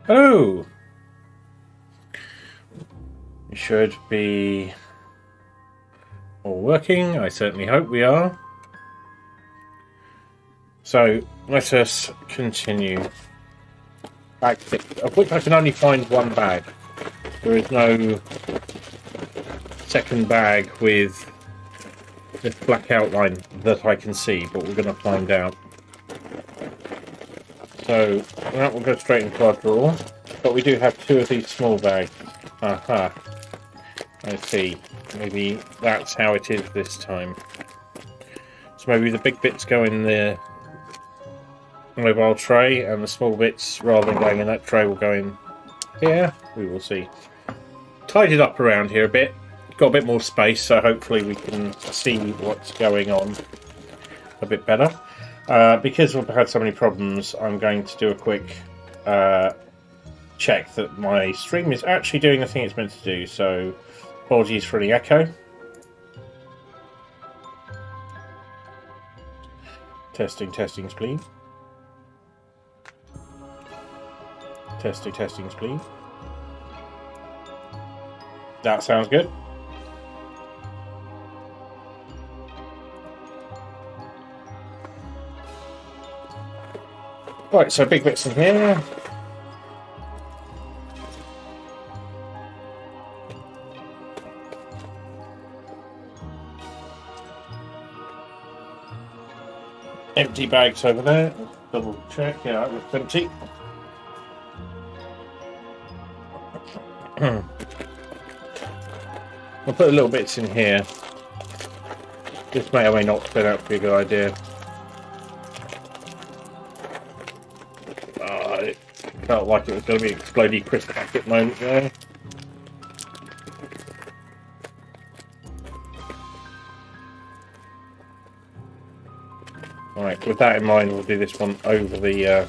Hello! We should be all working. I certainly hope we are. So let us continue. Bag 6, of which I can only find one bag. There is no second bag with this black outline that I can see, but we're going to find out. So that will go straight into our drawer, but we do have two of these small bags. Aha, I see. Maybe that's how it is this time. So maybe the big bits go in the mobile tray, and the small bits, rather than going in that tray, will go in here. We will see. Tidied up around here a bit. Got a bit more space, so hopefully we can see what's going on a bit better. Because we've had so many problems, I'm going to do a quick check that my stream is actually doing the thing it's meant to do. So apologies for the echo. Testing, please. Testing, please. That sounds good. Right, so big bits in here. Empty bags over there. Double check. Yeah, that looks empty. I'll put a little bits in here. This may or may not turn out to be a good idea. It felt like it was going to be an explodey crisp packet moment there. Alright, with that in mind, we'll do this one over the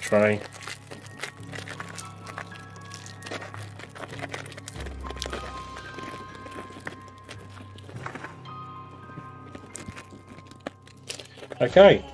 tray. Okay.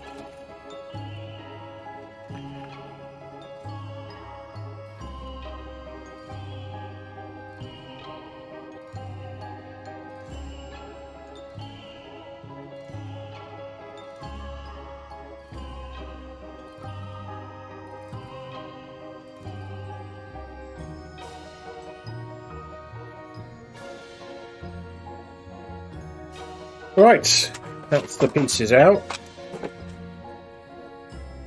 Right, that's the pieces out.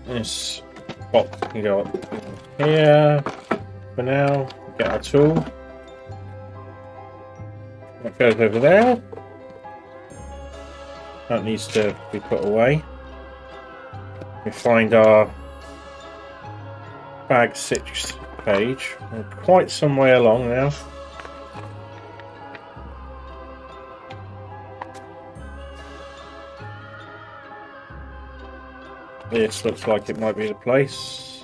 This box can go up here for now. Get our tool. That goes over there. That needs to be put away. We find our bag 6 page. We're quite some way along now. This looks like it might be the place.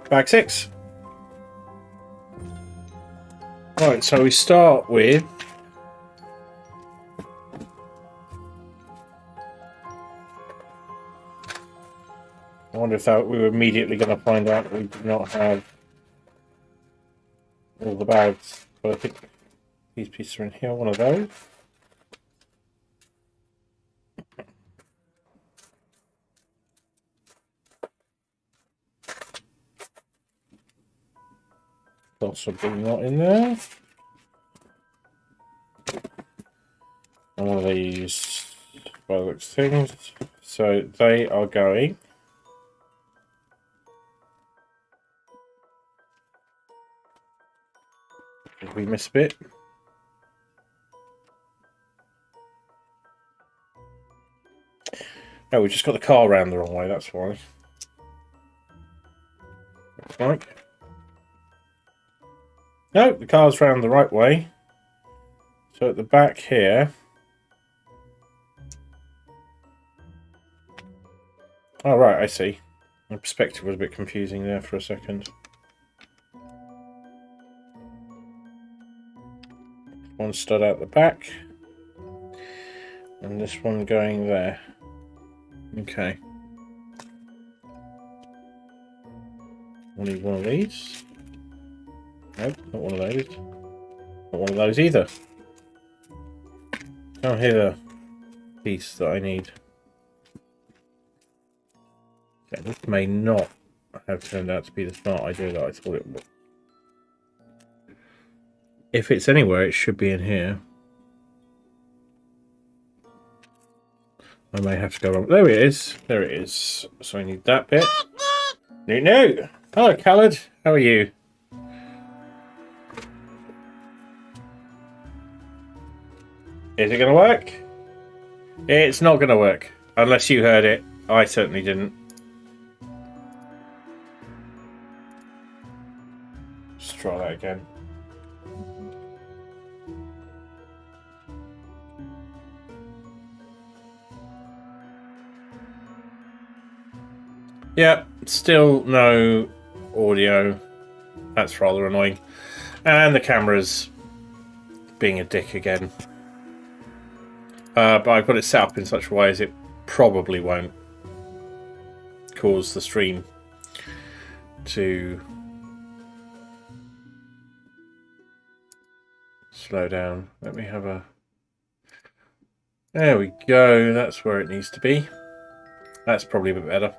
Bag 6. Right, so we start with I wonder if we were immediately going to find out that we did not have all the bags, but I think These pieces are in here, one of those. Possibly not in there. And one of these by the looks of things. So they are going. Did we miss a bit? Oh, we just got the car round the wrong way, that's why. Looks like. No, the car's round the right way. So at the back here. Oh, right, I see. My perspective was a bit confusing there for a second. One stud out the back. And this one going there. Okay. We'll need one of these. Nope, not one of those. Not one of those either. Oh, here's the piece that I need. Okay, this may not have turned out to be the smart idea that I thought it would. If it's anywhere, it should be in here. I may have to go wrong. There it is. There it is. So I need that bit. No. Hello, Khaled. How are you? Is it going to work? It's not going to work. Unless you heard it. I certainly didn't. Let's try that again. Yeah, still no audio. That's rather annoying. And the camera's being a dick again. But I've got it set up in such a way as it probably won't cause the stream to slow down. Let me have a... There we go. That's where it needs to be. That's probably a bit better.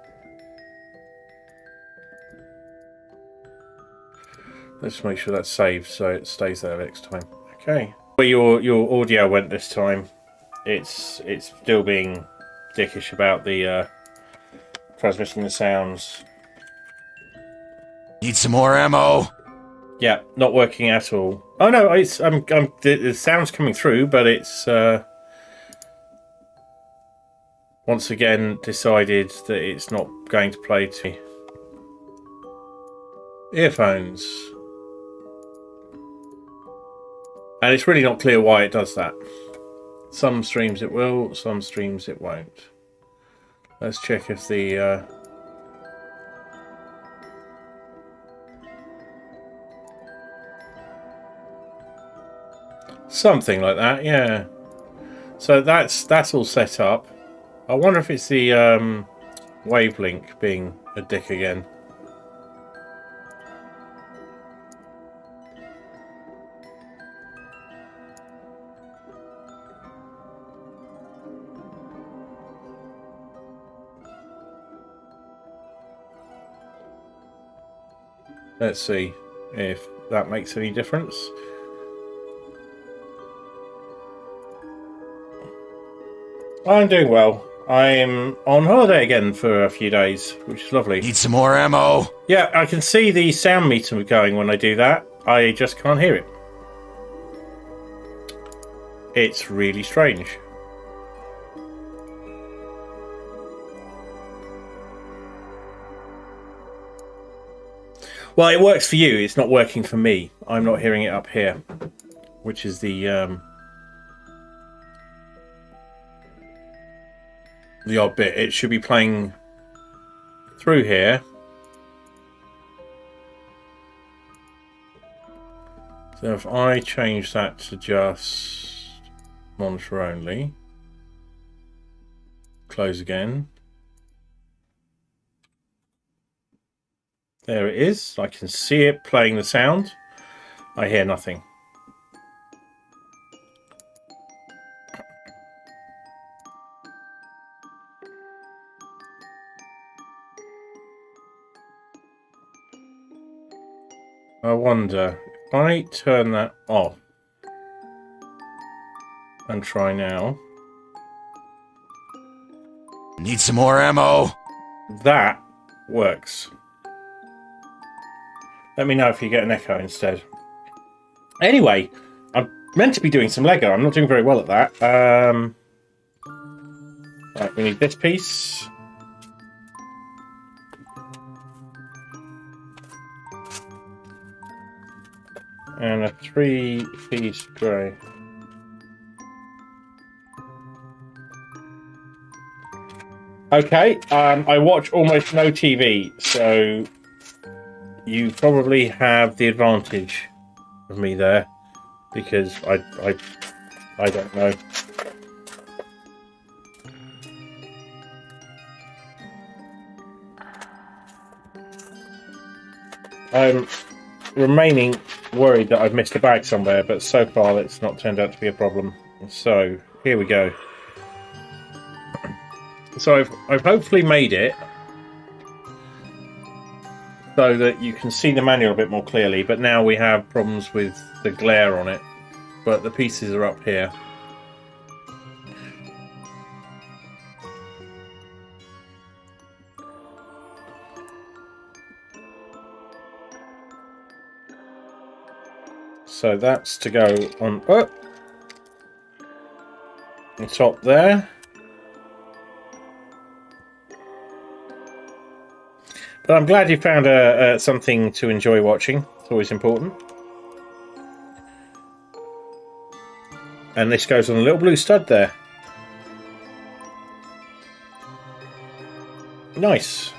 Let's make sure that's saved so it stays there next time. Okay. Where your audio went this time, it's still being dickish about the transmitting the sounds. Need some more ammo? Yeah, not working at all. Oh no, the sound's coming through, but it's once again decided that it's not going to play to earphones. And it's really not clear why it does that. Some streams it will, some streams it won't. Let's check if the... Something like that, yeah. So that's all set up. I wonder if it's the wavelink being a dick again. Let's see if that makes any difference. I'm doing well. I'm on holiday again for a few days, which is lovely. Need some more ammo? Yeah, I can see the sound meter going when I do that. I just can't hear it. It's really strange. Well, it works for you. It's not working for me. I'm not hearing it up here, which is the odd bit. It should be playing through here. So if I change that to just monitor only, close again. There it is. I can see it playing the sound. I hear nothing. I wonder if I turn that off and try now. Need some more ammo? That works. Let me know if you get an echo instead. Anyway, I'm meant to be doing some Lego. I'm not doing very well at that. Right, we need this piece. And a 3-piece tray. Okay, I watch almost no TV, so you probably have the advantage of me there, because I don't know. I'm remaining worried that I've missed a bag somewhere, but so far it's not turned out to be a problem. So here we go. So I've hopefully made it so that you can see the manual a bit more clearly, but now we have problems with the glare on it. But the pieces are up here. So that's to go on the top there. But I'm glad you found something to enjoy watching. It's always important. And this goes on a little blue stud there. Nice.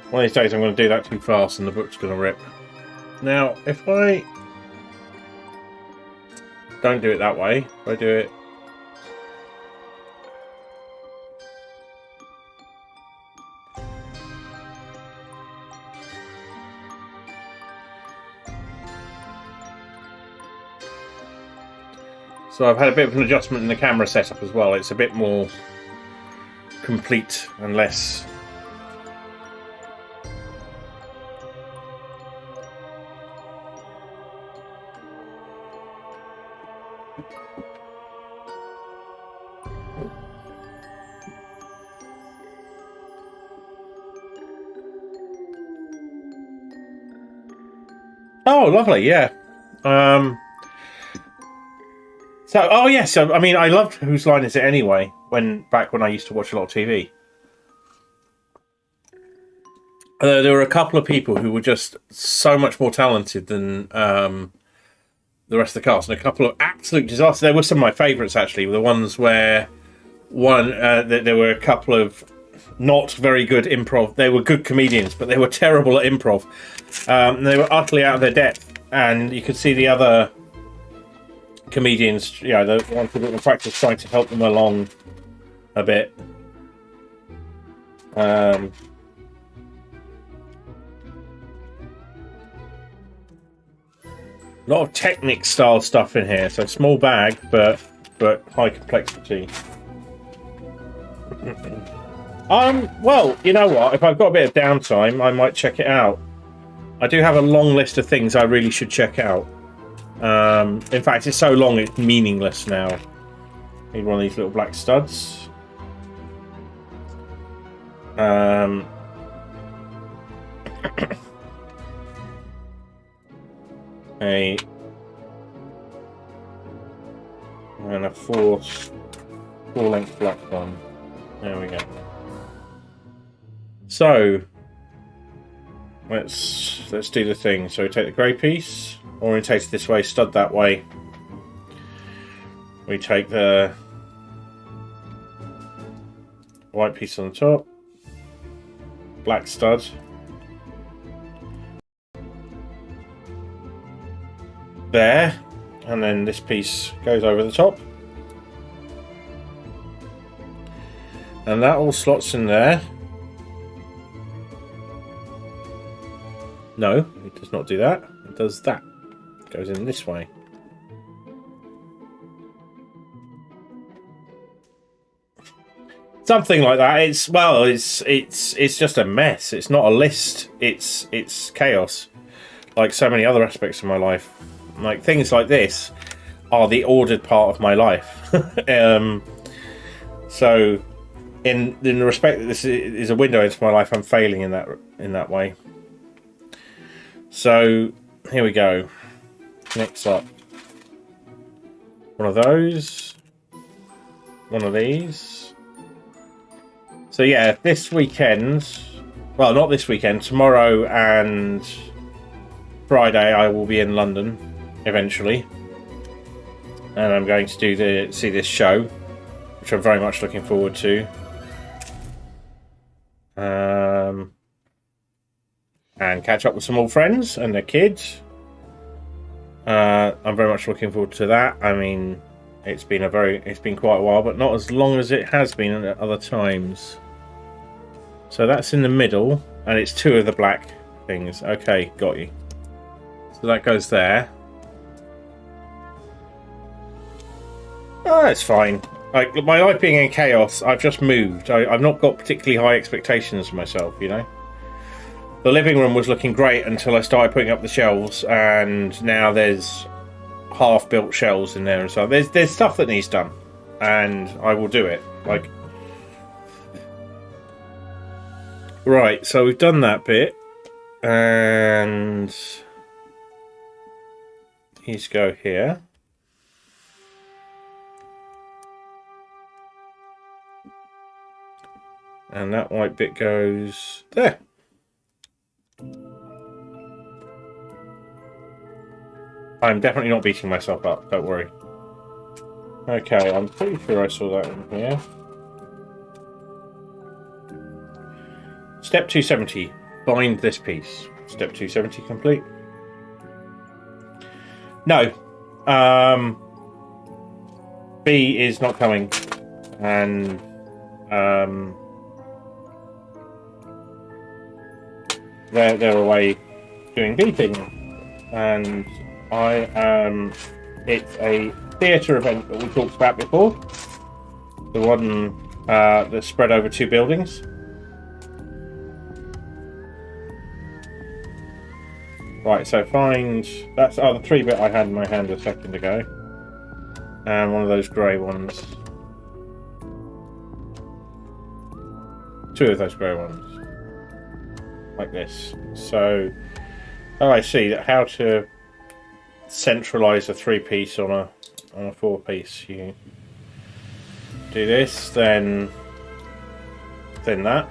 One of these days I'm going to do that too fast and the book's going to rip. Now, if I don't do it that way, if I do it... So I've had a bit of an adjustment in the camera setup as well. It's a bit more complete and less... Oh, lovely, yeah. So, oh yes, I mean, I loved Whose Line Is It Anyway? Back when I used to watch a lot of TV. There were a couple of people who were just so much more talented than the rest of the cast, and a couple of absolute disasters. There were some of my favourites actually. The ones where there were a couple of not very good improv. They were good comedians, but they were terrible at improv. They were utterly out of their depth, and you could see the other comedians, the ones who were in practice, trying to help them along a bit. A lot of Technic style stuff in here, so small bag, but high complexity. Well, you know what? If I've got a bit of downtime, I might check it out. I do have a long list of things I really should check out. In fact, it's so long it's meaningless now. Need one of these little black studs. A and a full-length black one. There we go. So let's do the thing. So we take the grey piece, orientate it this way, stud that way. We take the white piece on the top, black stud, there, and then this piece goes over the top, and that all slots in there. No, it does not do that. It does that. It goes in this way. Something like that. It's just a mess. It's not a list. It's chaos. Like so many other aspects of my life. Like things like this are the ordered part of my life. So in the respect that this is a window into my life, I'm failing in that way. So here we go. Next up, one of those, one of these. So yeah, this weekend, well, not this weekend, tomorrow and Friday I will be in London eventually, and I'm going to see this show, which I'm very much looking forward to. And catch up with some old friends and their kids. I'm very much looking forward to that. I mean, it's been quite a while, but not as long as it has been at other times. So that's in the middle, and it's two of the black things. Okay, got you. So that goes there. Oh, that's fine. Like my life being in chaos, I've just moved. I've not got particularly high expectations for myself, you know. The living room was looking great until I started putting up the shelves, and now there's half-built shelves in there and so there's stuff that needs done, and I will do it. Like, right, so we've done that bit, and these go here. And that white bit goes there. I'm definitely not beating myself up, don't worry. Okay, I'm pretty sure I saw that in here. Step 270, bind this piece. Step 270 complete. No. B is not coming. And they're away doing B thing. And it's a theatre event that we talked about before. The one that's spread over 2 buildings. Right, so find... That's the 3-bit I had in my hand a second ago. And one of those grey ones. 2 of those grey ones. Like this. So... Oh, I see. How to centralise a 3-piece on a 4-piece. You do this, then that.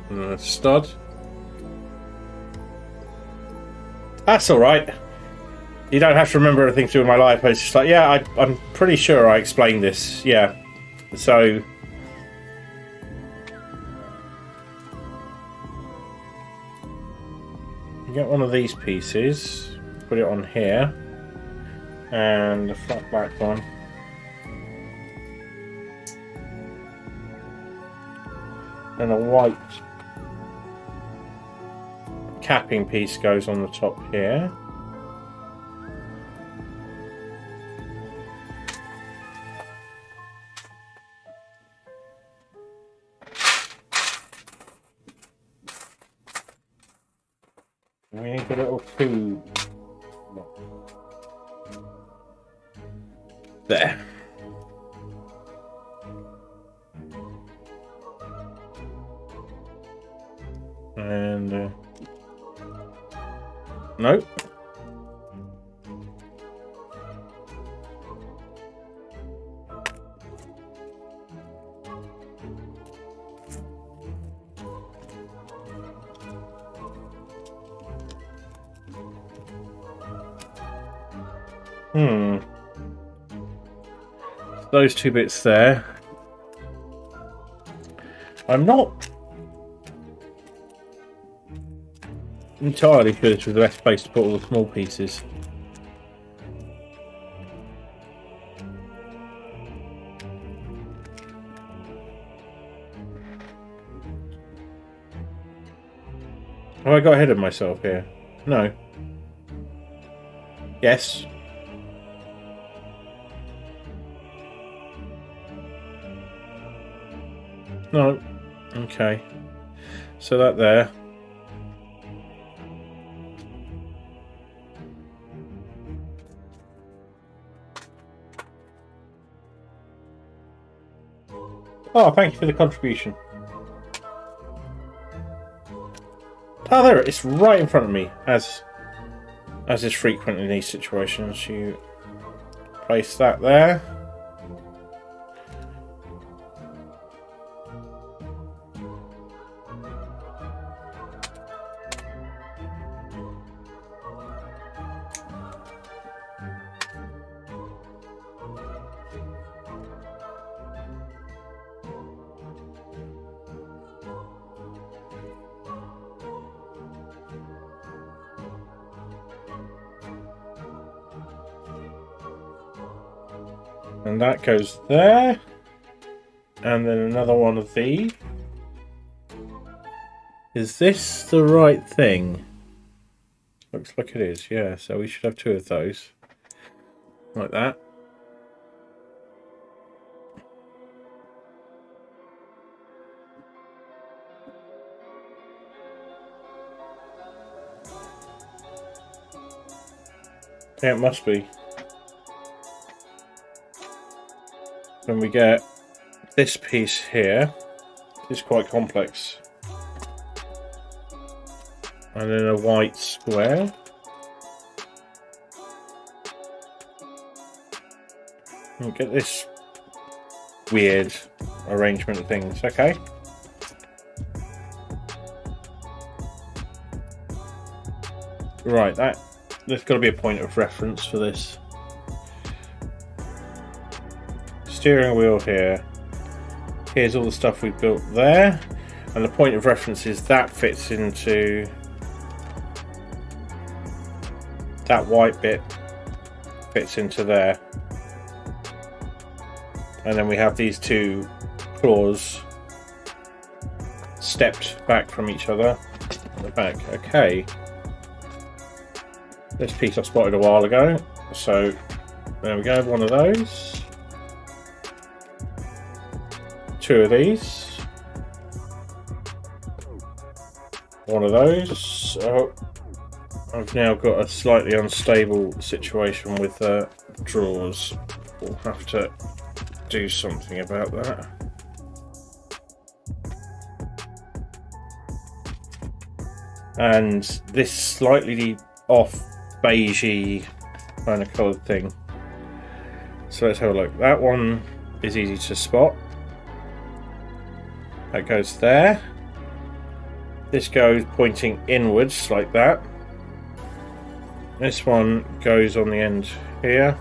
And a stud. That's alright. You don't have to remember everything through my life. It's just like, yeah, I'm pretty sure I explained this. Yeah. So... you get one of these pieces, put it on here, and the flat black one. And a white capping piece goes on the top here. We need a little tube. There. And nope. Those 2 bits there. I'm not entirely sure this was the best place to put all the small pieces. Have I got ahead of myself here? No. Yes. No. Okay. So that there. Oh, thank you for the contribution. Oh, there it's right in front of me, as is frequent in these situations. You place that there. And that goes there. And then another one of these. Is this the right thing? Looks like it is, yeah. So we should have two of those. Like that. Yeah, it must be. Then we get this piece here. It's quite complex. And then a white square. And get this weird arrangement of things. Okay. Right, there's got to be a point of reference for this. Steering wheel here. Here's all the stuff we've built there, and the point of reference is that fits into that white bit, fits into there, and then we have these two claws stepped back from each other at the back. Okay, this piece I spotted a while ago, so there we go, one of those. Two of these. One of those. Oh, I've now got a slightly unstable situation with drawers. We'll have to do something about that. And this slightly off beigey kind of coloured thing. So let's have a look. That one is easy to spot. That goes there. This goes pointing inwards like that. This one goes on the end here.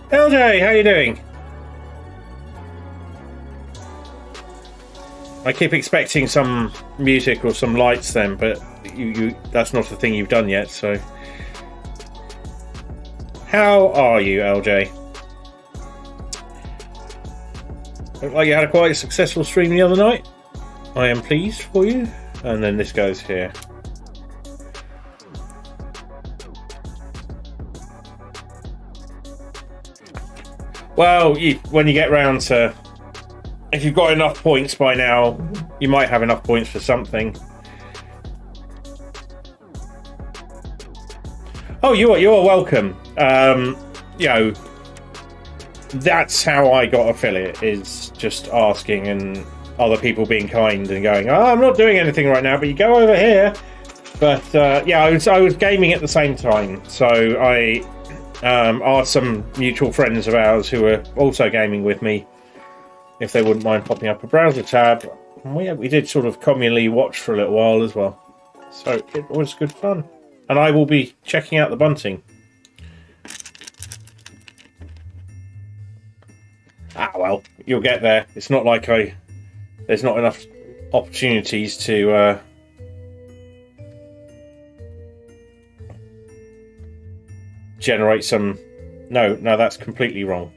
LJ, how you doing? I keep expecting some music or some lights then, but that's not the thing you've done yet, so. How are you, LJ? Looked like you had a quite successful stream the other night. I am pleased for you. And then this goes here. Well, when you get round to... If you've got enough points by now, you might have enough points for something. Oh, you are welcome. You know... That's how I got affiliate, is just asking and other people being kind and going, oh, I'm not doing anything right now, but you go over here. But yeah, I was gaming at the same time, so I asked some mutual friends of ours who were also gaming with me if they wouldn't mind popping up a browser tab. And we did sort of communally watch for a little while as well, so it was good fun. And I will be checking out the bunting. Ah, well, you'll get there. It's not like there's not enough opportunities to generate some... No, that's completely wrong.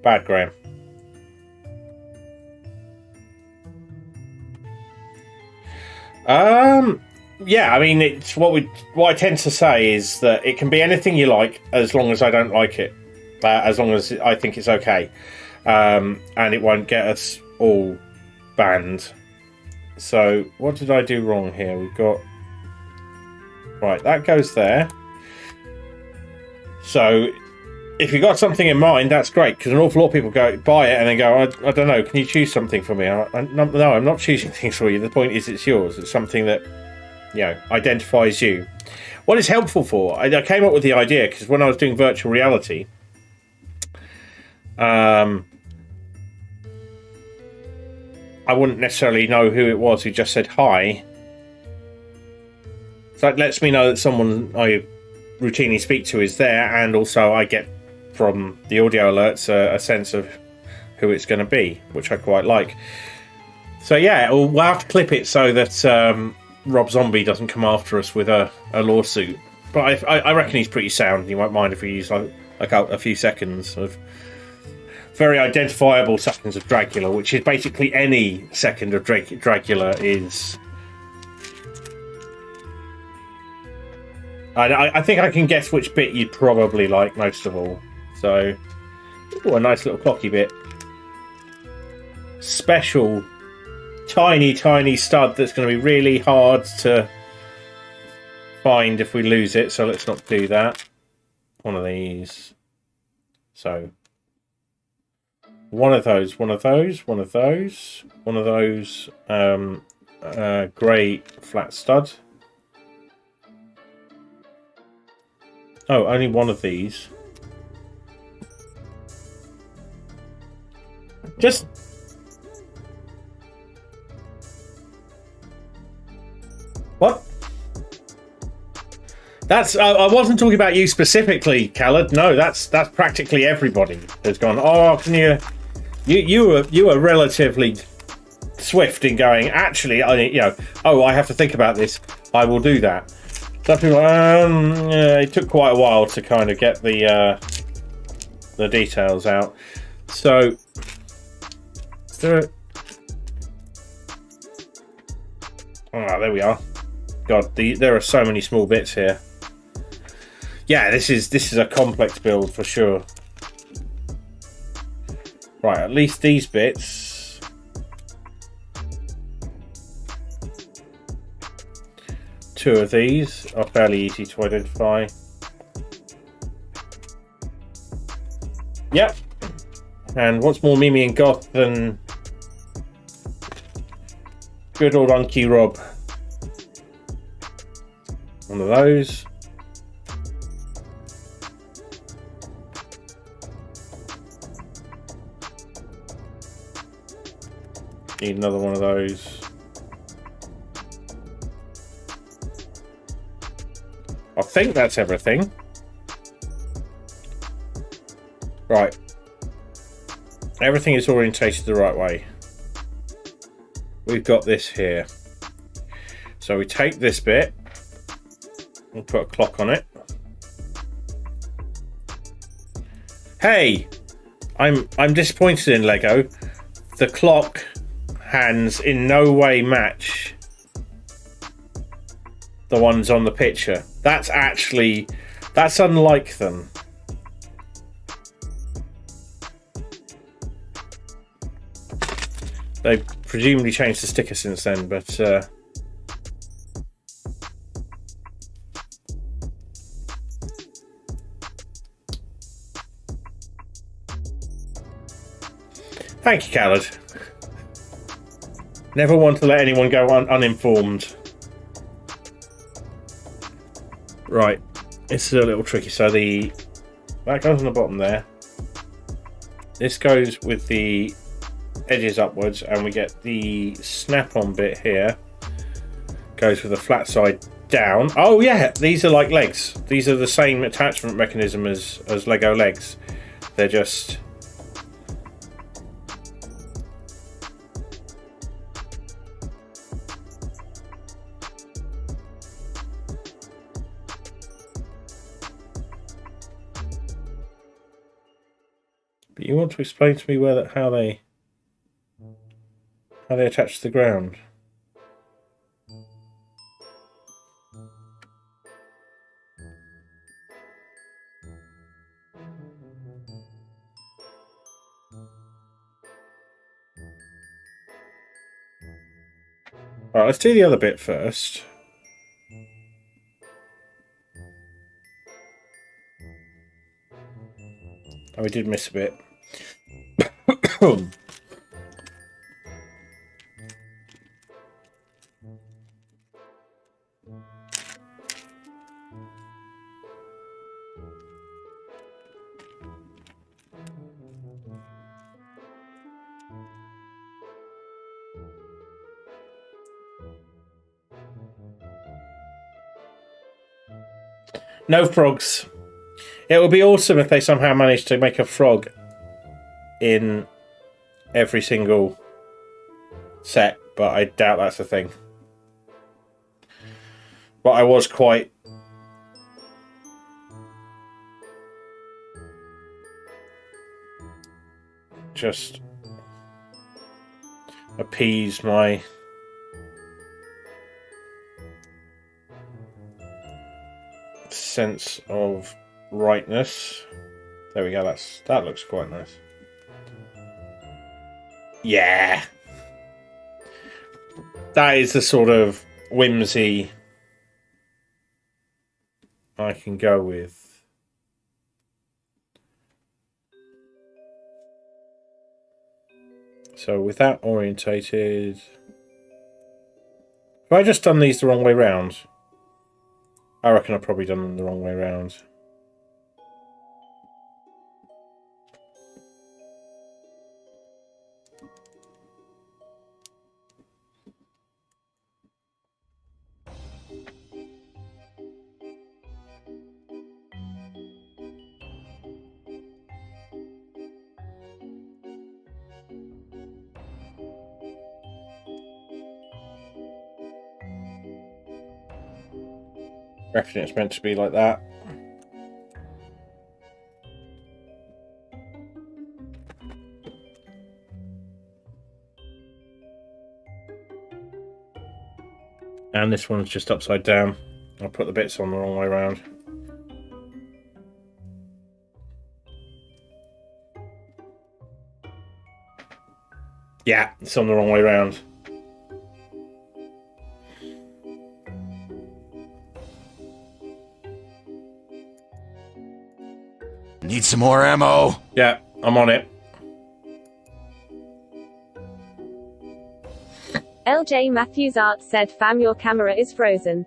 Bad, Graham. Yeah, I mean, it's what I tend to say is that it can be anything you like as long as I don't like it, as long as I think it's okay, and it won't get us all banned. So, what did I do wrong here? We've got right, that goes there. So, if you've got something in mind, that's great, because an awful lot of people go buy it and then go, I don't know, can you choose something for me? No, I'm not choosing things for you. The point is, it's yours. It's something that, you know, identifies you. What it's helpful for, I came up with the idea because when I was doing virtual reality, I wouldn't necessarily know who it was who just said hi. So it lets me know that someone I routinely speak to is there, and also I get from the audio alerts a sense of who it's going to be, which I quite like. So yeah, we'll have to clip it so that Rob Zombie doesn't come after us with a lawsuit. But I reckon he's pretty sound. He won't mind if we use like a few seconds of very identifiable seconds of Dracula, which is basically any second of Dracula is. I think I can guess which bit you'd probably like most of all. So, ooh, a nice little clocky bit. Special, tiny stud that's going to be really hard to find if we lose it. So let's not do that. One of these. So, one of those. Grey flat stud. Oh, only one of these. Just... What? That's... I wasn't talking about you specifically, Khaled. No, that's practically everybody has gone, oh, can you... You were relatively swift in going, actually, I have to think about this. I will do that. Some people, it took quite a while to kind of get the details out. So, there we are. God, there are so many small bits here. Yeah, this is a complex build for sure. Right, at least these bits. Two of these are fairly easy to identify. Yep. And what's more Mimi and Goth than good old Unky Rob? One of those. Need another one of those. I think that's everything. Right. Everything is orientated the right way. We've got this here. So we take this bit. We'll put a clock on it. Hey! I'm disappointed in Lego. The clock hands in no way match the ones on the picture. That's unlike them. They've presumably changed the sticker since then, but thank you, Khaled. Never want to let anyone go uninformed. Right, this is a little tricky. So that goes on the bottom there. This goes with the edges upwards, and we get the snap-on bit here. Goes with the flat side down. Oh yeah, these are like legs. These are the same attachment mechanism as Lego legs. They're just... But you want to explain to me how they attach to the ground? Alright, let's do the other bit first. Oh, we did miss a bit. No frogs. It would be awesome if they somehow managed to make a frog in every single set, but I doubt that's a thing. But I was quite just appease my sense of rightness. There we go. That looks quite nice. Yeah, that is the sort of whimsy I can go with. So with that orientated, have I just done these the wrong way round? I reckon I've probably done them the wrong way round. Reckon it's meant to be like that. And this one's just upside down. I put the bits on the wrong way around. Yeah, it's on the wrong way around. Need some more ammo? Yeah, I'm on it. LJ Matthews Art said, "Fam, your camera is frozen."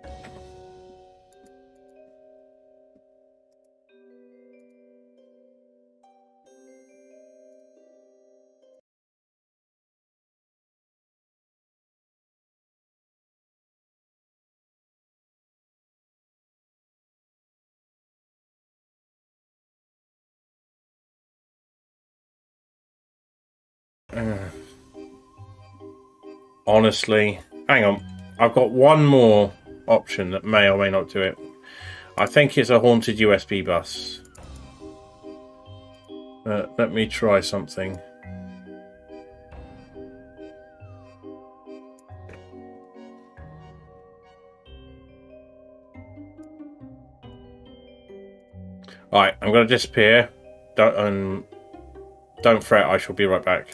Honestly, hang on. I've got one more option that may or may not do it. I think it's a haunted USB bus. Let me try something. Right, I'm going to disappear. Don't fret, I shall be right back.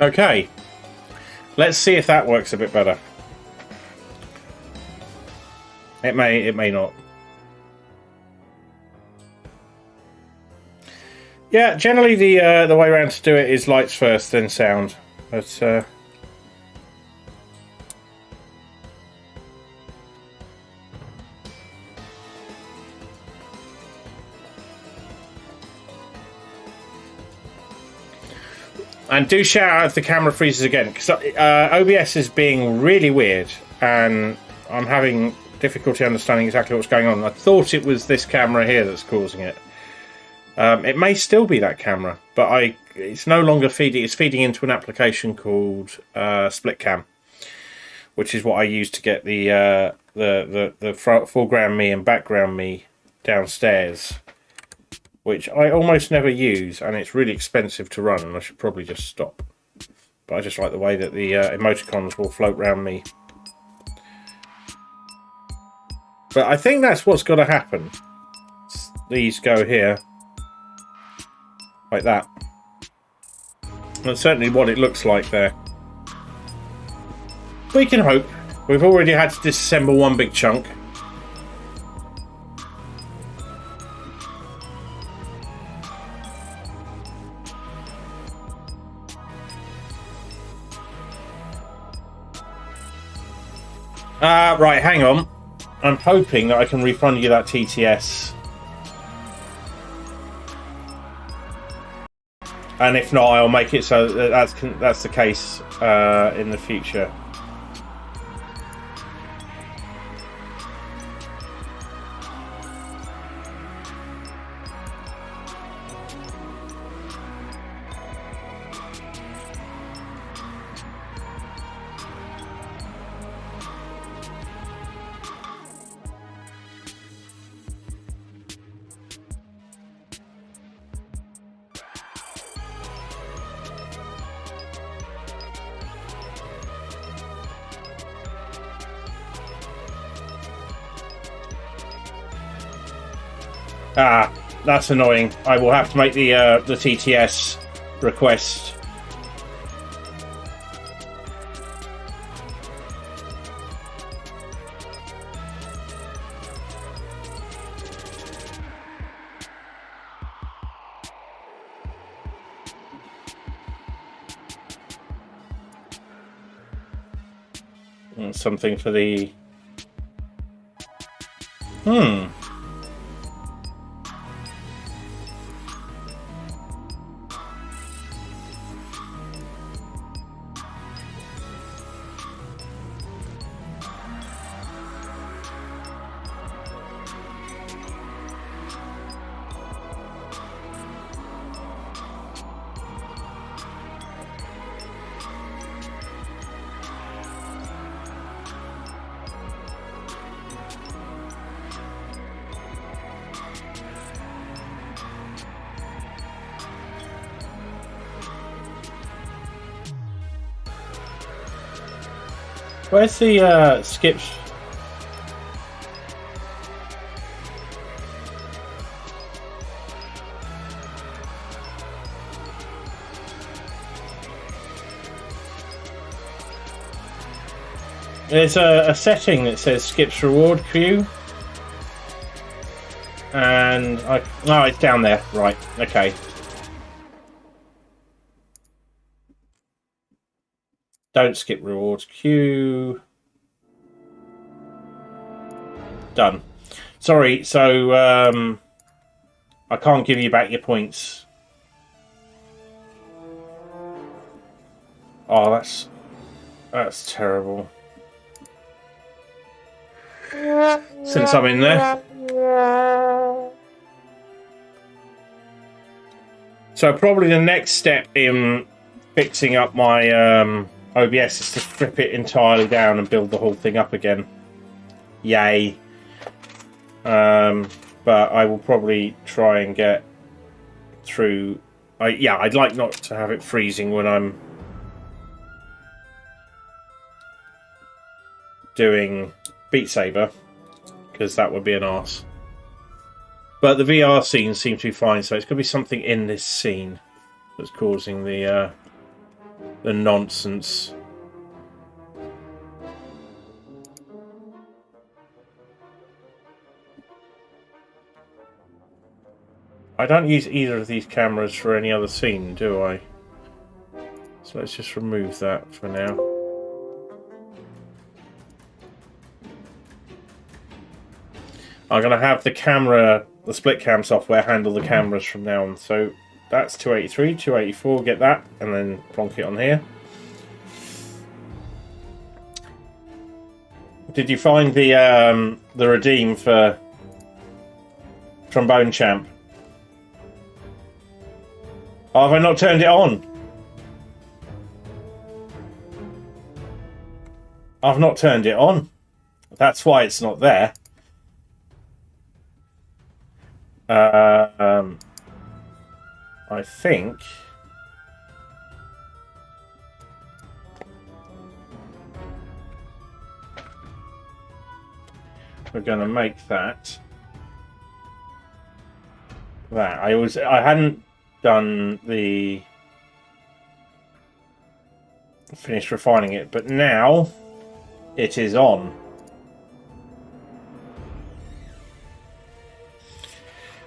Okay. Let's see if that works a bit better. It may not. Yeah, generally the way around to do it is lights first, then sound. But and do shout out if the camera freezes again, because OBS is being really weird, and I'm having difficulty understanding exactly what's going on. I thought it was this camera here that's causing it. It may still be that camera, but it's no longer feeding. It's feeding into an application called SplitCam, which is what I use to get the foreground me and background me downstairs, which I almost never use, and it's really expensive to run, and I should probably just stop. But I just like the way that the emoticons will float around me. But I think that's what's got to happen. These go here. Like that. That's certainly what it looks like there. We can hope. We've already had to disassemble one big chunk. Right, hang on. I'm hoping that I can refund you that TTS. And if not, I'll make it so that that's the case in the future. Ah, that's annoying. I will have to make the TTS request. Something for the... Where's the skips? There's a setting that says skips reward queue. And oh, it's down there. Right, okay. Don't skip rewards queue. Done. Sorry, so I can't give you back your points. Oh, that's terrible. Since I'm in there. So probably the next step in fixing up my OBS is to strip it entirely down and build the whole thing up again. Yay. But I will probably try and get through... I'd like not to have it freezing when I'm doing Beat Saber, because that would be an arse. But the VR scenes seem to be fine, so it's going to be something in this scene that's causing the the nonsense. I don't use either of these cameras for any other scene, do I? So let's just remove that for now. I'm going to have the camera, the split cam software, handle the cameras from now on. So that's 283, 284, get that, and then plonk it on here. Did you find the redeem for Trombone Champ? Oh, have I not turned it on? I've not turned it on. That's why it's not there. I think we're going to make that. I hadn't done the finished refining it, but now it is on.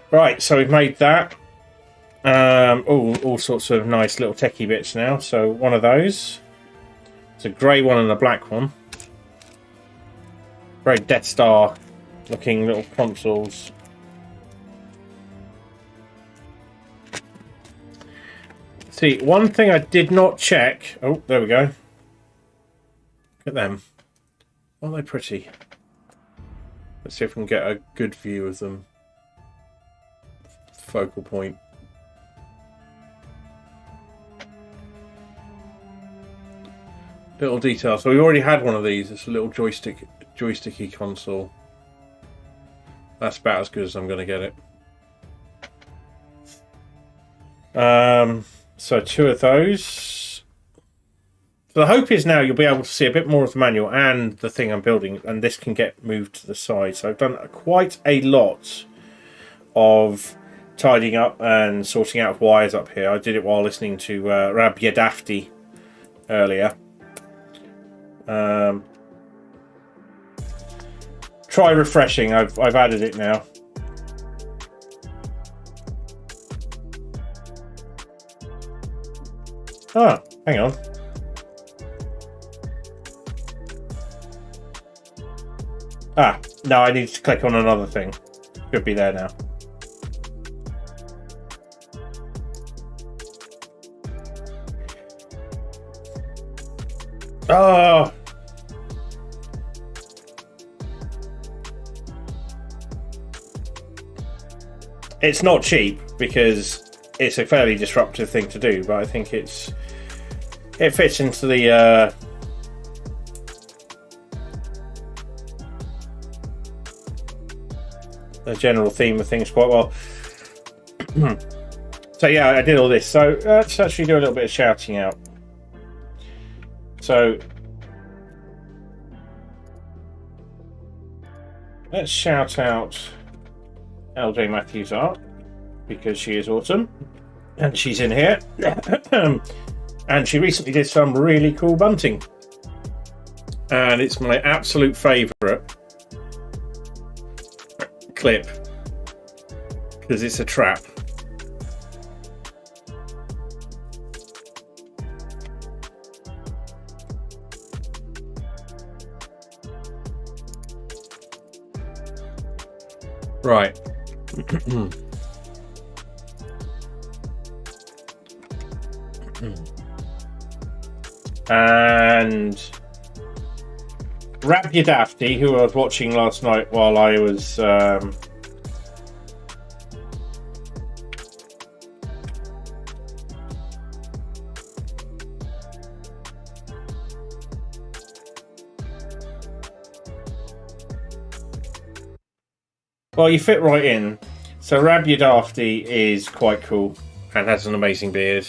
Right, so we've made that. All sorts of nice little techie bits now. So one of those. It's a grey one and a black one. Very Death Star looking little consoles. See, one thing I did not check. Oh, there we go. Look at them. Aren't they pretty? Let's see if we can get a good view of them. Focal point. Little detail. So we already had one of these. It's a little joysticky console. That's about as good as I'm going to get it. So two of those. So the hope is now you'll be able to see a bit more of the manual and the thing I'm building, and this can get moved to the side. So I've done quite a lot of tidying up and sorting out wires up here. I did it while listening to Rab Yadafti earlier. Try refreshing. I've added it now. Ah, hang on. Ah, no, I need to click on another thing. Should be there now. Oh! It's not cheap because it's a fairly disruptive thing to do, but I think it fits into the general theme of things quite well. So yeah, I did all this. So let's actually do a little bit of shouting out. So let's shout out LJ Matthews Art because she is awesome and she's in here. And she recently did some really cool bunting, and it's my absolute favourite clip because it's a trap. Right. And Rab Yadafti, who I was watching last night while I was well, you fit right in. So Rab Yadafti is quite cool and has an amazing beard.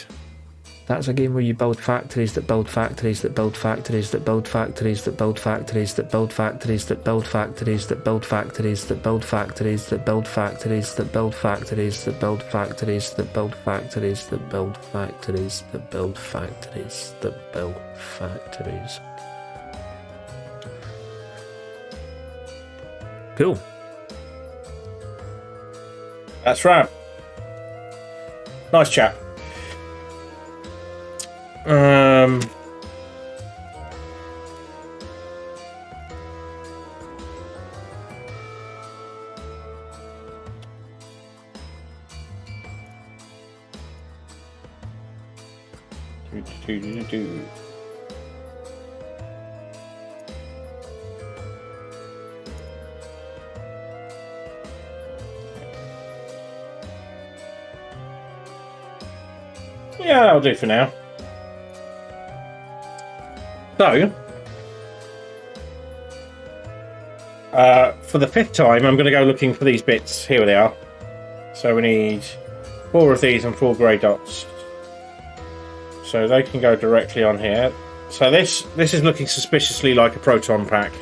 That's a game where you build factories that build factories that build factories that build factories that build factories that build factories that build factories that build factories that build factories that build factories that build factories that build factories that build factories that build factories that build factories that build factories. Cool. That's right. Nice chap. Yeah, that'll do for now. So, for the 5th time, I'm going to go looking for these bits. Here they are. So we need 4 of these and 4 grey dots. So they can go directly on here. So this is looking suspiciously like a proton pack.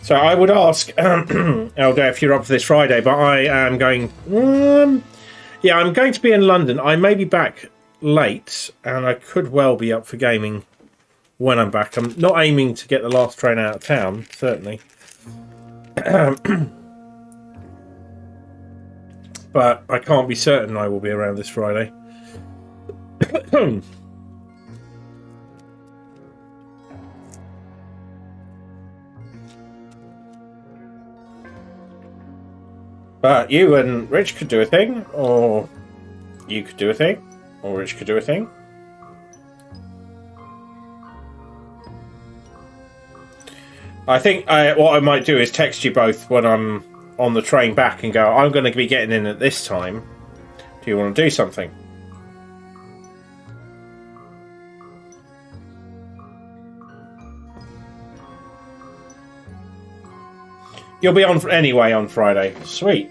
So I would ask, Elder, if you're up for this Friday, but I am going... yeah, I'm going to be in London. I may be back late, and I could well be up for gaming when I'm back. I'm not aiming to get the last train out of town, certainly. But I can't be certain I will be around this Friday. But you and Rich could do a thing, or you could do a thing, or Rich could do a thing. I think what I might do is text you both when I'm on the train back and go, I'm going to be getting in at this time. Do you want to do something? You'll be on anyway on Friday. Sweet.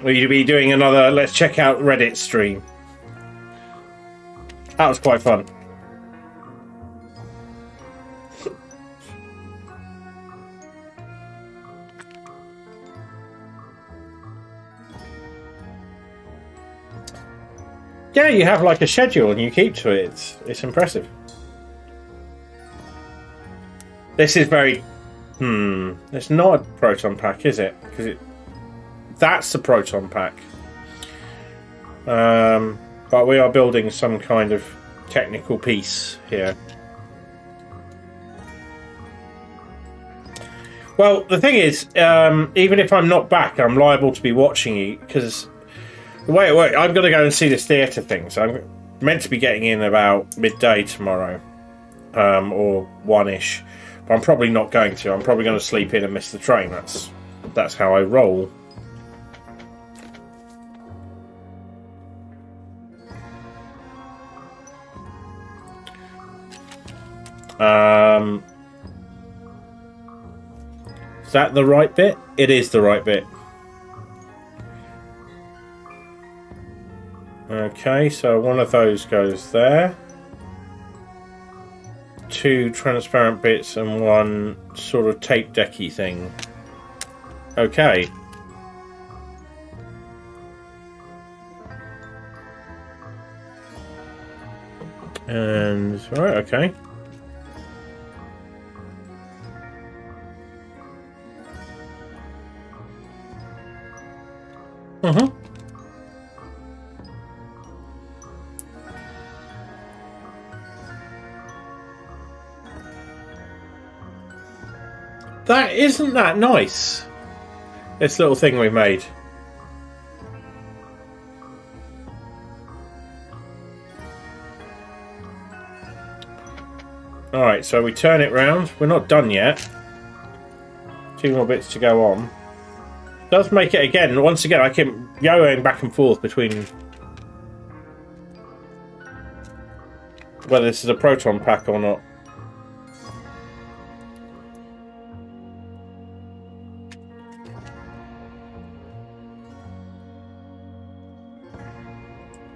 Will you be doing another let's check out Reddit stream? That was quite fun. Yeah, you have like a schedule and you keep to it. It's impressive. This is very... It's not a proton pack, is it? Because that's the proton pack. But we are building some kind of technical piece here. Well, the thing is, even if I'm not back, I'm liable to be watching you, because the way it works, I'm going to go and see this theatre thing, so I'm meant to be getting in about midday tomorrow, or 1-ish, but I'm probably not going to. I'm probably going to sleep in and miss the train. That's how I roll. Is that the right bit? It is the right bit. Okay, so one of those goes there. 2 transparent bits and 1 sort of tape decky thing. Okay. And right, okay. That isn't that nice. This little thing we made. Alright, so we turn it round. We're not done yet. 2 more bits to go on. does make it again. Once again, I keep yo-yoing back and forth between whether this is a proton pack or not.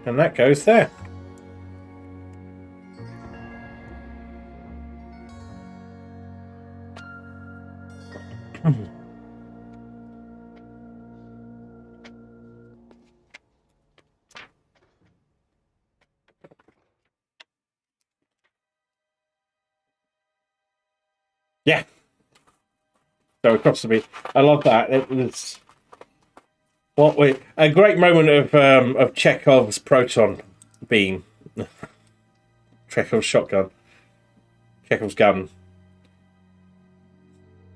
And that goes there. Yeah. So across the beach. I love that. It was a great moment of Chekhov's proton beam. Chekhov's shotgun. Chekhov's gun.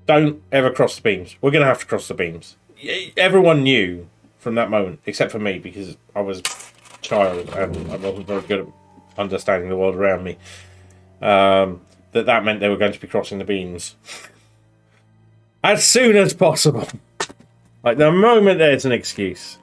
Don't ever cross the beams. We're gonna have to cross the beams. Everyone knew from that moment, except for me, because I was a child and I wasn't very good at understanding the world around me. That meant they were going to be crossing the beams as soon as possible. Like the moment there's an excuse.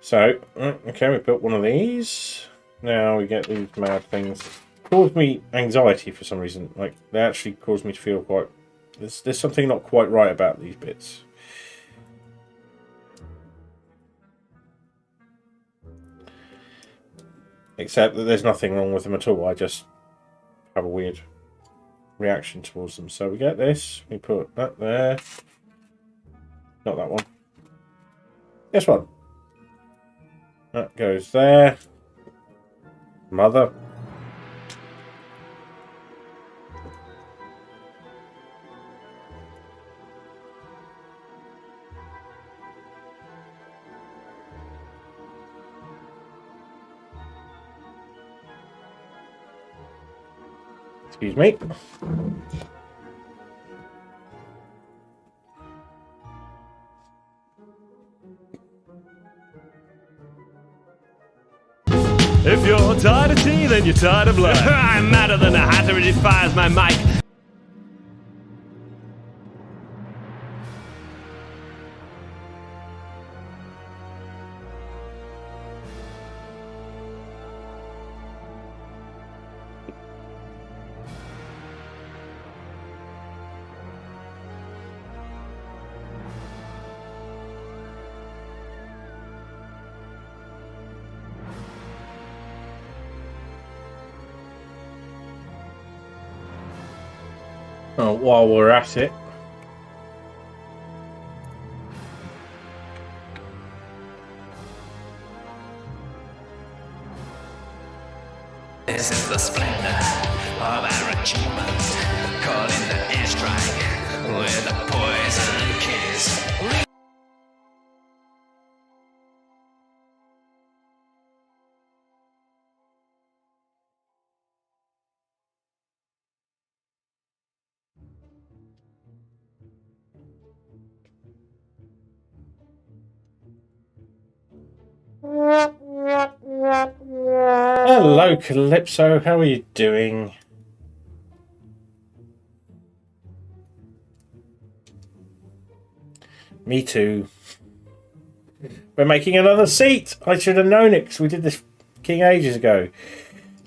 So, okay, we built one of these. Now we get these mad things. Cause me anxiety for some reason. Like they actually cause me to feel quite. There's something not quite right about these bits. Except that there's nothing wrong with them at all. I just have a weird reaction towards them. So we get this. We put that there. Not that one. This one. That goes there. Mother. Excuse me. If you're tired of tea, then you're tired of life. I'm madder than a hatter, it fires my mic. Oh, while we're at it. This is the splendor of our achievement. Call in the airstrike with a poison kiss. Hello, Calypso. How are you doing? Me too. We're making another seat. I should have known it because we did this king ages ago.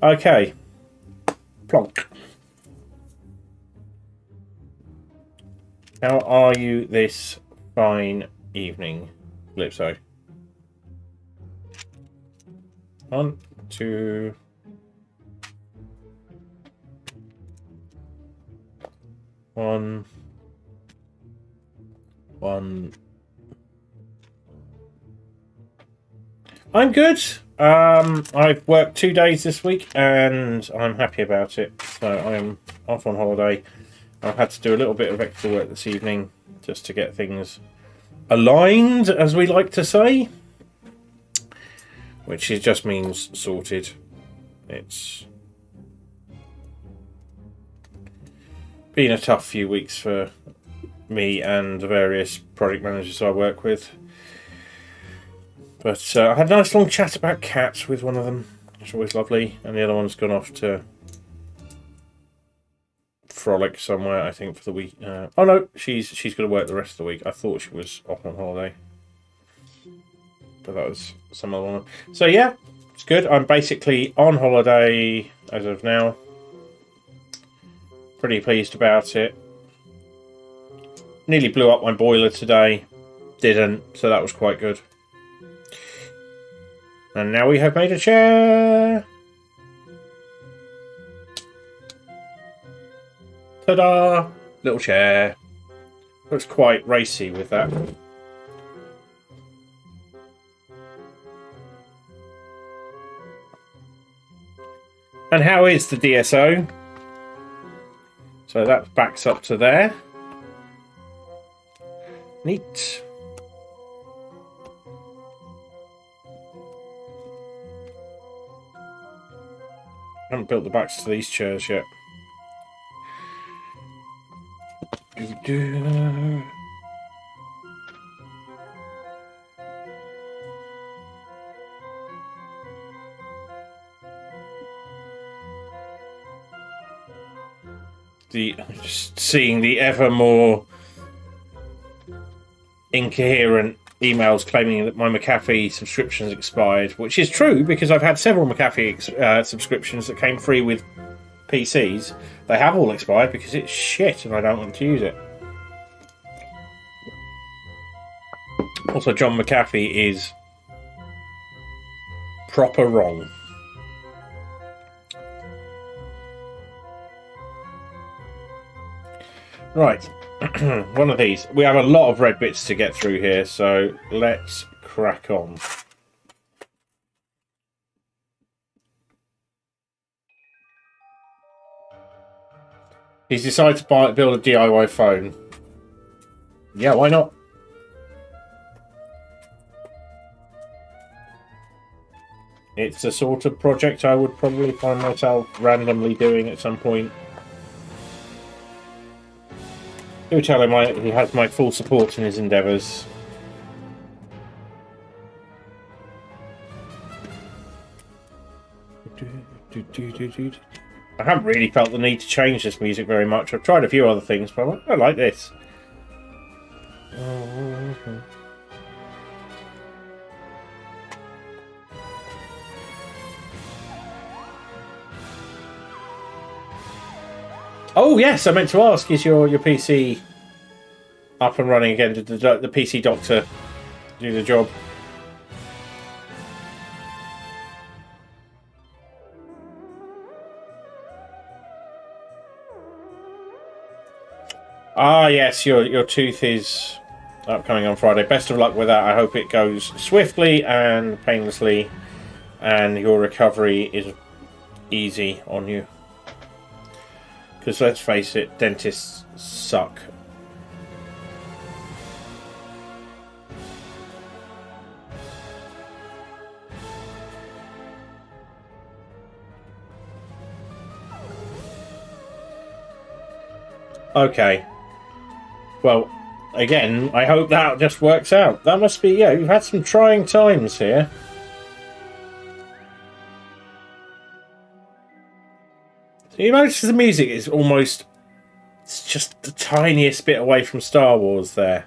Okay. Plonk. How are you this fine evening, Calypso? 1, 2. 1. 1. I'm good. I've worked 2 days this week and I'm happy about it. So I'm off on holiday. I've had to do a little bit of extra work this evening just to get things aligned, as we like to say. Which just means sorted. It's been a tough few weeks for me and the various project managers I work with. But I had a nice long chat about cats with one of them. which is always lovely. And the other one's gone off to frolic somewhere, I think, for the week. Oh no, she's going to work the rest of the week. I thought she was off on holiday, but that was some other one. So yeah, it's good. I'm basically on holiday as of now. Pretty pleased about it. Nearly blew up my boiler today. Didn't, so that was quite good. And now we have made a chair. Ta-da! Little chair. Looks quite racy with that. And how is the DSO? So that backs up to there. Neat. I haven't built the backs to these chairs yet. Just seeing the ever more incoherent emails claiming that my McAfee subscription's expired, which is true because I've had several McAfee subscriptions that came free with PCs. They have all expired because it's shit and I don't want to use it. Also, John McAfee is proper wrong. Right, one of these. We have a lot of red bits to get through here, so let's crack on. He's decided to build a DIY phone. Yeah, why not? It's a sort of project I would probably find myself randomly doing at some point. Do tell him he has my full support in his endeavours. I haven't really felt the need to change this music very much. I've tried a few other things, but I like this. Oh yes, I meant to ask: is your PC up and running again? Did the PC doctor do the job? Ah yes, your tooth is upcoming on Friday. Best of luck with that. I hope it goes swiftly and painlessly, and your recovery is easy on you. Because let's face it, dentists suck. Okay. Well, again, I hope that just works out. That must be, yeah, you've had some trying times here. You notice the music is almost... It's just the tiniest bit away from Star Wars there.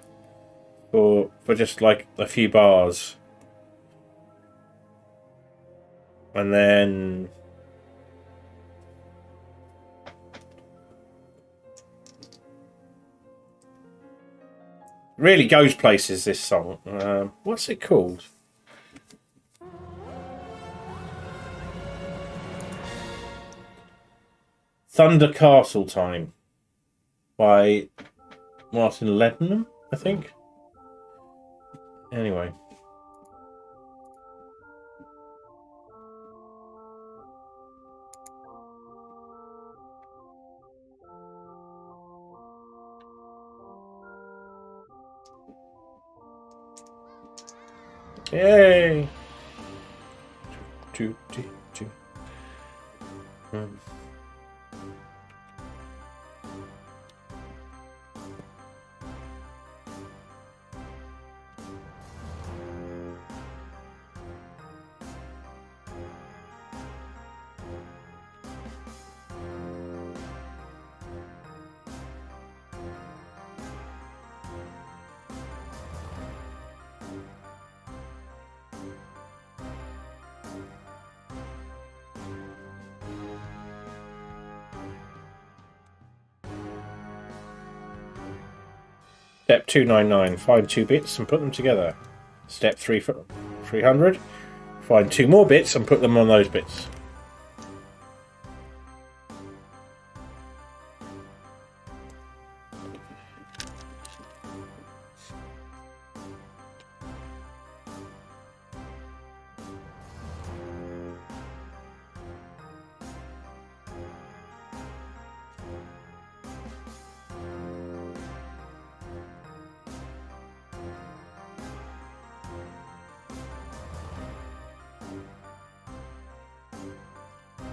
For just like a few bars. And then... Really goes places, this song. What's it called? Thunder Castle Time by Martin Leddenham, I think. Anyway. Yay! Step 299, find 2 bits and put them together. Step 300, find 2 more bits and put them on those bits.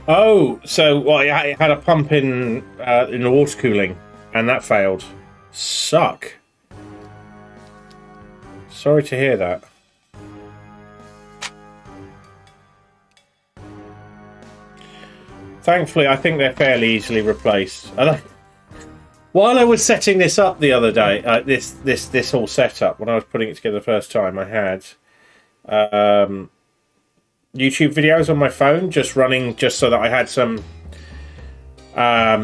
Oh, so well, it had a pump in the water cooling, and that failed. Suck. Sorry to hear that. Thankfully, I think they're fairly easily replaced. While I was setting this up the other day, this whole setup, when I was putting it together the first time, I had YouTube videos on my phone just running, just so that I had some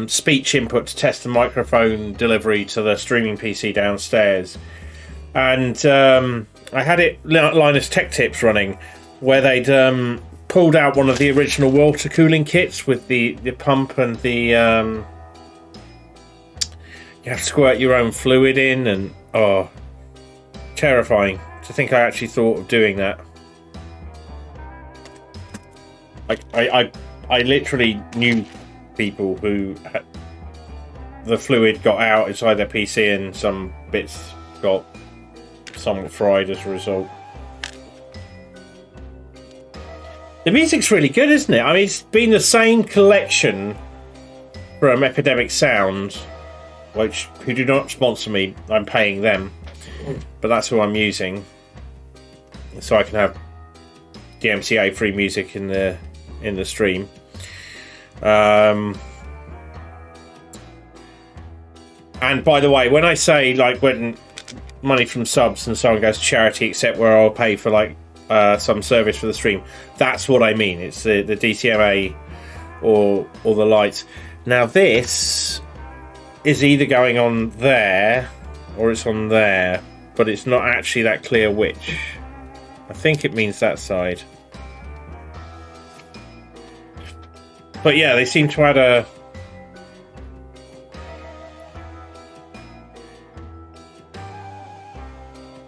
speech input to test the microphone delivery to the streaming PC downstairs. And I had it Linus Tech Tips running, where they'd pulled out one of the original water cooling kits with the pump and the you have to squirt your own fluid in, and oh, terrifying to think I actually thought of doing that. I literally knew people who had, the fluid got out inside their PC and some bits got somewhat fried as a result. The music's really good, isn't it? I mean, it's been the same collection from Epidemic Sound, who do not sponsor me. I'm paying them, but that's who I'm using, so I can have DMCA free music in the stream. And by the way, when I say, like, when money from subs and so on goes to charity, except where I'll pay for like some service for the stream, that's what I mean. It's the DCMA or the lights. Now this is either going on there or it's on there, but it's not actually that clear which. I think it means that side. But yeah, they seem to add a...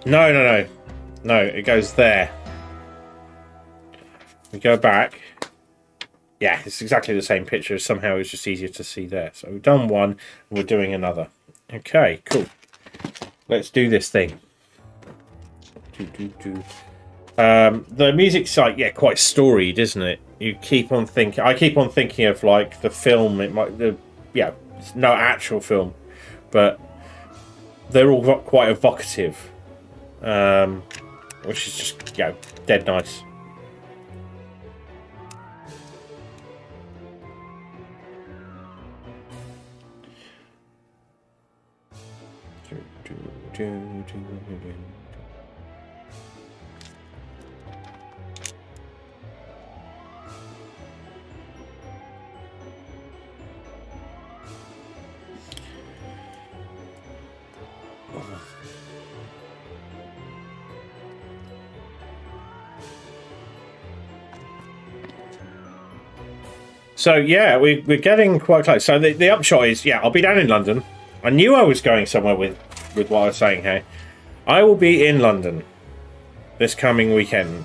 No, it goes there. We go back. Yeah, it's exactly the same picture. Somehow it's just easier to see there. So we've done one, and we're doing another. Okay, cool. Let's do this thing. The music site, yeah, quite storied, isn't it? You keep on thinking. I keep on thinking of like the film. It might, it's no actual film, but they're all quite evocative, which is just dead nice. So yeah, we're getting quite close. So the upshot is, yeah, I'll be down in London. I knew I was going somewhere with what I was saying here. I will be in London this coming weekend.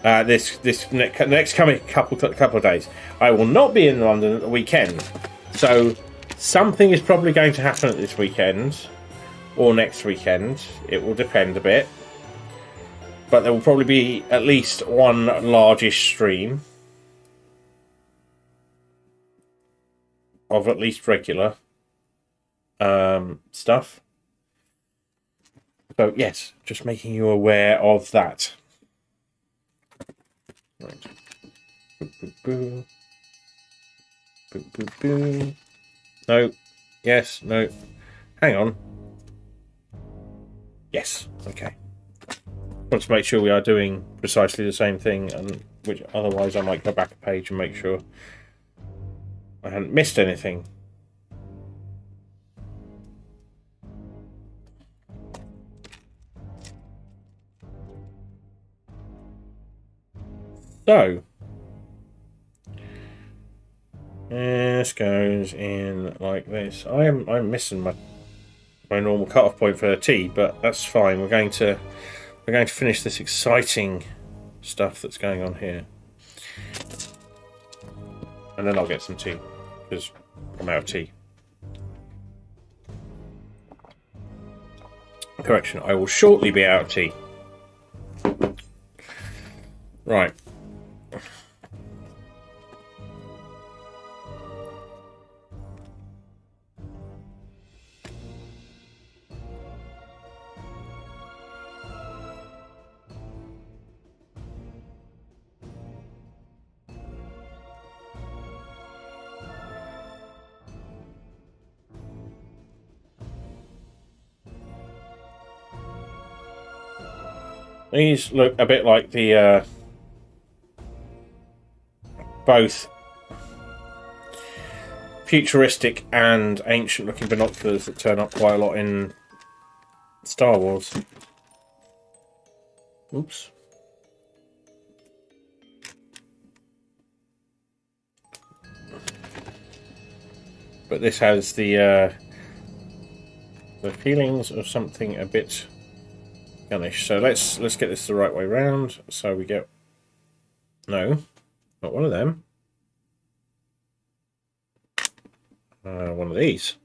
This next coming couple of days. I will not be in London at the weekend. So something is probably going to happen at this weekend or next weekend. It will depend a bit. But there will probably be at least one largish stream of at least regular stuff. So yes, just making you aware of that. Right. Boo, boo, boo. Boo, boo, boo. No. Yes. No. Hang on. Yes. Okay. Want to make sure we are doing precisely the same thing, and which otherwise I might go back a page and make sure I hadn't missed anything. So this goes in like this. I'm missing my normal cut-off point for tea, but that's fine. We're going to finish this exciting stuff that's going on here, and then I'll get some tea because I'm out of tea. Correction, I will shortly be out of tea. Right. These look a bit like the both futuristic and ancient looking binoculars that turn up quite a lot in Star Wars. Oops. But this has the feelings of something a bit gunnish. So let's get this the right way round. So we get no, not one of them. One of these.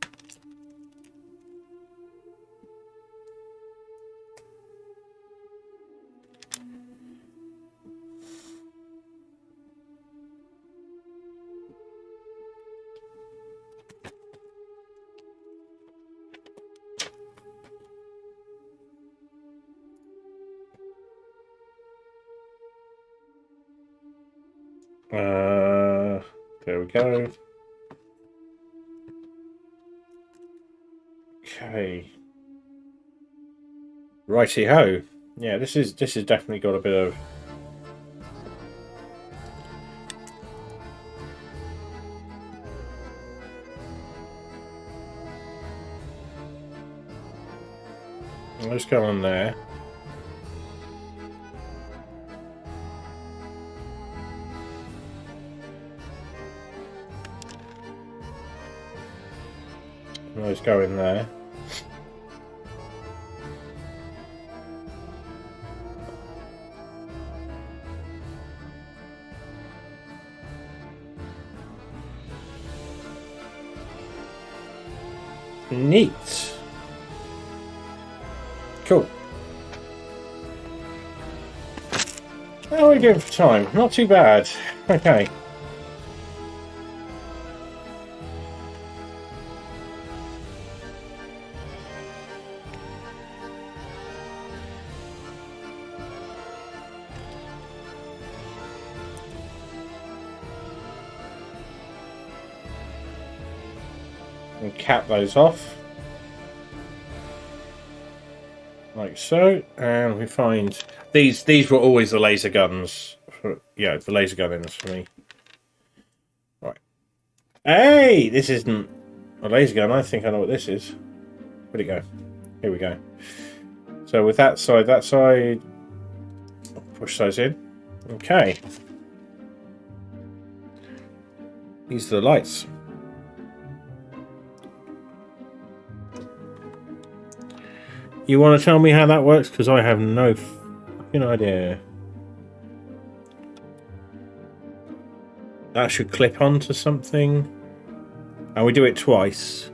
There we go. Okay. Righty ho. Yeah, this is definitely got a bit of let's go on there. Let's go in there. Neat. Cool. How are we doing for time? Not too bad. Okay. And cap those off like so, and we find these were always the laser guns for, yeah, the laser gun ends for me. Right. Hey, this isn't a laser gun. I think I know what this is. Where'd it go? Here we go. So with that side, push those in. Okay. These are the lights. You want to tell me how that works? Because I have no fucking idea. That should clip onto something. And we do it twice.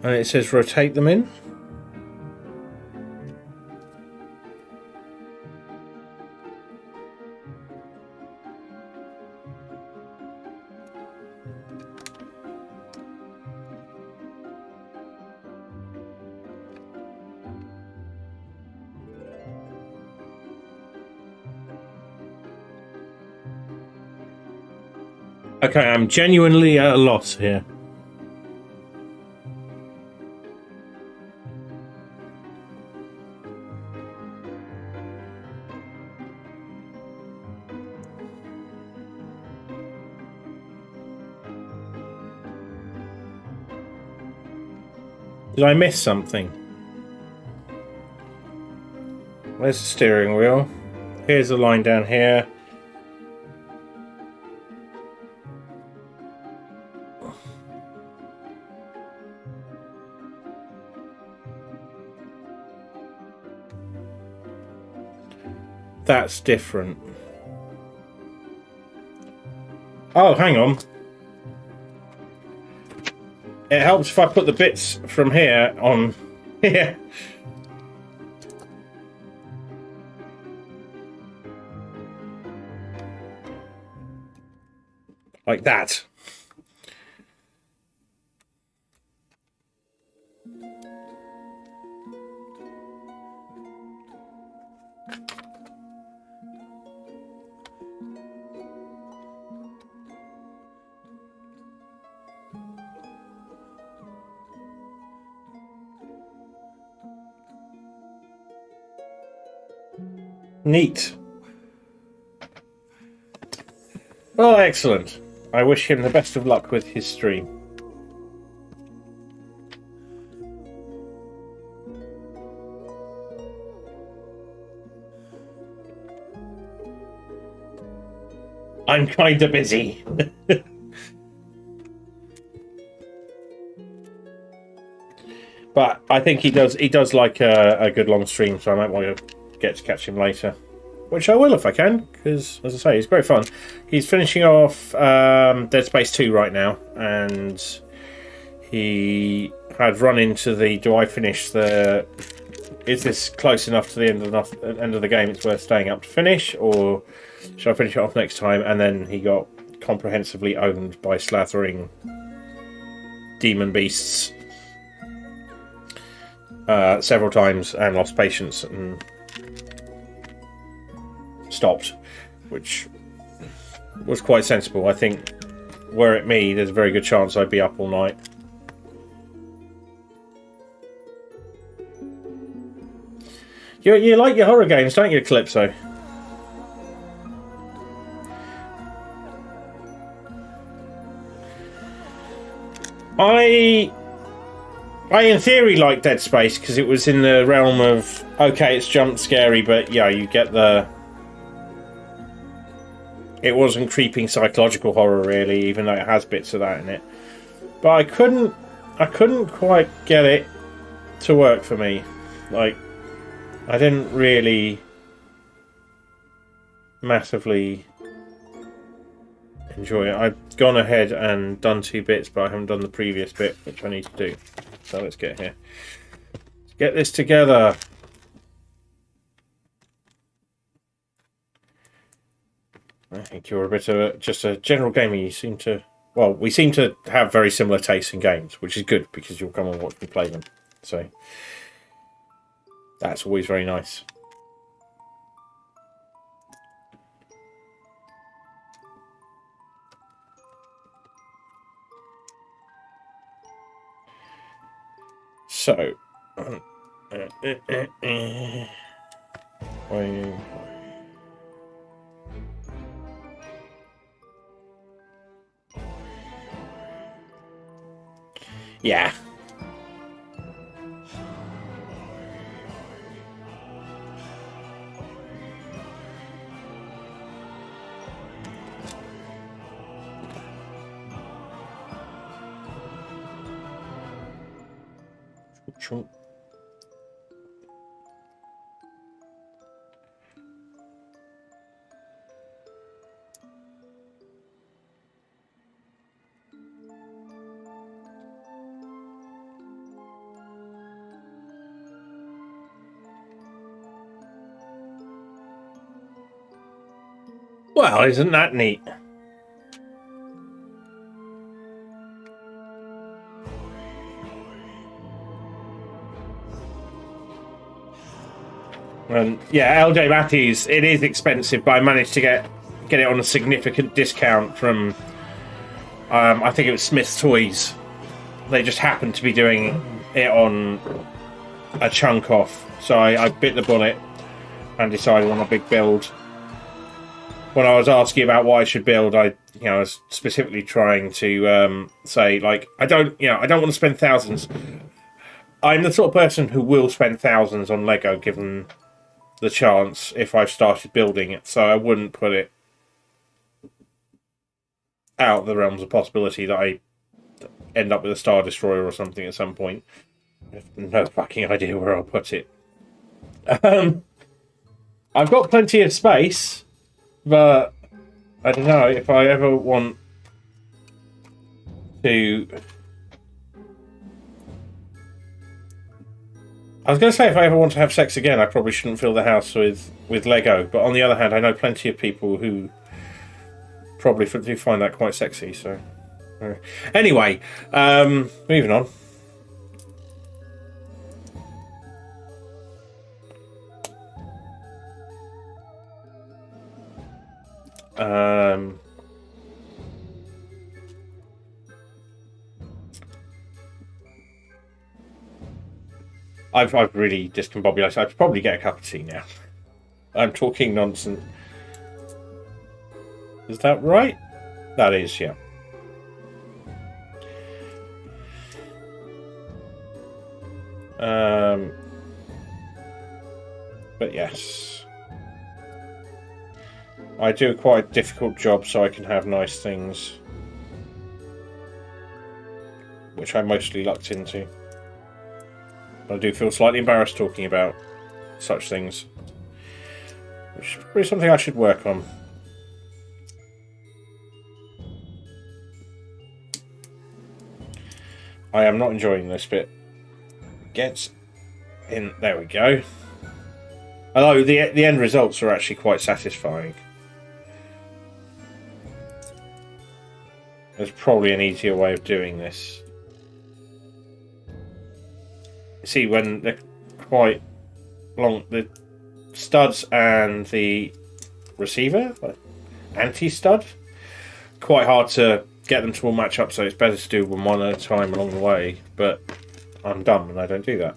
And it says rotate them in. Okay, I'm genuinely at a loss here. Did I miss something? There's the steering wheel. Here's the line down here. That's different. Oh, hang on. It helps if I put the bits from here on here. Like that. Neat. Well, excellent. I wish him the best of luck with his stream. I'm kinda busy. But I think he does like a good long stream, so I might want to get to catch him later. Which I will if I can, because, as I say, he's great fun. He's finishing off Dead Space 2 right now, and he had run into the, do I finish the, is this close enough to the end of the game it's worth staying up to finish, or should I finish it off next time? And then he got comprehensively owned by slathering demon beasts several times and lost patience and stopped, which was quite sensible. I think were it me, there's a very good chance I'd be up all night. You like your horror games, don't you, Calypso? I in theory like Dead Space because it was in the realm of, okay, it's jump scary, but yeah, you get the, it wasn't creeping psychological horror really, even though it has bits of that in it. But I couldn't quite get it to work for me. Like, I didn't really massively enjoy it. I've gone ahead and done 2 bits, but I haven't done the previous bit, which I need to do. So let's get here. Let's get this together. I think you're a bit of just a general gamer. You seem to, well, we seem to have very similar tastes in games, which is good because you'll come and watch me play them. So that's always very nice. So, yeah. Chunk. Well, isn't that neat? And yeah, LJ Matthews, it is expensive, but I managed to get it on a significant discount from I think it was Smith's Toys. They just happened to be doing it on a chunk off, so I bit the bullet and decided on a big build. When I was asking about what I should build, I was specifically trying to say, like, I don't want to spend thousands. I'm the sort of person who will spend thousands on Lego given the chance if I've started building it, so I wouldn't put it out of the realms of possibility that I end up with a Star Destroyer or something at some point. I have no fucking idea where I'll put it. I've got plenty of space, but I don't know if I ever want to... I was going to say if I ever want to have sex again, I probably shouldn't fill the house with Lego, but on the other hand, I know plenty of people who probably do find that quite sexy, so... Anyway, moving on. I've really discombobulated. I'd probably get a cup of tea now. I'm talking nonsense. Is that right? That is, yeah. But yes. I do quite a difficult job so I can have nice things. Which I mostly lucked into. I do feel slightly embarrassed talking about such things. Which is probably something I should work on. I am not enjoying this bit. Gets in. There we go. Although the end results are actually quite satisfying. There's probably an easier way of doing this. See, when they're quite long, the studs and the receiver, anti-stud, quite hard to get them to all match up, so it's better to do them one at a time along the way, but I'm dumb and I don't do that.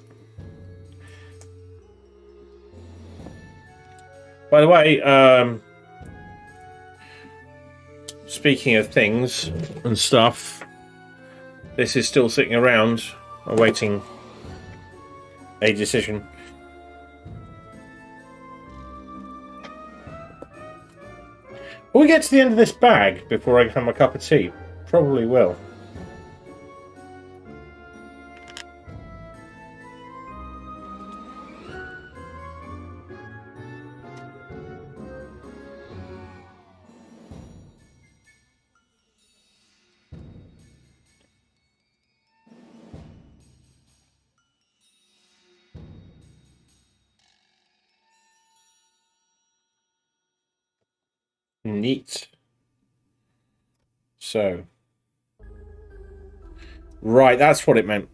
By the way, speaking of things and stuff, this is still sitting around awaiting a decision. Will we get to the end of this bag before I have my cup of tea? Probably will. Neat. So. Right, that's what it meant.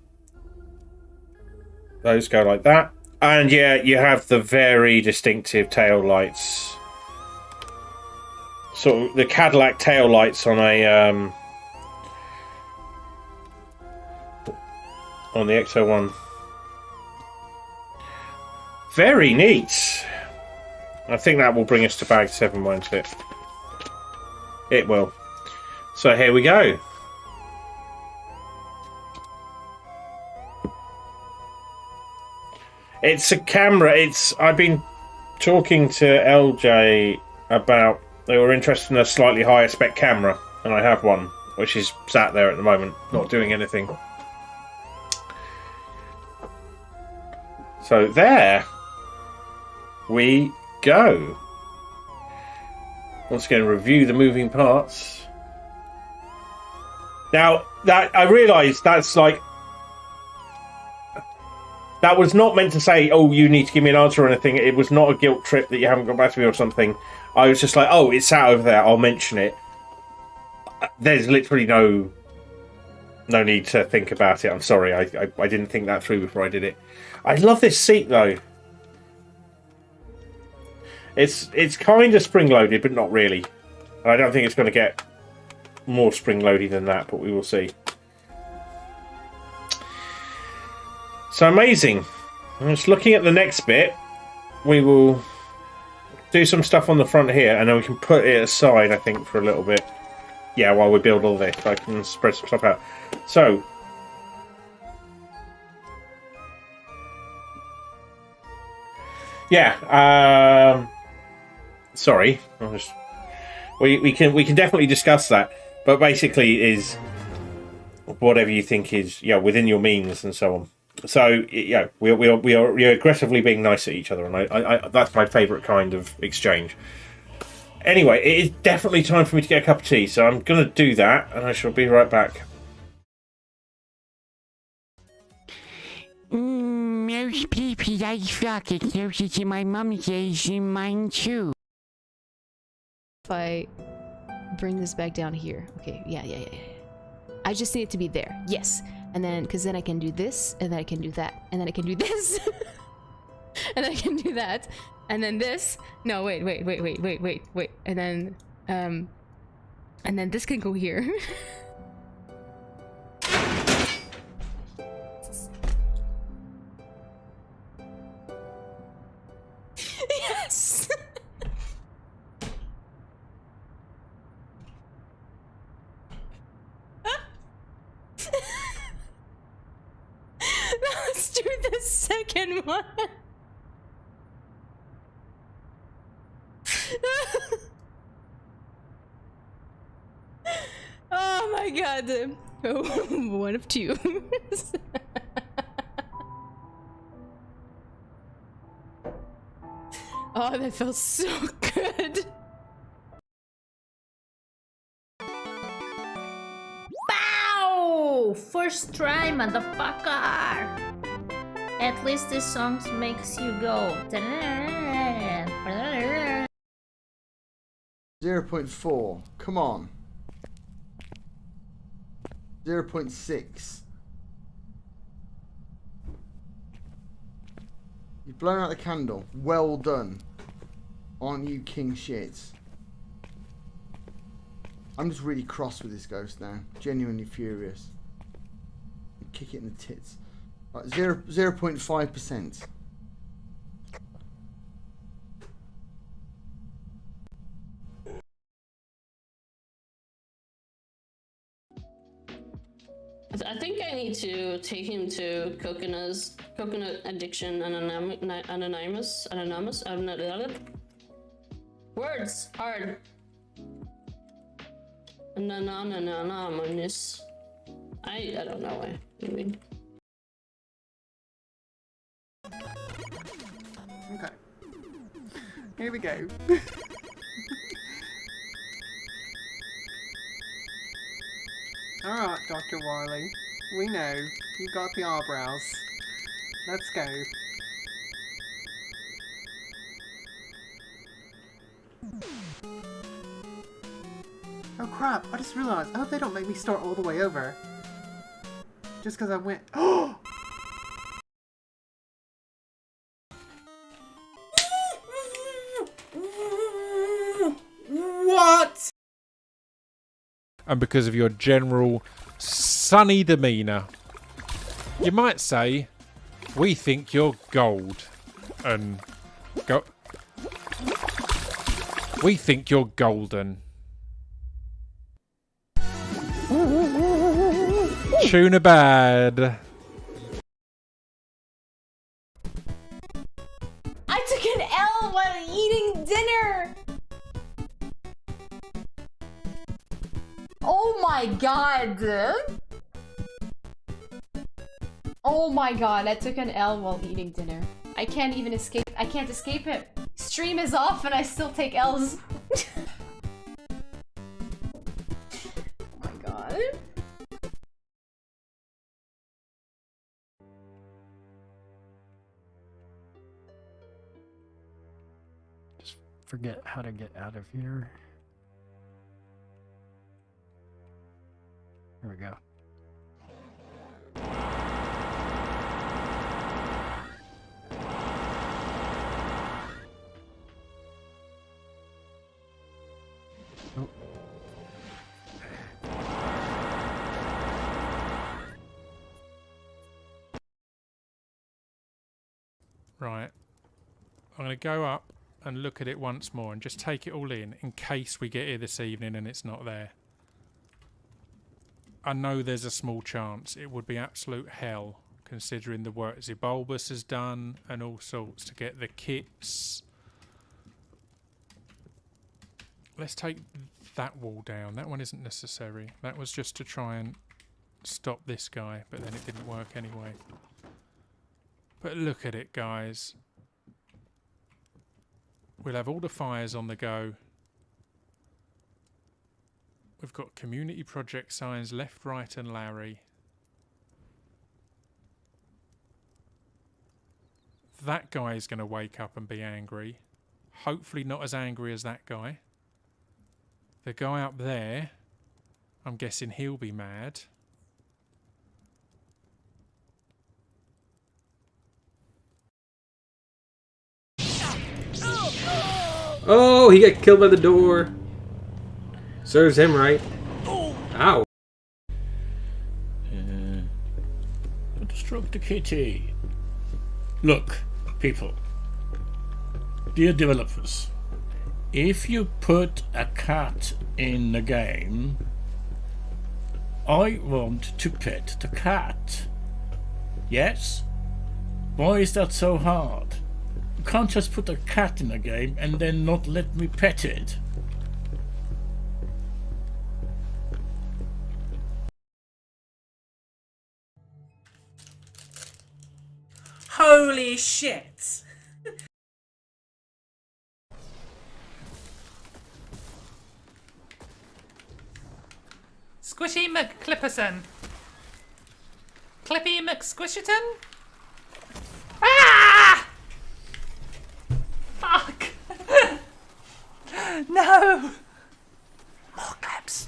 Those go like that. And yeah, you have the very distinctive tail lights. So the Cadillac tail lights on a on the Ecto-1. Very neat. I think that will bring us to bag 7, won't it? It will. So here we go. It's a camera. I've been talking to LJ about they were interested in a slightly higher spec camera, and I have one, which is sat there at the moment, not doing anything. So there we go. Once again, review the moving parts. Now that I realise that's like that was not meant to say, oh, you need to give me an answer or anything. It was not a guilt trip that you haven't got back to me or something. I was just like, oh, it's sat over there. I'll mention it. There's literally no need to think about it. I'm sorry. I didn't think that through before I did it. I love this seat though. It's kind of spring-loaded, but not really. And I don't think it's going to get more spring-loaded than that, but we will see. So amazing. I'm just looking at the next bit. We will do some stuff on the front here, and then we can put it aside, I think, for a little bit. Yeah, while we build all this, I can spread some stuff out. So... Yeah. Sorry. We can definitely discuss that. But basically, it is whatever you think is within your means and so on. So we're aggressively being nice at each other, and I that's my favourite kind of exchange. Anyway, it is definitely time for me to get a cup of tea, so I'm going to do that, and I shall be right back. Most people I fuck it closer to my mum's age than mine too. If I bring this back down here. Okay, yeah. I just need it to be there. Yes. And then, because then I can do this, and then I can do that, and then I can do this. And then I can do that. And then this. No, wait. And then this can go here. Yes! Let's do the second one. Oh my god. One of two. Oh, that felt so good. Pow! First try, motherfucker! At least this song makes you go. 0.4. Come on. 0.6. You've blown out the candle. Well done. Aren't you king shit? I'm just really cross with this ghost now. Genuinely furious. Kick it in the tits. Right, 0.5%. I think I need to take him to Coconut Addiction Anonymous. I'm not words hard. Anonymous. I don't know why. Maybe. Okay. Here we go. Alright, Dr. Wiley. We know. You got the eyebrows. Let's go. Oh crap, I just realized. I hope they don't make me start all the way over. Just because I went. Oh! What? And because of your general sunny demeanour. You might say, we think you're gold. And we think you're golden. Tuna bad. I took an L while eating dinner! Oh my god! Oh my god, I took an L while eating dinner. I can't even escape. I can't escape it. Stream is off and I still take L's. Oh my god. Just forget how to get out of here. Here we go. Oh. Right. I'm going to go up and look at it once more and just take it all in case we get here this evening and it's not there. I know there's a small chance. It would be absolute hell considering the work Zibulbus has done and all sorts to get the kits. Let's take that wall down. That one isn't necessary. That was just to try and stop this guy, but then it didn't work anyway. But look at it, guys. We'll have all the fires on the go. We've got community project signs left, right and Larry. That guy is going to wake up and be angry. Hopefully not as angry as that guy. The guy up there, I'm guessing he'll be mad. Oh, he got killed by the door. Serves him right. Ow. Destruct the kitty. Look, people. Dear developers. If you put a cat in the game, I want to pet the cat. Yes? Why is that so hard? You can't just put a cat in a game and then not let me pet it. Holy shit! Squishy McClipperson. Clippy McSquisherton? Ah! Fuck! No! More clips.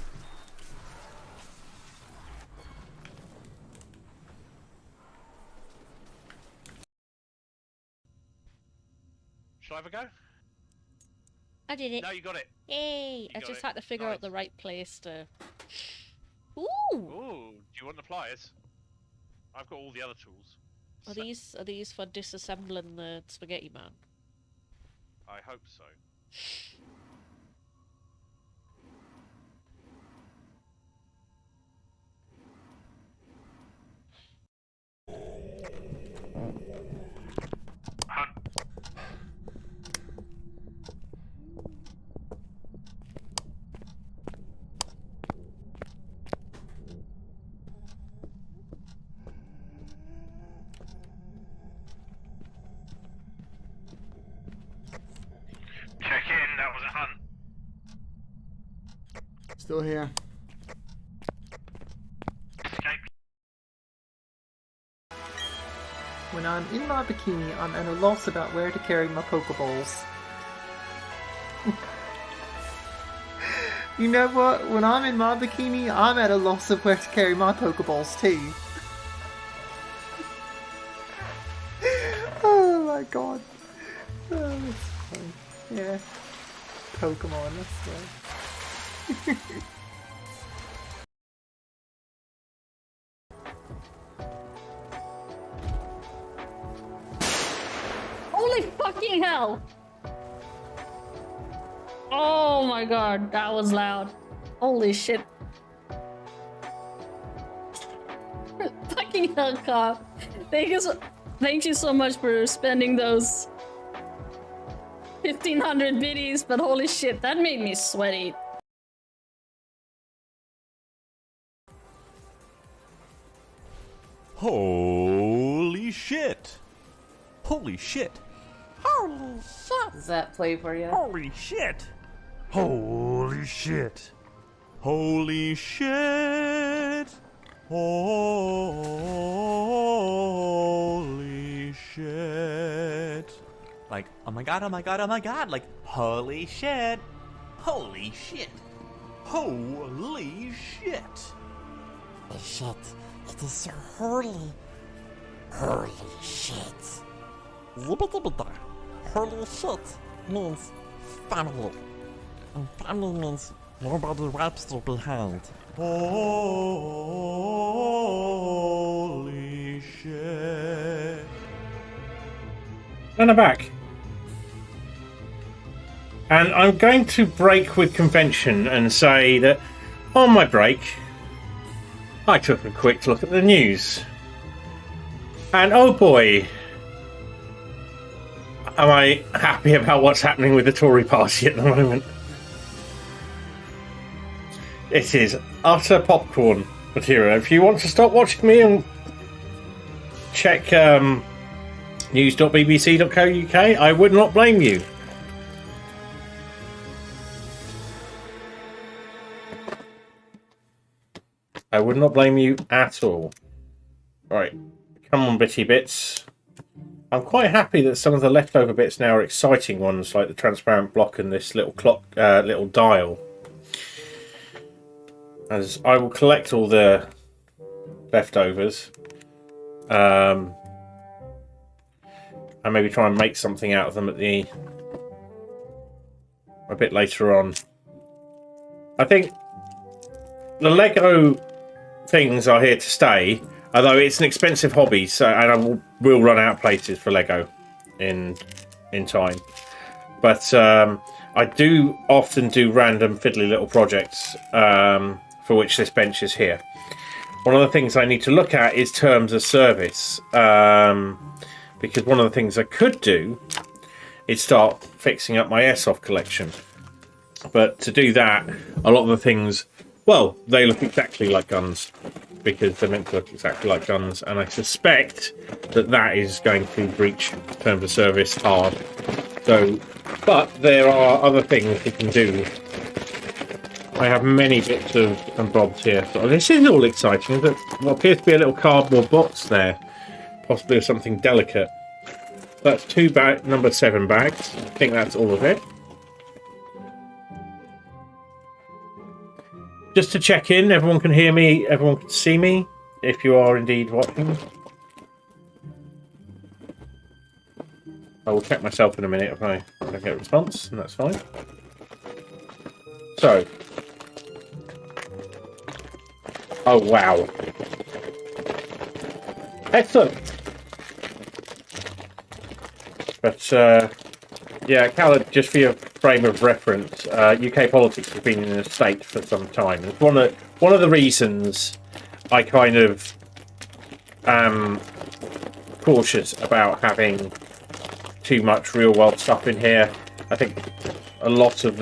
Shall I have a go? I did it. No, you got it. Yay! I got just it. had to figure out the right place to... Ooh! Ooh, do you want the pliers? I've got all the other tools. Are these for disassembling the spaghetti man? I hope so. Check in, that was a hunt. Still here. When I'm in my bikini, I'm at a loss about where to carry my Pokeballs. You know what? When I'm in my bikini, I'm at a loss of where to carry my Pokeballs too. Oh my god. Oh, that's funny. Yeah. Pokemon, that's right. Holy fucking hell! Oh my god, that was loud. Holy shit. Fucking hell, cop. Thank you so much for spending those 1500 biddies, but holy shit, that made me sweaty. Holy shit! Holy shit! Holy shit! Does that play for you? Holy shit! Holy shit! Holy shit! Holy shit! Like, oh my god, oh my god, oh my god! Like, holy shit! Holy shit! Holy shit! Oh shit. It is so holy. Holy shit. Yibbidi-bidi. Holy shit means family. And family means nobody wipes you behind. Holy shit. And I'm back. And I'm going to break with convention and say that on my break, I took a quick look at the news. And oh boy, am I happy about what's happening with the Tory party at the moment. It is utter popcorn material. If you want to stop watching me and check news.bbc.co.uk, I would not blame you. I would not blame you at all. Right, come on, bitty bits. I'm quite happy that some of the leftover bits now are exciting ones, like the transparent block and this little clock, little dial. As I will collect all the leftovers, and maybe try and make something out of them a bit later on. I think the Lego things are here to stay, although it's an expensive hobby, so and I will run out of places for Lego in time. But I do often do random fiddly little projects for which this bench is here. One of the things I need to look at is terms of service, because one of the things I could do is start fixing up my airsoft collection. But to do that, a lot of the things, well, they look exactly like guns, because they're meant to look exactly like guns, and I suspect that that is going to breach terms of service hard. So, but there are other things you can do. I have many bits of and bobs here. So this is all exciting. There appears to be a little cardboard box there, possibly of something delicate. That's number 7 bags. I think that's all of it. Just to check in, everyone can hear me, everyone can see me, if you are indeed watching. I will check myself in a minute if I don't get a response, and that's fine. So. Oh, wow. Excellent. But, yeah, Callum, just for your frame of reference, UK politics has been in a state for some time. It's one of the reasons I kind of am cautious about having too much real world stuff in here. I think a lot of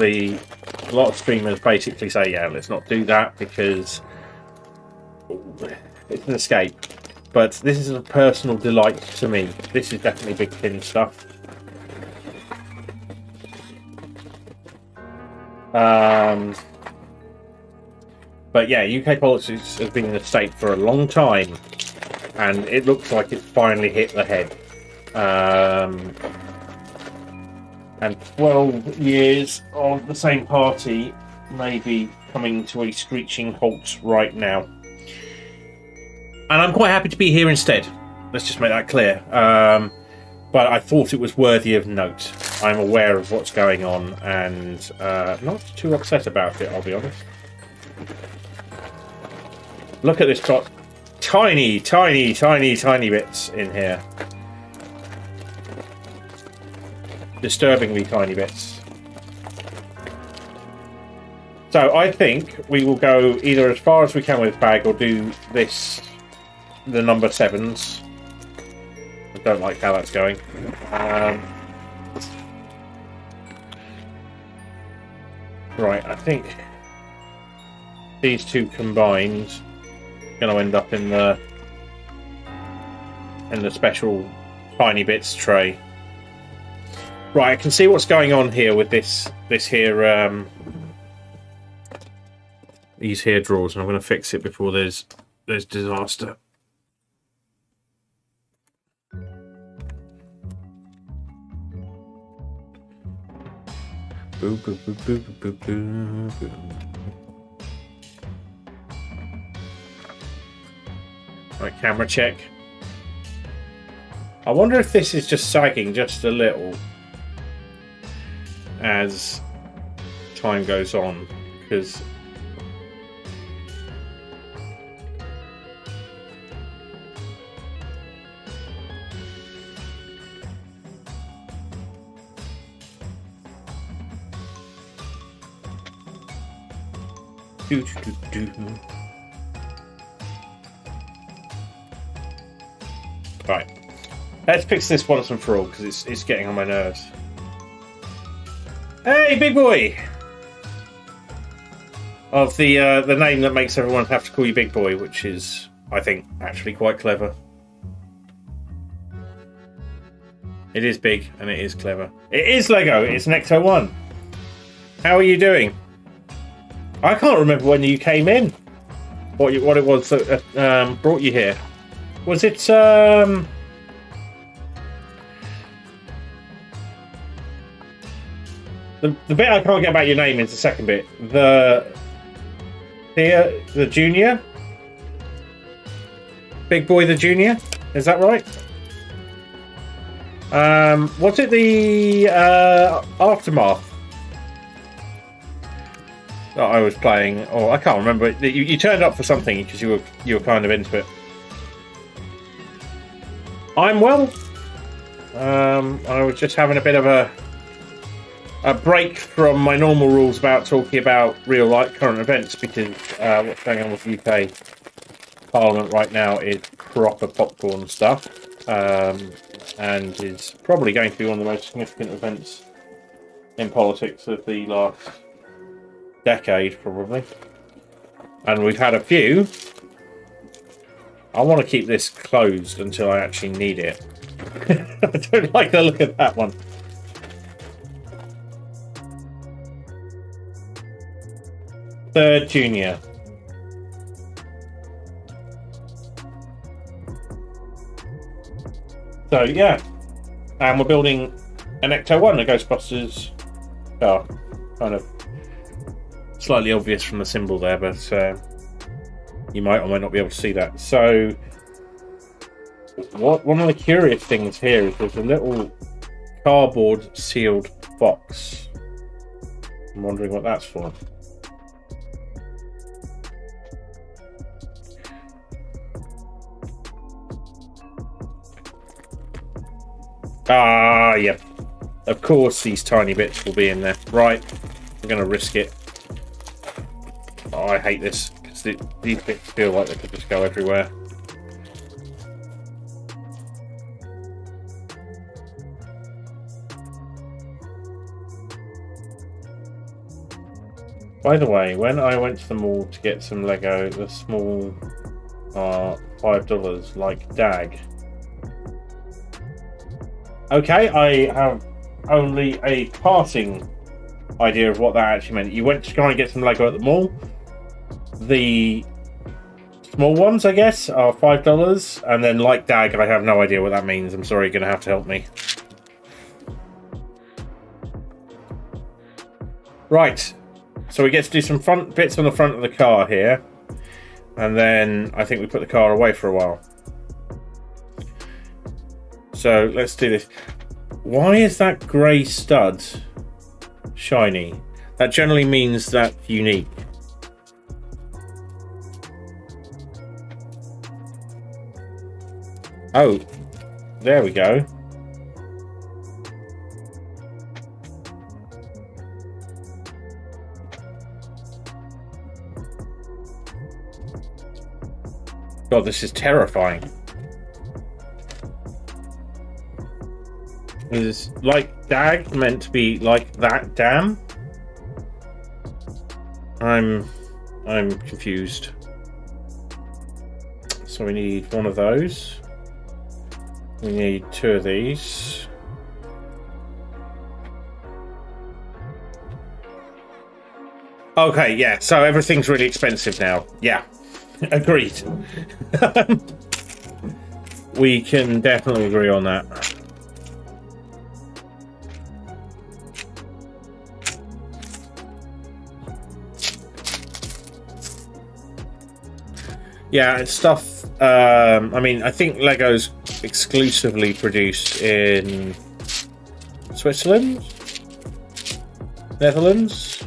streamers basically say, yeah, let's not do that because it's an escape. But this is a personal delight to me. This is definitely big pin stuff. But yeah, UK politics has been in a state for a long time, and it looks like it's finally hit the head. And 12 years of the same party may be coming to a screeching halt right now. And I'm quite happy to be here instead. Let's just make that clear. But I thought it was worthy of note. I'm aware of what's going on and not too upset about it, I'll be honest. Look at this top. Tiny, tiny, tiny, tiny bits in here. Disturbingly tiny bits. So I think we will go either as far as we can with this bag or do this, the number 7s. I don't like how that's going. Right, I think these two combined are going to end up in the special tiny bits tray. Right, I can see what's going on here with this here these here drawers, and I'm going to fix it before there's disaster. Boo, boo, boo, boo, boo, boo, boo. Right, camera check. I wonder if this is just sagging just a little as time goes on, because Right. Let's fix this once and for all, because it's getting on my nerves. Hey, big boy! Of the name that makes everyone have to call you big boy, which is, I think, actually quite clever. It is big, and it is clever. It is Lego! It's an Ecto-1! How are you doing? I can't remember when you came in. What it was that brought you here. Was it, the bit I can't get about your name is the second bit. The junior? Big boy the junior? Is that right? Was it the Aftermath that I was playing? Or I can't remember. You turned up for something because you were kind of into it. I'm well. I was just having a bit of a break from my normal rules about talking about real life current events because what's going on with the UK Parliament right now is proper popcorn stuff, and is probably going to be one of the most significant events in politics of the last decade, probably. And we've had a few. I want to keep this closed until I actually need it. I don't like the look of that one. Third junior. So yeah, and we're building an Ecto-1, a Ghostbusters car. Kind of slightly obvious from the symbol there, but you might or might not be able to see that. So one of the curious things here is there's a little cardboard sealed box. I'm wondering what that's for. Ah, yeah. Of course these tiny bits will be in there. Right. I'm going to risk it. Oh, I hate this. Because these bits feel like they could just go everywhere. By the way, when I went to the mall to get some Lego, the small are $5, like DAG. Okay, I have only a passing idea of what that actually meant. You went to try and get some Lego at the mall. The small ones, I guess, are $5, and then like DAG, I have no idea what that means. I'm sorry, you're going to have to help me. Right, so we get to do some front bits on the front of the car here, and then I think we put the car away for a while. So let's do this. Why is that grey stud shiny? That generally means that's unique. Oh, there we go. God, this is terrifying. Is like DAG meant to be like that dam? I'm confused. So we need one of those. We need two of these. Okay, yeah, so everything's really expensive now. Yeah, agreed. We can definitely agree on that. Yeah, it's stuff. I mean, I think Lego's exclusively produced in Switzerland, Netherlands.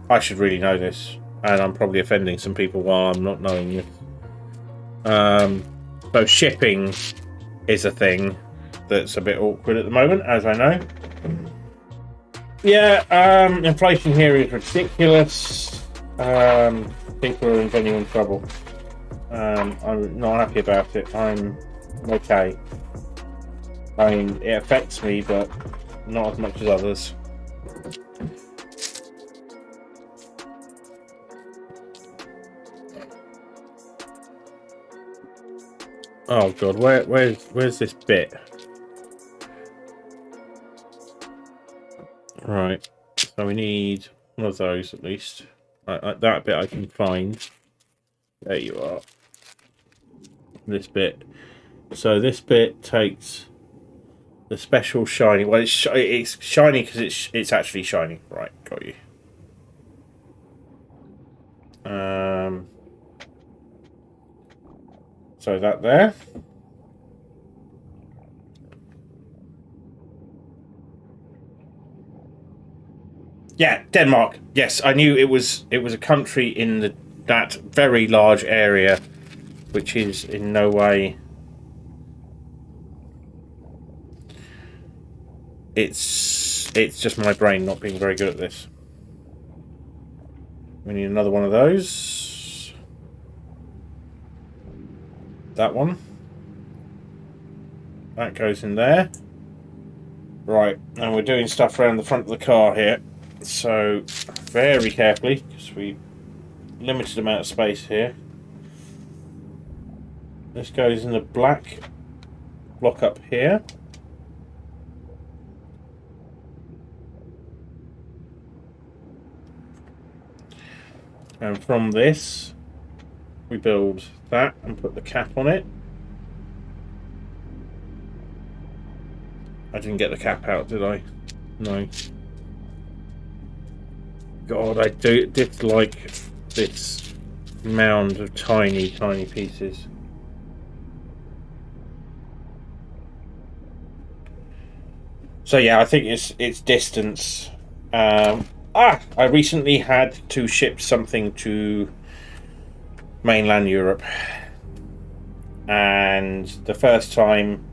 I should really know this, and I'm probably offending some people while I'm not knowing this. So shipping is a thing that's a bit awkward at the moment, as I know. Yeah, inflation here is ridiculous. People are in genuine trouble. I'm not happy about it. I'm okay. I mean, it affects me, but not as much as others. Oh god, where's this bit? Right, so we need one of those at least. That bit I can find. There you are. This bit. So this bit takes the special shiny. Well, it's shiny because it's actually shiny. Right, got you. So that there. Yeah, Denmark. Yes, I knew it was a country in that very large area, which is in no way. It's just my brain not being very good at this. We need another one of those. That one. That goes in there. Right, and we're doing stuff around the front of the car here. So, very carefully, because we limited amount of space here. This goes in the black block up here. And from this, we build that and put the cap on it. I didn't get the cap out, did I? No. God, I did like this mound of tiny, tiny pieces. So yeah, I think it's distance. I recently had to ship something to mainland Europe, and the first time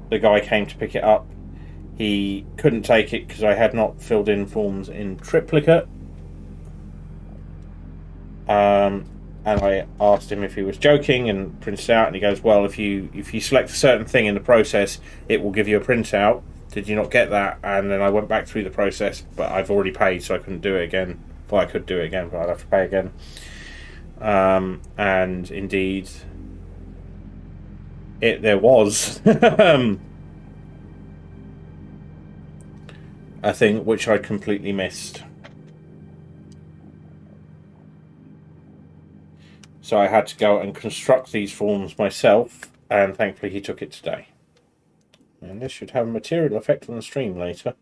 the guy came to pick it up, he couldn't take it because I had not filled in forms in triplicate. And I asked him if he was joking and printed it out, and he goes, "Well, if you select a certain thing in the process, it will give you a printout. Did you not get that?" And then I went back through the process, but I've already paid, so I couldn't do it again. Well, I could do it again, but I'd have to pay again. And indeed, there was a thing which I completely missed. So I had to go and construct these forms myself, and thankfully he took it today. And this should have a material effect on the stream later.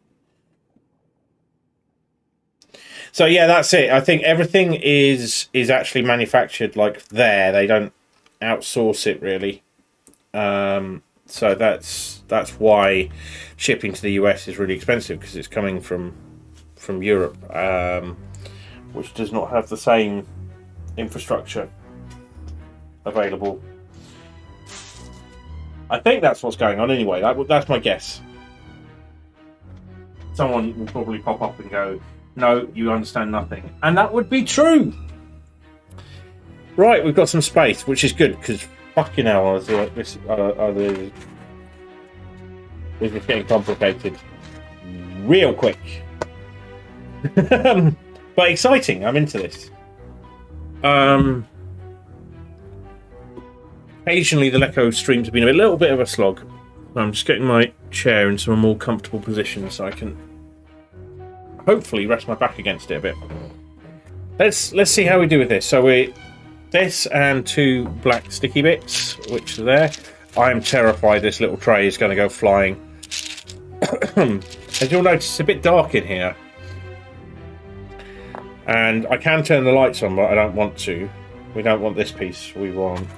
So yeah, that's it. I think everything is actually manufactured like there. They don't outsource it really. So that's why shipping to the US is really expensive, because it's coming from Europe, which does not have the same infrastructure available. I think that's what's going on anyway. That's my guess. Someone will probably pop up and go, "No, you understand nothing," and that would be true. Right, we've got some space, which is good, because fucking hell, I was like, this is getting complicated real quick. But exciting. I'm into this. Occasionally the Lecco streams have been a little bit of a slog. I'm just getting my chair into a more comfortable position so I can hopefully rest my back against it a bit. Let's see how we do with this. So this and 2 black sticky bits, which are there. I am terrified this little tray is going to go flying. As you'll notice, it's a bit dark in here. And I can turn the lights on, but I don't want to. We don't want this piece. We want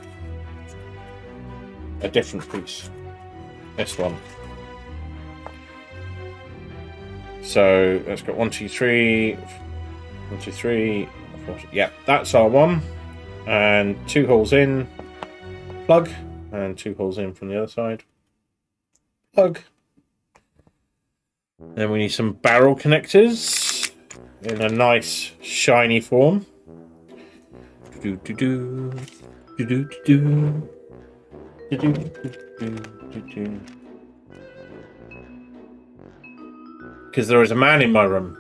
a different piece. This one. So let's go 1, 2, 3. 1, 2, 3. 4, yeah, that's our one. And 2 holes in. Plug. And 2 holes in from the other side. Plug. Then we need some barrel connectors in a nice shiny form. Do do do do do do. Because there is a man in my room.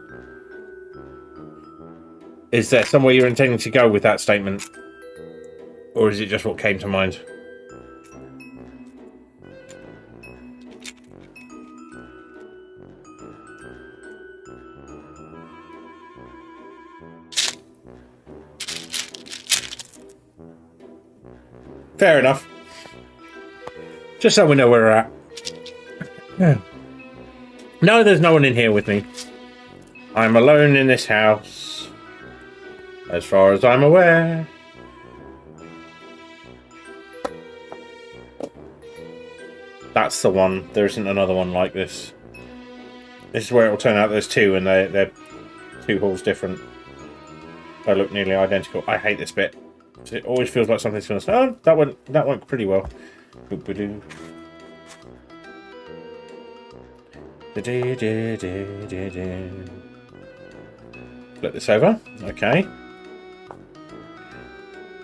Is there somewhere you're intending to go with that statement? Or is it just what came to mind? Fair enough. Just so we know where we're at. Yeah. No, there's no one in here with me. I'm alone in this house. As far as I'm aware. That's the one. There isn't another one like this. This is where it will turn out there's two and they're two halls different. They look nearly identical. I hate this bit. It always feels like something's going to... Oh, that went pretty well. Boop-a-doo. Flip this over. Okay.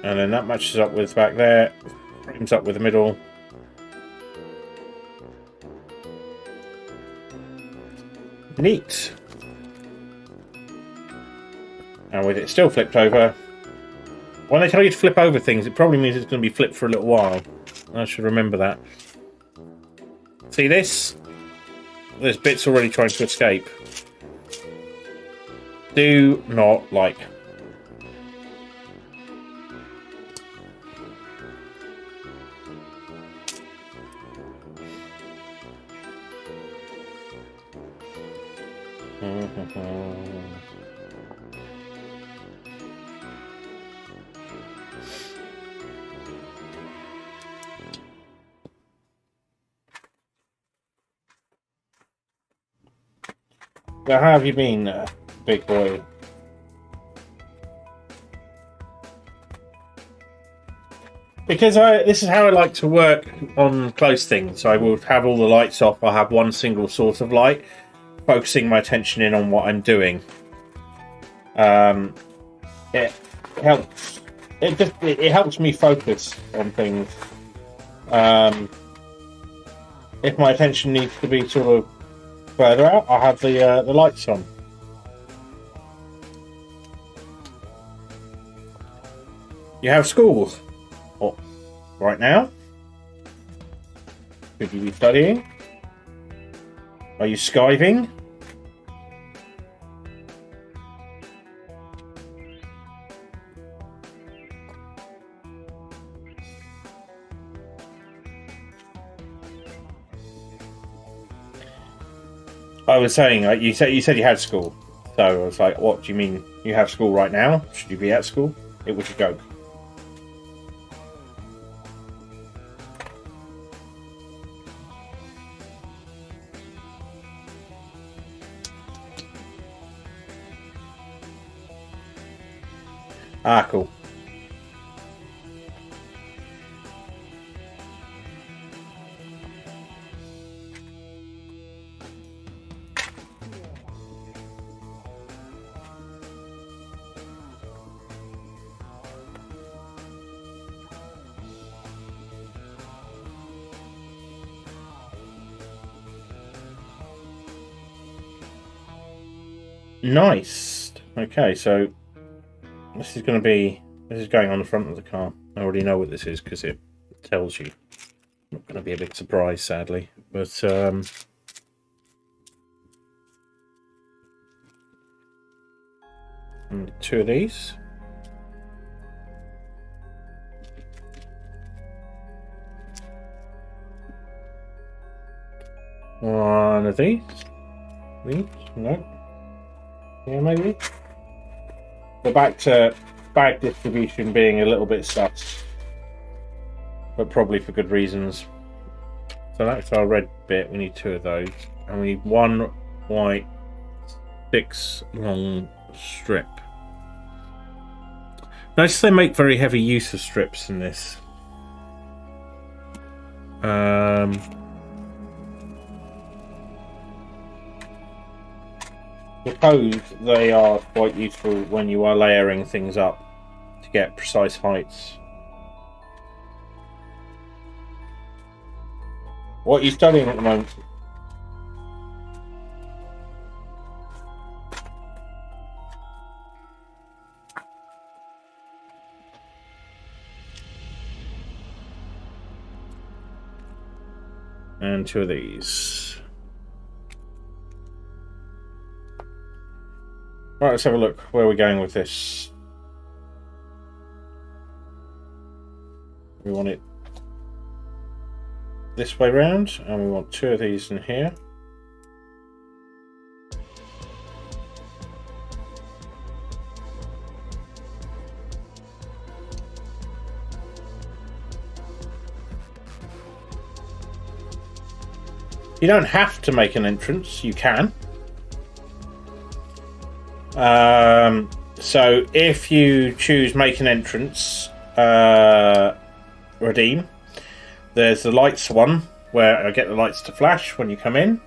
And then that matches up with back there. Frames up with the middle. Neat. And with it still flipped over... When they tell you to flip over things, it probably means it's going to be flipped for a little while. I should remember that. See this? There's bits already trying to escape. Do not like. So how have you been, big boy? Because this is how I like to work on close things. I will have all the lights off. I'll have one single source of light, focusing my attention in on what I'm doing. It helps. It helps me focus on things. If my attention needs to be sort of further out, I'll have the lights on. You have school. What? Right now? Could you be studying? Are you skiving? I was saying, you said you had school, so I was like, "What do you mean you have school right now? Should you be at school?" It was a joke. Ah, cool. Nice. Okay, so this is going on the front of the car. I already know what this is because it tells you. Not going to be a big surprise, sadly, but and two of these. One of these. These? No. Yeah, maybe. We're back to bag distribution being a little bit sus, but probably for good reasons. So that's our red bit. We need two of those, and we need one white 6 long strip. Notice they make very heavy use of strips in this. Suppose they are quite useful when you are layering things up to get precise heights. What are you studying at the moment? And 2 of these. Right, let's have a look. Where are we going with this? We want it this way round, and we want 2 of these in here. You don't have to make an entrance, you can. So if you choose make an entrance, redeem, there's the lights one, where I get the lights to flash when you come in.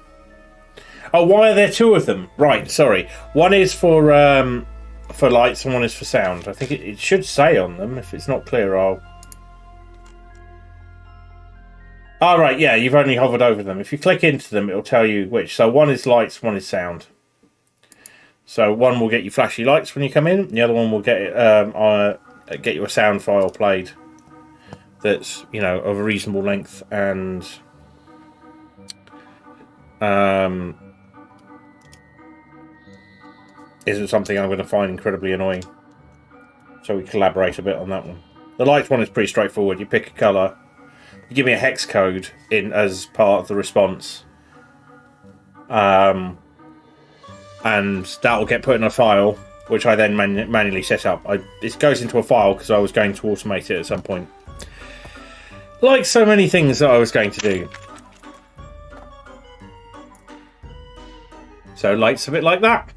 Oh, why are there 2 of them? Right, sorry. One is for lights and one is for sound. I think it should say on them. If it's not clear, I'll... Oh, right, yeah, you've only hovered over them. If you click into them, it'll tell you which. So one is lights, one is sound. So one will get you flashy lights when you come in. The other one will get you a sound file played that's, you know, of a reasonable length and isn't something I'm going to find incredibly annoying. So we collaborate a bit on that one. The lights one is pretty straightforward. You pick a colour. You give me a hex code in as part of the response, and that will get put in a file, which I then manually set up. It goes into a file because I was going to automate it at some point, like so many things that I was going to do. So lights a bit like that.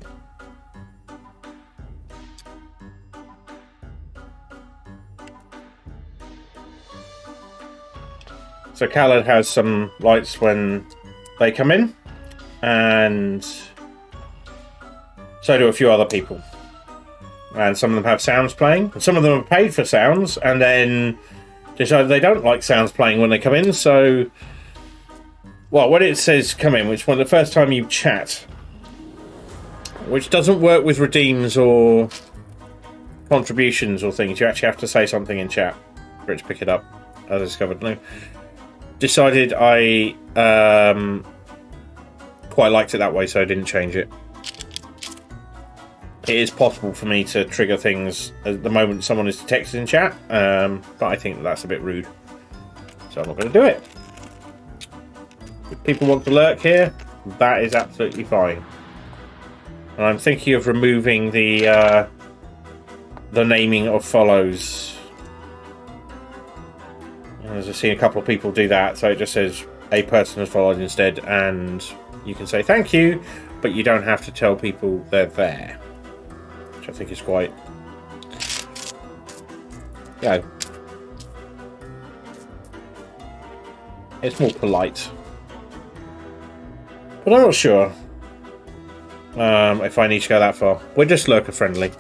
So Khaled has some lights when they come in, and so do a few other people. And some of them have sounds playing, and some of them are paid for sounds, and then decide they don't like sounds playing when they come in. So, well, when it says come in, which one the first time you chat, which doesn't work with redeems or contributions or things, you actually have to say something in chat for it to pick it up. I discovered no. Decided I quite liked it that way, so I didn't change it. It is possible for me to trigger things at the moment someone is detected in chat, but I think that's a bit rude, so I'm not going to do it. If people want to lurk here, that is absolutely fine. And I'm thinking of removing the naming of follows. As I've seen a couple of people do that, so it just says a person has followed instead, and you can say thank you, but you don't have to tell people they're there, which I think is quite, it's more polite. But I'm not sure if I need to go that far. We're just lurker friendly.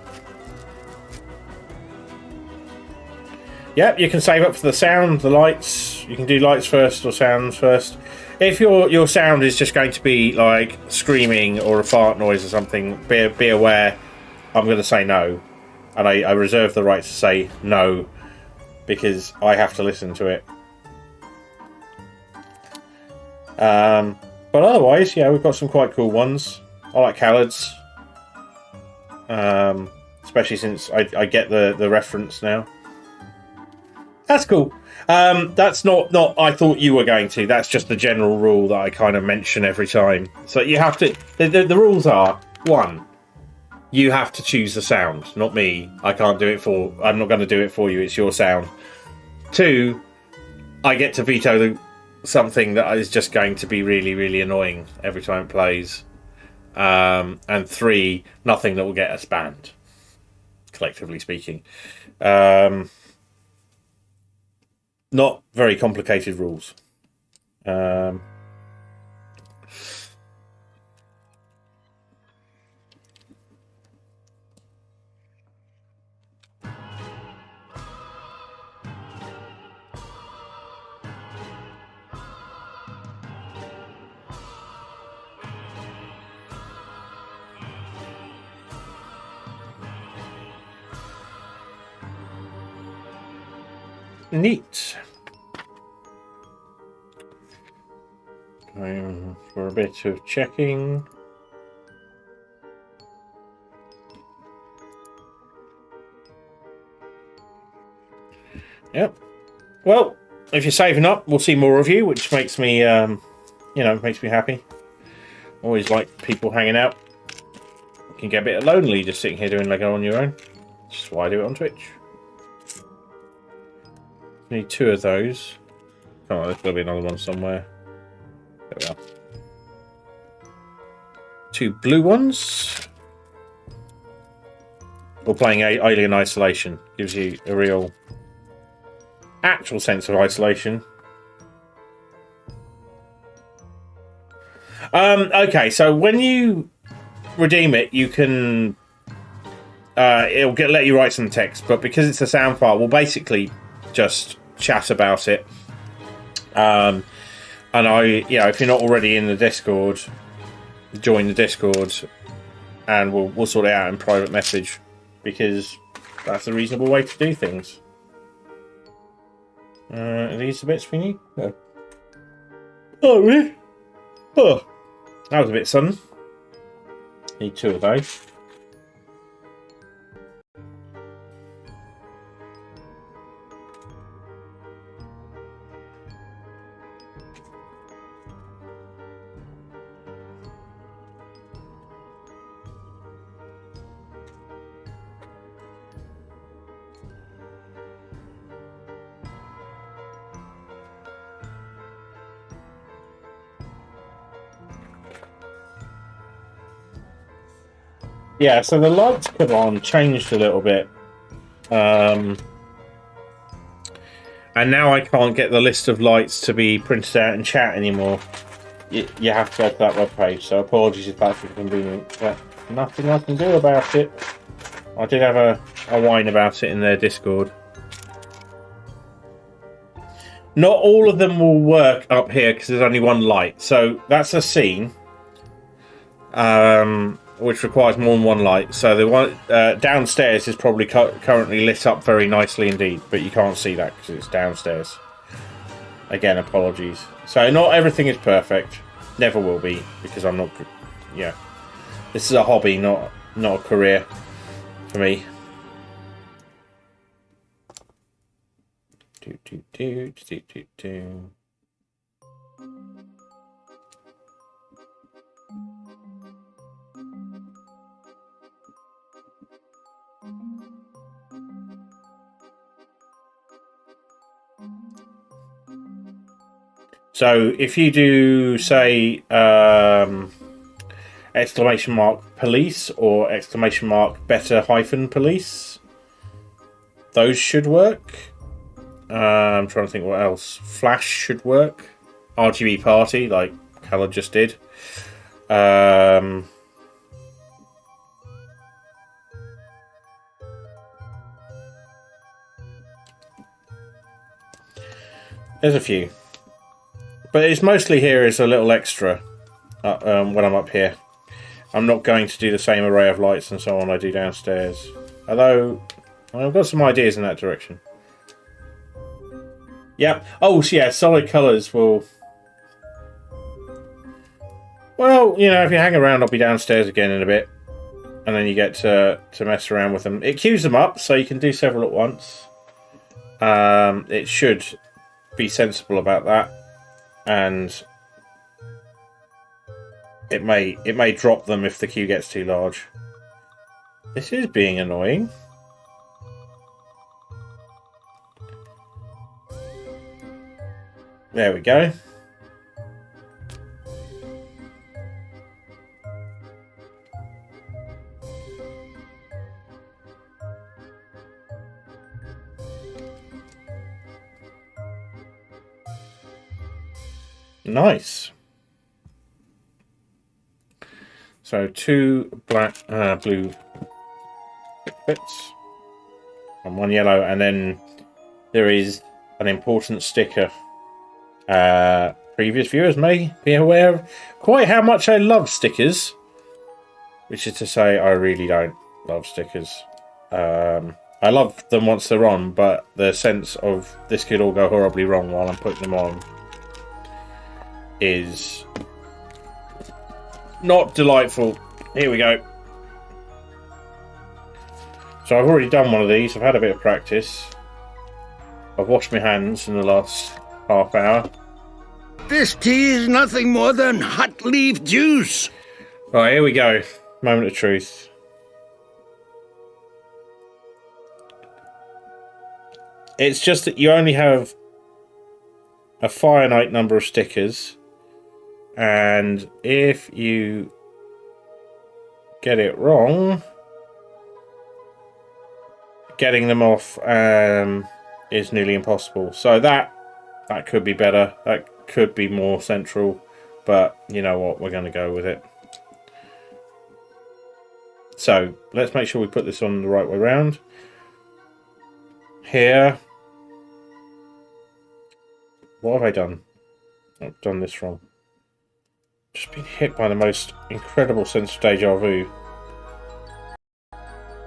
Yep, you can save up for the sound, the lights. You can do lights first or sounds first. If your sound is just going to be like screaming or a fart noise or something, be aware I'm going to say no. And I reserve the right to say no because I have to listen to it. But otherwise, yeah, we've got some quite cool ones. I like Khaled's. Especially since I get the reference now. That's cool. That's not I thought you were going to. That's just the general rule that I kind of mention every time. So you have to... The rules are, 1, you have to choose the sound, not me. I can't do it for... I'm not going to do it for you. It's your sound. 2, I get to veto something that is just going to be really, really annoying every time it plays. And 3, nothing that will get us banned, collectively speaking. Not very complicated rules. Neat. For a bit of checking. Yep. Well, if you're saving up, we'll see more of you, which makes me, you know, makes me happy. Always like people hanging out. You can get a bit lonely just sitting here doing Lego on your own. That's why I do it on Twitch. Need 2 of those. Come on, there's got to be another one somewhere. There we are. 2 blue ones. Or playing Alien Isolation gives you a real, actual sense of isolation. Okay, so when you redeem it, you can it'll let you write some text, but because it's a sound file, we'll basically just chat about it. And you know, if you're not already in the Discord, join the Discord, and we'll sort it out in private message, because that's a reasonable way to do things. Are these the bits we need? No. Oh, really? Oh, that was a bit sudden. Need 2 of those. Yeah, so the lights come on changed a little bit. And now I can't get the list of lights to be printed out in chat anymore. You have to go to that webpage, so apologies if that's inconvenient. But nothing I can do about it. I did have a whine about it in their Discord. Not all of them will work up here because there's only one light. So that's a scene. Which requires more than one light. So the one downstairs is probably currently lit up very nicely indeed, but you can't see that because it's downstairs. Again, apologies. So not everything is perfect. Never will be, because I'm not... Yeah. This is a hobby, not a career for me. So if you do, say, exclamation mark police or exclamation mark better hyphen police, those should work. I'm trying to think what else. Flash should work. RGB party, like Colour just did. There's a few. But it's mostly here as a little extra when I'm up here. I'm not going to do the same array of lights and so on I do downstairs. Although, I've got some ideas in that direction. Yep. Oh, so yeah, solid colours will... Well, you know, if you hang around, I'll be downstairs again in a bit. And then you get to mess around with them. It queues them up, so you can do several at once. It should be sensible about that. And it may drop them if the queue gets too large. This is being annoying. There we go. Nice. So 2 black, blue bits and 1 yellow, and then there is an important sticker. Previous viewers may be aware of quite how much I love stickers, which is to say I really don't love stickers. I love them once they're on, but the sense of this could all go horribly wrong while I'm putting them on is not delightful. Here we go. So I've already done one of these. I've had a bit of practice. I've washed my hands in the last half hour. This tea is nothing more than hot leaf juice. Right, here we go. Moment of truth. It's just that you only have a finite number of stickers, and if you get it wrong, getting them off is nearly impossible. So that could be better. That could be more central, but you know what? We're going to go with it. So let's make sure we put this on the right way round. Here. What have I done? I've done this wrong. Just been hit by the most incredible sense of deja vu.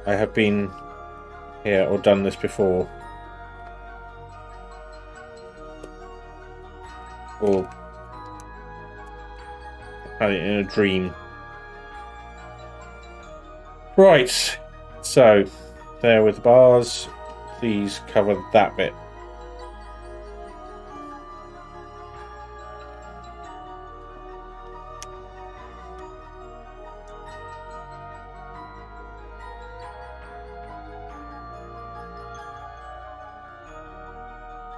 I have been here or done this before. Or had it in a dream. Right, so there with the bars. Please cover that bit.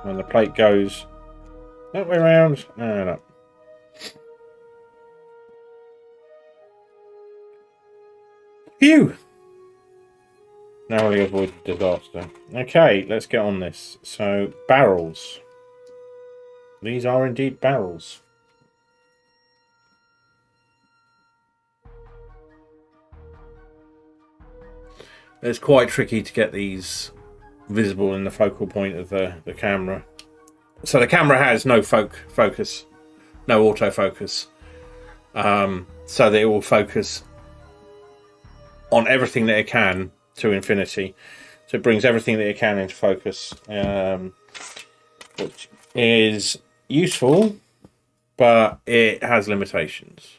When the plate goes that way around and up. Phew! Now we avoid disaster. Okay, let's get on this. So, barrels. These are indeed barrels. It's quite tricky to get these visible in the focal point of the camera. So the camera has no focus, no autofocus, so that it will focus on everything that it can to infinity. So it brings everything that it can into focus, which is useful, but it has limitations.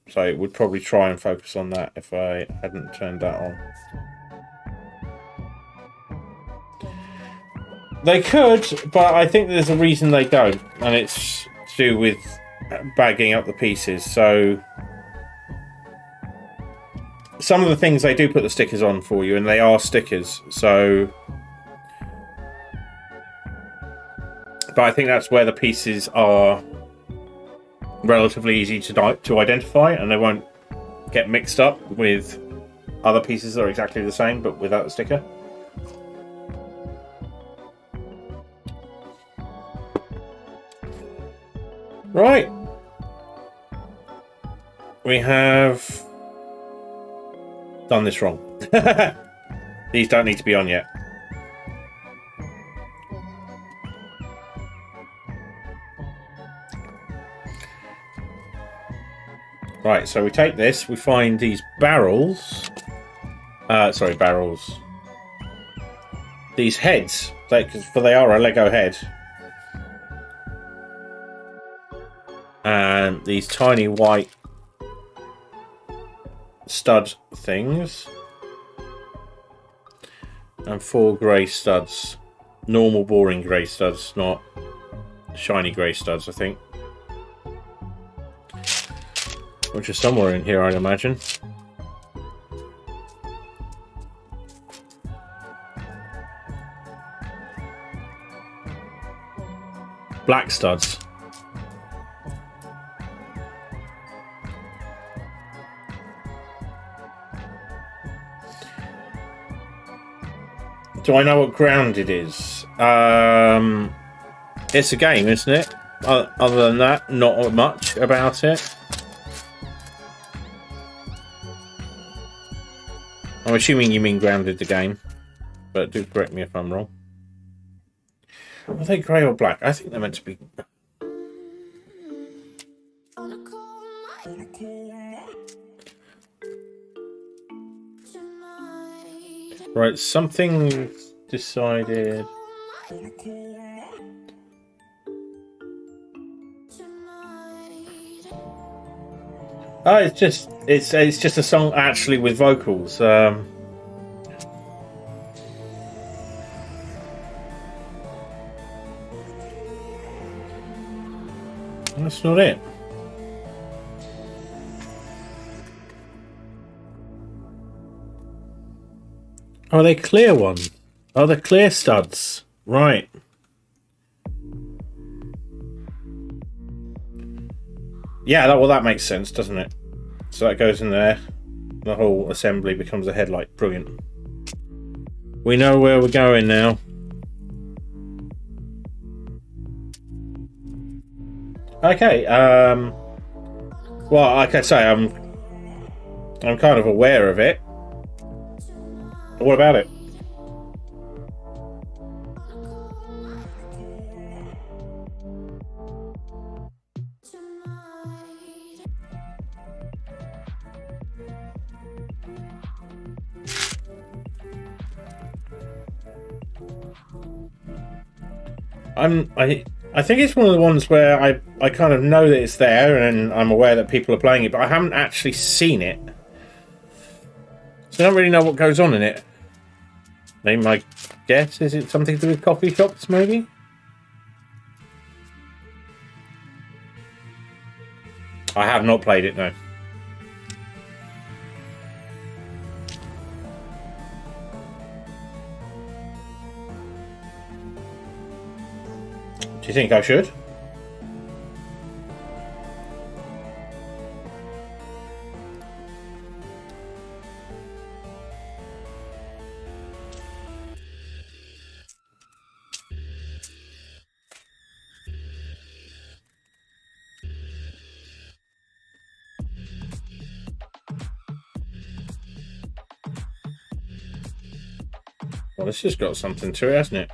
So it would probably try and focus on that if I hadn't turned that on. They could, but I think there's a reason they don't, and it's to do with bagging up the pieces. So some of the things they do put the stickers on for you, and they are stickers. So, but I think that's where the pieces are relatively easy to identify, and they won't get mixed up with other pieces that are exactly the same but without the sticker. Right, we have done this wrong. These don't need to be on yet. Right, so we take this, we find these barrels. Barrels. These heads, for they are a Lego head. And these tiny white stud things. And 4 grey studs. Normal, boring grey studs, not shiny grey studs, I think. Which is somewhere in here, I'd imagine. Black studs. Do I know what grounded is? It's a game, isn't it? Other than that, not much about it. I'm assuming you mean grounded the game, but do correct me if I'm wrong. Are they grey or black? I think they're meant to be. Right, something decided. Oh, it's just a song actually with vocals. That's not it. Oh, they clear one. Oh, the clear studs. Right. Yeah, that makes sense, doesn't it? So that goes in there. The whole assembly becomes a headlight. Brilliant. We know where we're going now. Okay. Well, like I say, I'm kind of aware of it. What about it? I think it's one of the ones where I kind of know that it's there and I'm aware that people are playing it, but I haven't actually seen it. So I don't really know what goes on in it. Maybe my guess is it something to do with coffee shops, maybe? I have not played it, no. Do you think I should? Well, this has got something to it, hasn't it?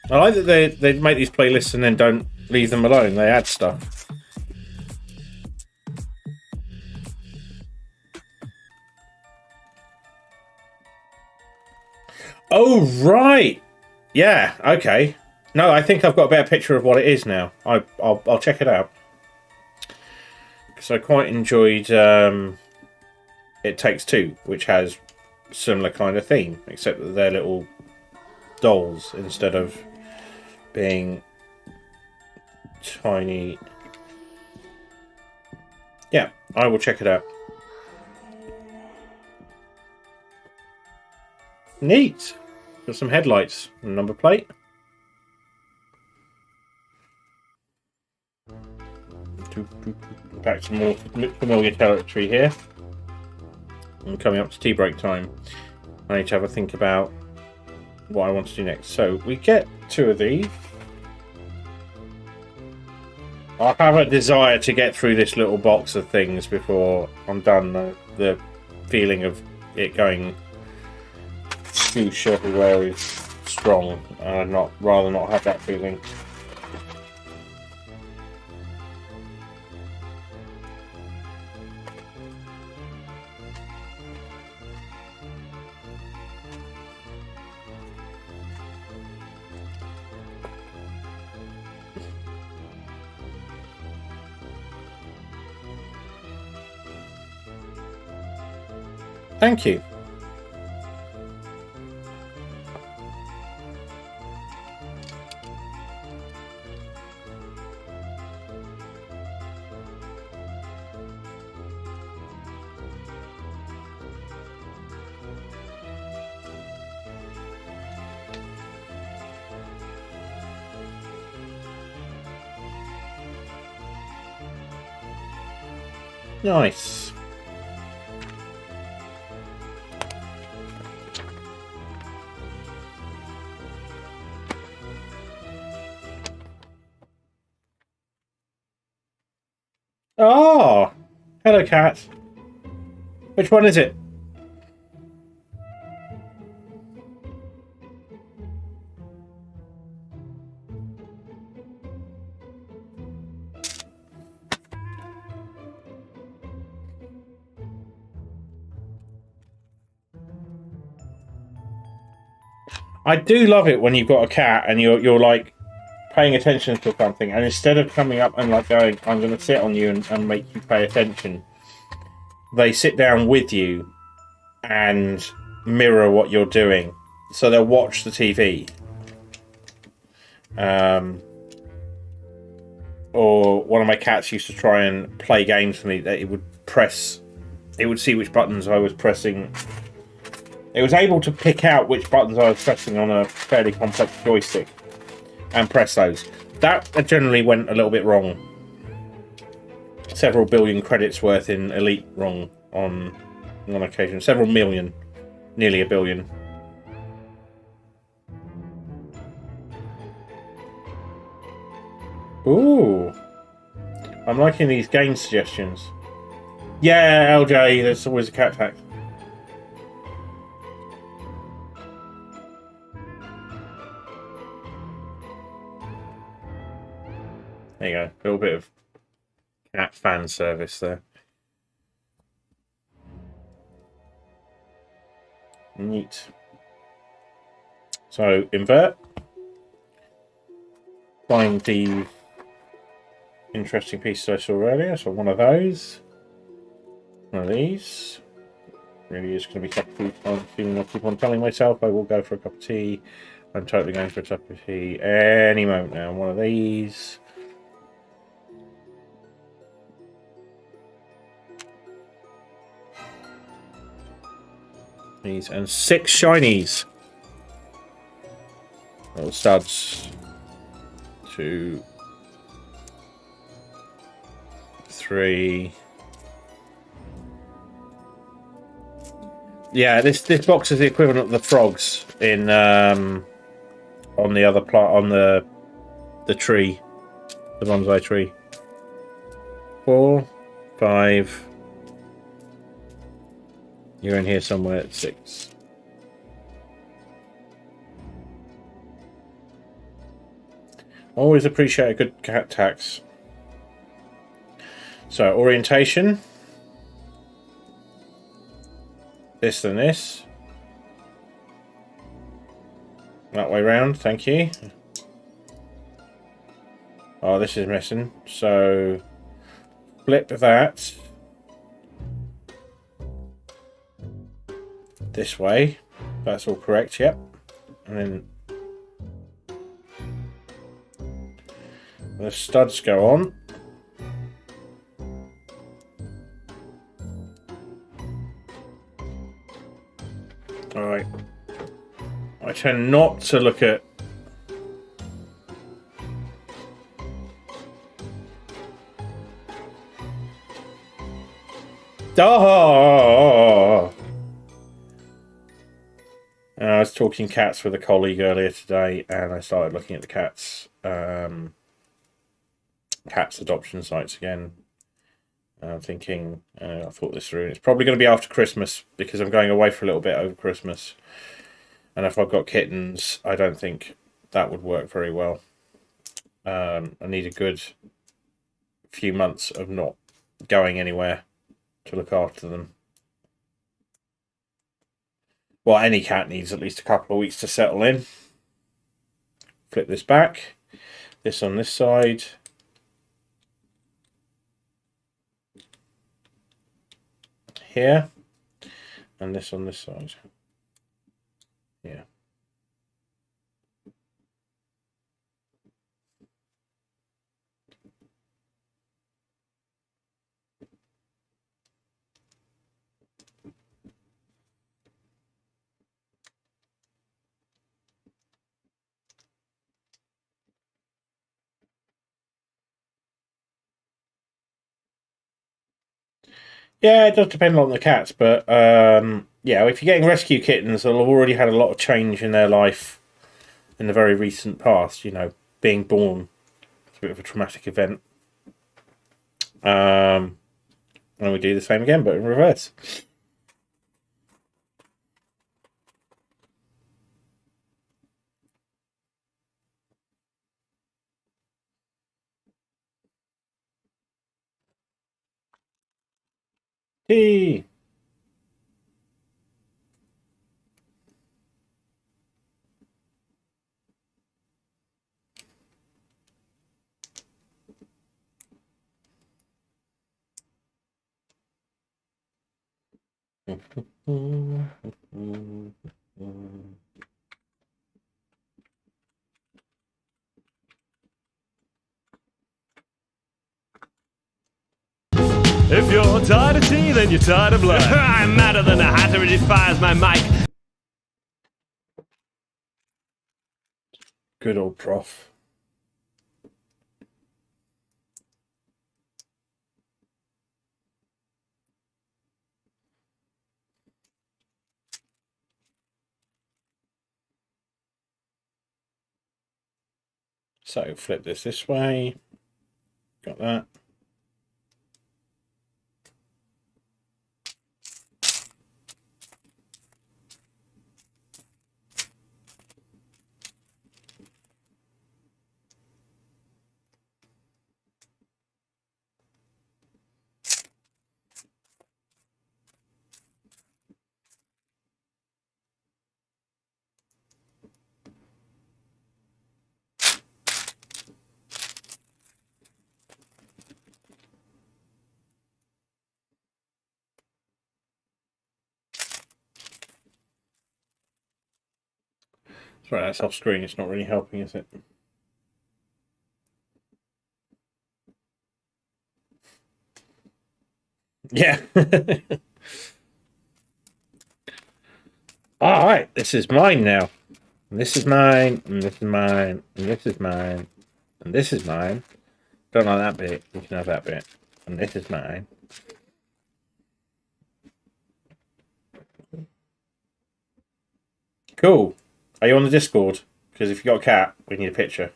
I like that they make these playlists and then don't leave them alone. They add stuff. Oh, right. Yeah, okay. No, I think I've got a better picture of what it is now. I'll check it out. Because I quite enjoyed It Takes Two, which has similar kind of theme, except that they're little dolls instead of being tiny. Yeah, I will check it out. Neat. Got some headlights and number plate. Back to more familiar territory here. I'm coming up to tea break time. I need to have a think about what I want to do next. So we get 2 of these. I have a desire to get through this little box of things before I'm done. The feeling of it going swoosh everywhere is strong, and I'd rather not have that feeling. Thank you. Nice. Oh, hello, cat. Which one is it? I do love it when you've got a cat and you're like paying attention to something, and instead of coming up and like going, I'm going to sit on you and make you pay attention, they sit down with you and mirror what you're doing. So they'll watch the TV. Or one of my cats used to try and play games for me that it would see which buttons I was pressing. It was able to pick out which buttons I was pressing on a fairly complex joystick and press those. That generally went a little bit wrong. Several billion credits worth in Elite wrong on one occasion. Several million. Nearly a billion. Ooh. I'm liking these game suggestions. Yeah, LJ, there's always a cat tax. There you go. A little bit of cat fan service there. Neat. So, invert. Find the interesting pieces I saw earlier. So, one of those. One of these. Really is going to be cup of tea. I'm feeling I'll keep on telling myself I will go for a cup of tea. I'm totally going for a cup of tea any moment now. One of these. These and 6 shinies. Little studs. 2, 3. Yeah, this box is the equivalent of the frogs in on the other plot on the tree, the bonsai tree. 4, 5. You're in here somewhere at 6. Always appreciate a good cat tax. So, orientation. This and this. That way round, thank you. Oh, this is missing. So, flip that. This way. That's all correct, yep. And then the studs go on. Alright. I tend not to look at I was talking cats with a colleague earlier today, and I started looking at the cats adoption sites again. I'm thinking, I thought this through. It's probably going to be after Christmas because I'm going away for a little bit over Christmas. And if I've got kittens, I don't think that would work very well. I need a good few months of not going anywhere to look after them. Well, any cat needs at least a couple of weeks to settle in. Flip this back. This on this side. Here. And this on this side. Yeah. Yeah, it does depend on the cats, but yeah, if you're getting rescue kittens, they'll have already had a lot of change in their life in the very recent past. You know, being born is a bit of a traumatic event. And we do the same again, but in reverse. Hey. If you're tired of tea, then you're tired of life. I'm madder than a hatter, it fires my mic. Good old prof. So flip this way. Got that. Sorry, that's off screen. It's not really helping, is it? Yeah. All right, this is mine now. And this is mine, and this is mine, and this is mine, and this is mine. Don't like that bit. You can have that bit. And this is mine. Cool. Are you on the Discord? Because if you got a cat, we need a picture.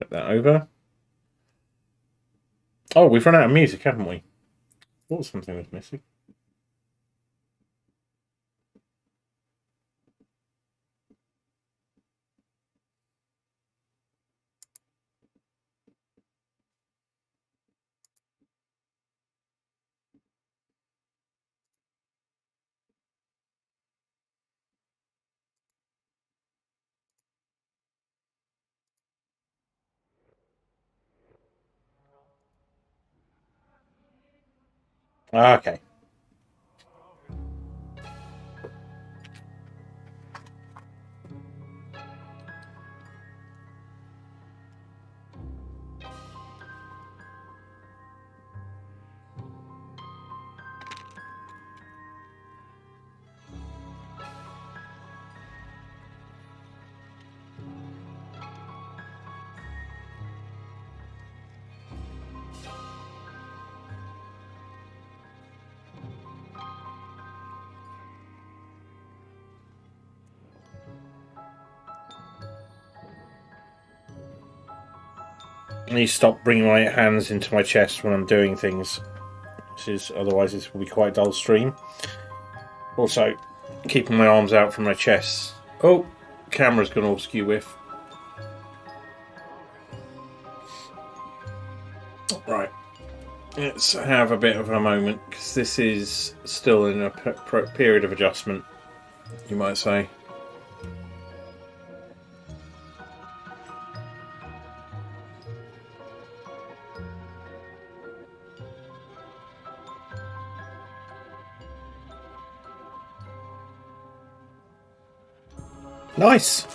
Put that over. Oh, we've run out of music, haven't we? Thought something was missing. Okay. I need to stop bringing my hands into my chest when I'm doing things. Otherwise this will be quite a dull stream. Also, keeping my arms out from my chest. Oh, camera's gone all skew with. Right. Let's have a bit of a moment, because this is still in a period of adjustment, you might say. Nice!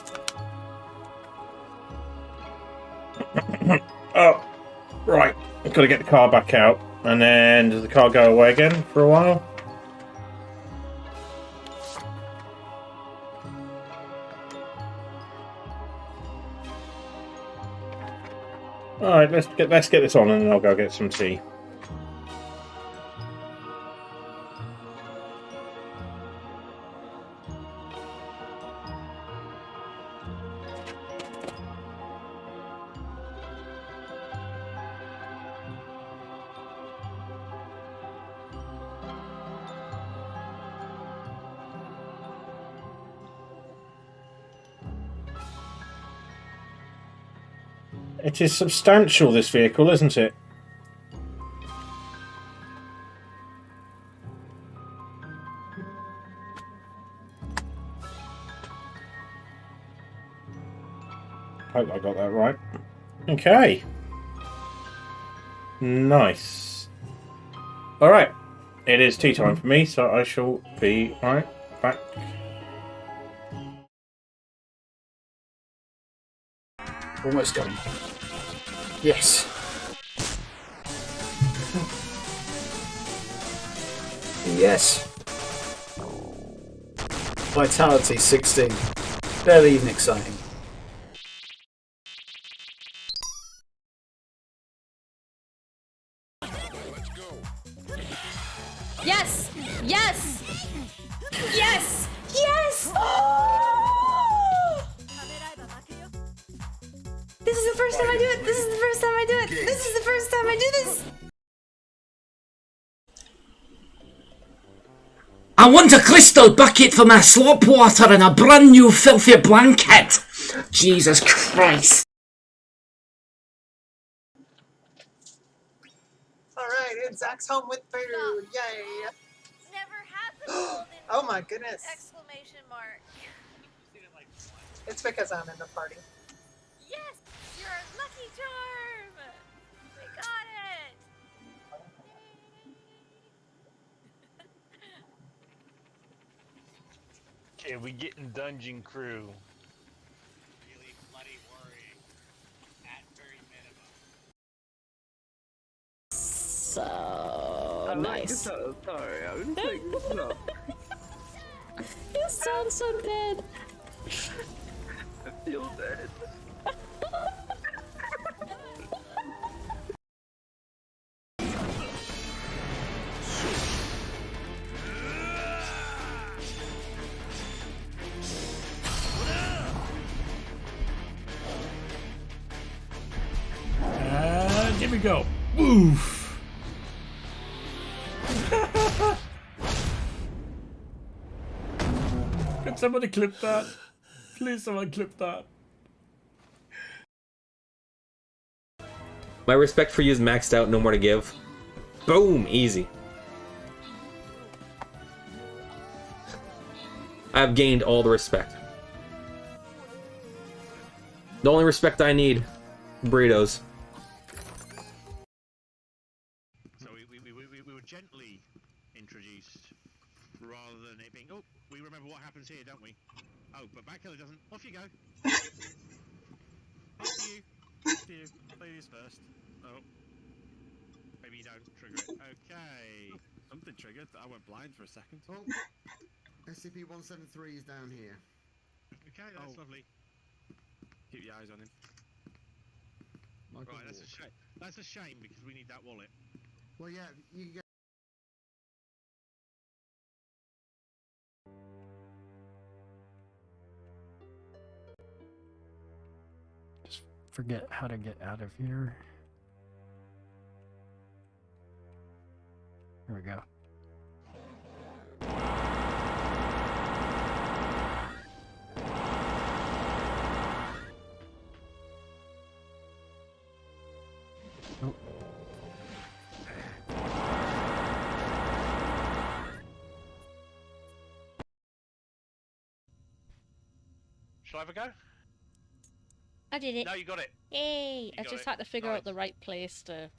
Oh, right. I've got to get the car back out. And then does the car go away again for a while? Alright, let's get this on and then I'll go get some tea. It is substantial, this vehicle, isn't it? Hope I got that right. Okay. Nice. Alright. It is tea time for me, so I shall be right back. Almost done. Yes. Yes. Vitality 16. Barely even exciting. Yes! Yes! Yes! Yes! Oh! This is the first time I do it! This is the first time I do it! This is the first time I do this! I want a crystal bucket for my slop water and a brand new filthy blanket. Jesus Christ. Alright, it's Zach's home with food. Yay! Never had the golden Oh my goodness. exclamation mark. It's because I'm in the party. Yes! You're a lucky charm! We got it! Okay, we getting Dungeon Crew. Really bloody worrying. At very minimum. So nice. Sorry, I was taking this up. You sound so dead. I feel dead. And here we go. Woof. Can somebody clip that? Please, someone clip that. My respect for you is maxed out, no more to give. Boom! Easy. I've gained all the respect. The only respect I need, burritos. So we were gently introduced, rather than it being, oh, we remember what happens here, don't we? Oh, but Backkiller doesn't. Off you go. After you. After you. Ladies first. Oh. Maybe you don't trigger it. Okay. Something triggered. I went blind for a second. Oh, SCP-173 is down here. Okay, that's lovely. Keep your eyes on him. Right, that's a shame. That's a shame because we need that wallet. Well, yeah, you can get. Just forget how to get out of here. Here we go. Oh. Shall I have a go? I did it. No, you got it. Yay! I got just it. had to figure out the right place to.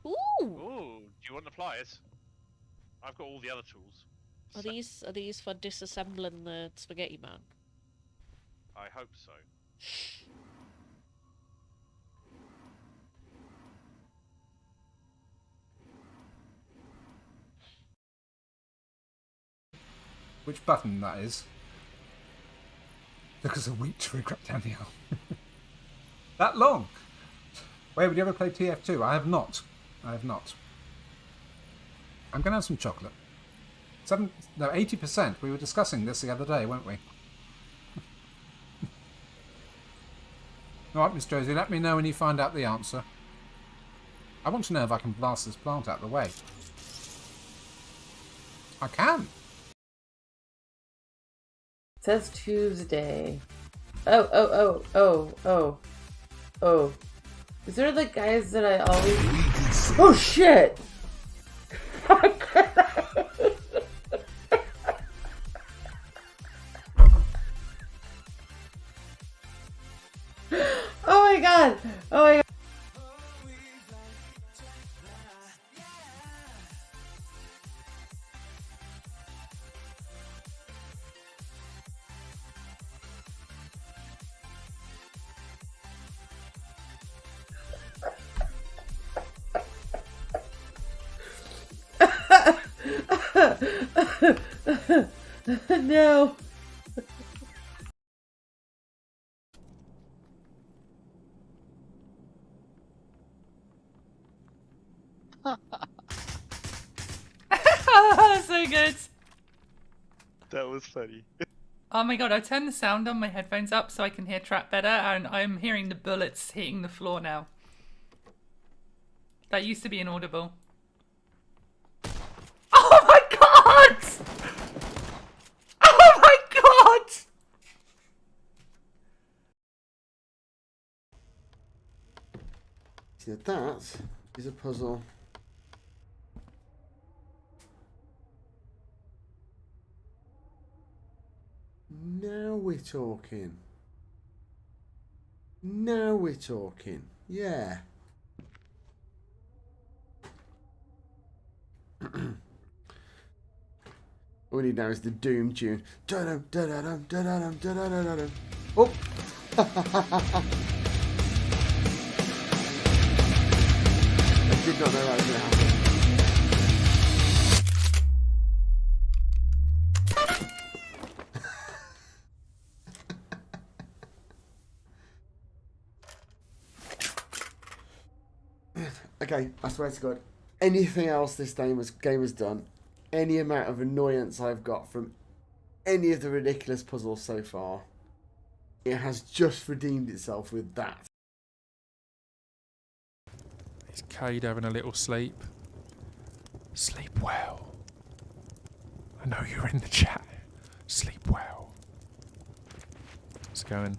Ooh! Ooh, do you want the pliers? I've got all the other tools. Are these for disassembling the spaghetti man? I hope so. Which button that is? Because a weak tree crept down the hill. That long? Wait, would you ever play TF2? I have not. I have not. I'm going to have some chocolate. 80%. We were discussing this the other day, weren't we? Alright, Miss Josie, let me know when you find out the answer. I want to know if I can blast this plant out of the way. I can. It says Tuesday. Oh. Oh. These are the guys that I always... Oh shit! Oh my god! Oh my god! No. So good. That was funny. Oh my god, I turned the sound on my headphones up so I can hear Trap better, and I'm hearing the bullets hitting the floor now. That used to be inaudible. Oh my god! Oh my god! So that is a puzzle. Now we're talking. Now we're talking. Yeah. All we need now is the Doom tune. Da-dum, da-da-dum, da-da-dum, da-da-da-da-dum. Oh! I did not know that was going to happen. Okay, I swear to God, anything else this game has done, any amount of annoyance I've got from any of the ridiculous puzzles so far, it has just redeemed itself with that. Is Cade having a little sleep? Sleep well. I know you're in the chat. Sleep well. It's going.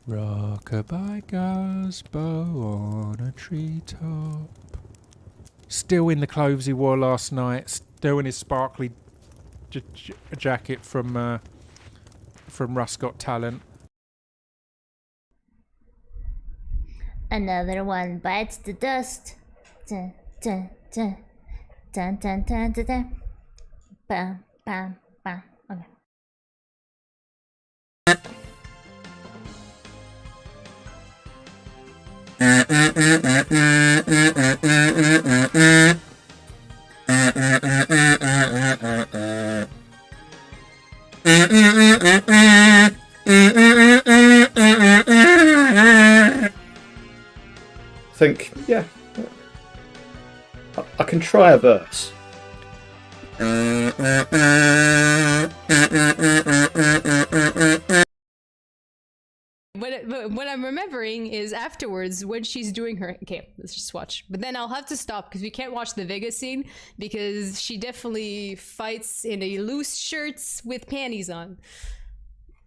Rockabye goes bow on a treetop. Still in the clothes he wore last night. Still in his sparkly jacket from Russ Got Talent. Another one bites the dust. Dun, dun, dun. Dun, dun, dun, dun, dun. Bam, bam, bam. Okay. Think, yeah, I can try a verse. What I'm remembering is afterwards when she's doing her... Okay, let's just watch. But then I'll have to stop because we can't watch the Vega scene because she definitely fights in a loose shirts with panties on.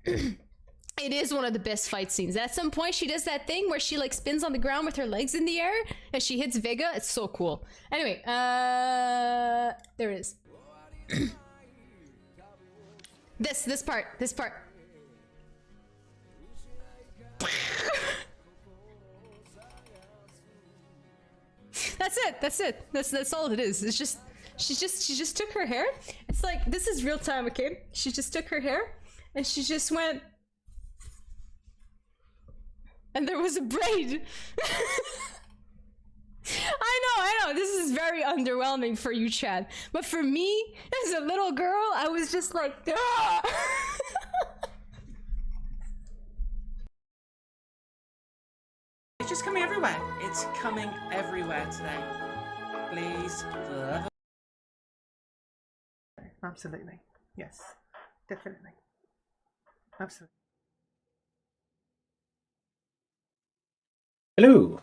It is one of the best fight scenes. At some point, she does that thing where she like spins on the ground with her legs in the air and she hits Vega. It's so cool. Anyway, there it is. This part. That's it. That's all it is. It's just she just took her hair. It's like this is real time, okay? She just took her hair and she just went. And there was a braid. I know. This is very underwhelming for you, Chad. But for me, as a little girl, I was just like, ah! It's just coming everywhere. It's coming everywhere today. Please. Absolutely. Yes. Definitely. Absolutely. Hello.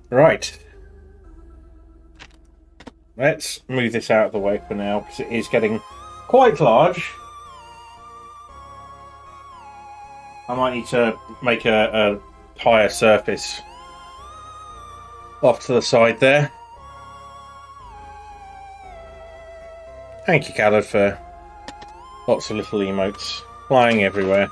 Right. Let's move this out of the way for now because it is getting quite large. I might need to make a higher surface off to the side there. Thank you, Khaled, for lots of little emotes flying everywhere.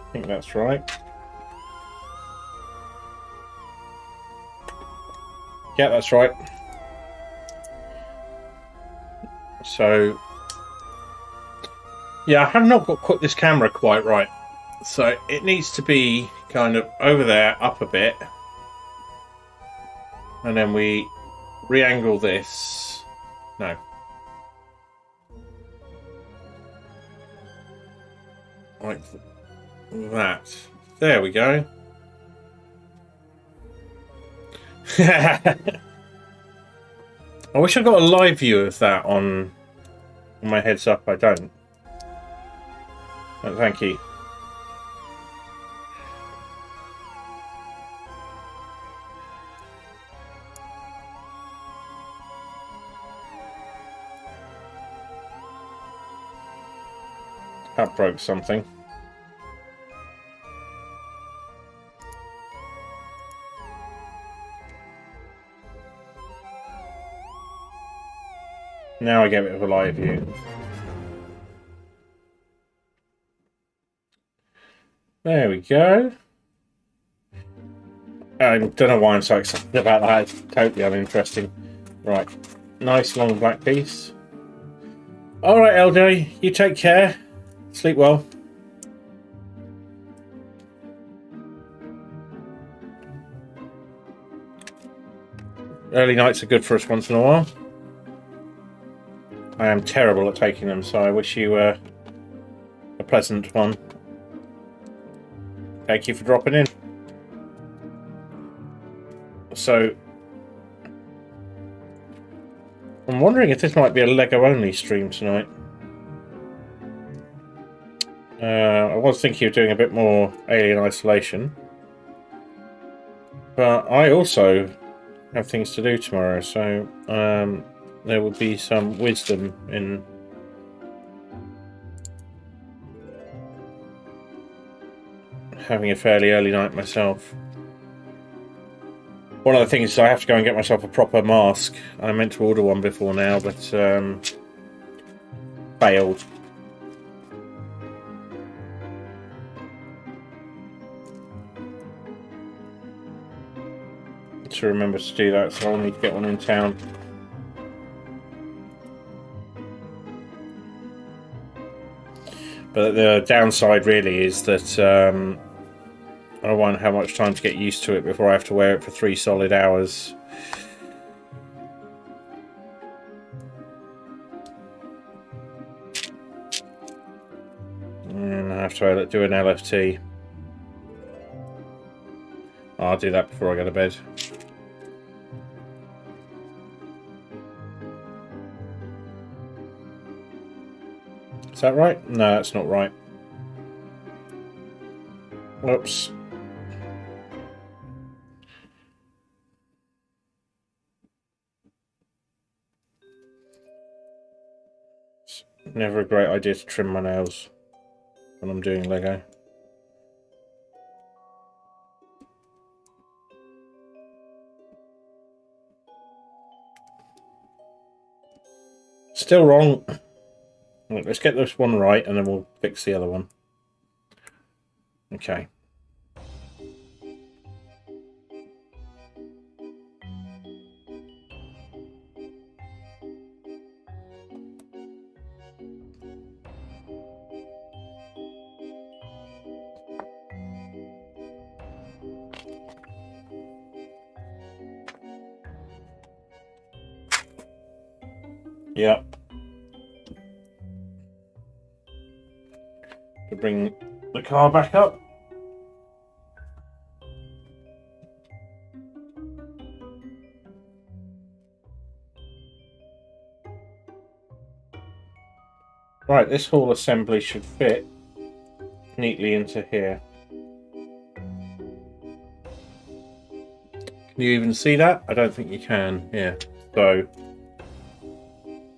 I think that's right. Yeah, that's right. So, yeah, I have not got this camera quite right. So it needs to be kind of over there, up a bit. And then we re-angle this. No. Like that. There we go. I wish I got a live view of that on my heads up. I don't. Oh, thank you. That broke something. Now I get a bit of a live view. There we go. I don't know why I'm so excited about that. It's totally uninteresting. Right. Nice long black piece. Alright, LJ. You take care. Sleep well. Early nights are good for us once in a while. I am terrible at taking them, so I wish you a pleasant one. Thank you for dropping in. So, I'm wondering if this might be a Lego-only stream tonight. I was thinking of doing a bit more Alien Isolation. But I also have things to do tomorrow, so there would be some wisdom in having a fairly early night myself. One of the things is I have to go and get myself a proper mask. I meant to order one before now, but failed. To remember to do that, so I'll need to get one in town. But the downside really is that I won't have much time to get used to it before I have to wear it for 3 solid hours. And I have to do an LFT. I'll do that before I go to bed. Is that right? No, that's not right. Whoops. It's never a great idea to trim my nails when I'm doing Lego. Still wrong. Let's get this one right and then we'll fix the other one. Okay. Yep. To bring the car back up. Right, this whole assembly should fit neatly into here. Can you even see that? I don't think you can. Yeah. So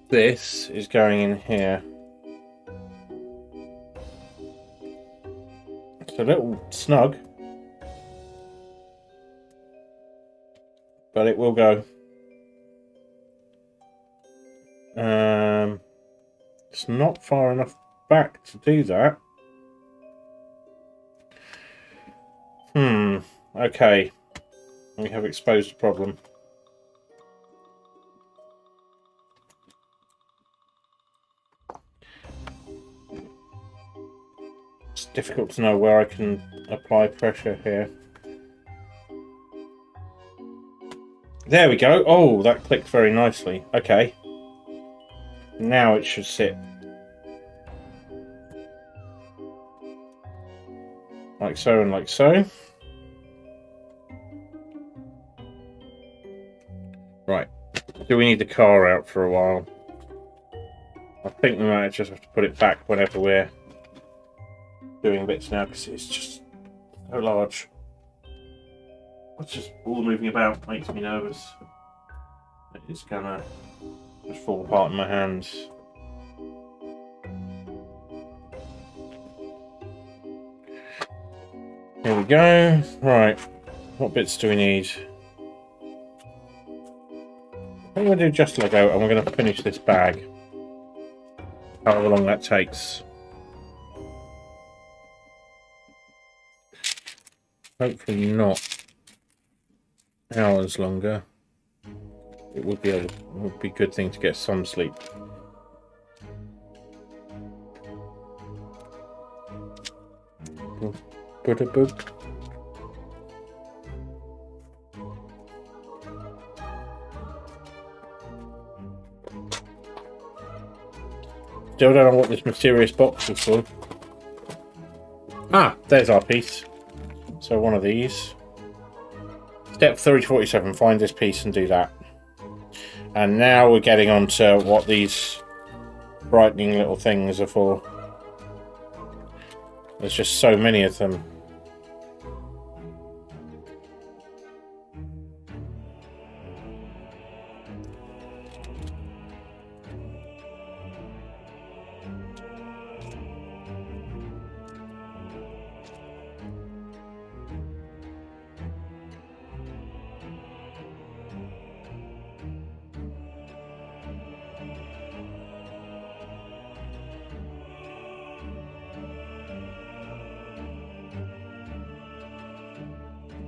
this is going in here. It's a little snug, but it will go. It's not far enough back to do that. Okay. We have exposed a problem. It's difficult to know where I can apply pressure here. There we go. Oh, that clicked very nicely. Okay. Now it should sit. Like so and like so. Right. Do we need the car out for a while? I think we might just have to put it back whenever we're doing bits now, because it's just so large. It's just all moving about makes me nervous. It's gonna just fall apart in my hands. Here we go. Right. What bits do we need? I'm going to do just Lego, and we're going to finish this bag. However long that takes. Hopefully not hours longer. It would be a good thing to get some sleep. Put a book. Still don't know what this mysterious box is for. Ah, there's our piece. So one of these. Step 347, find this piece and do that. And now we're getting on to what these brightening little things are for. There's just so many of them.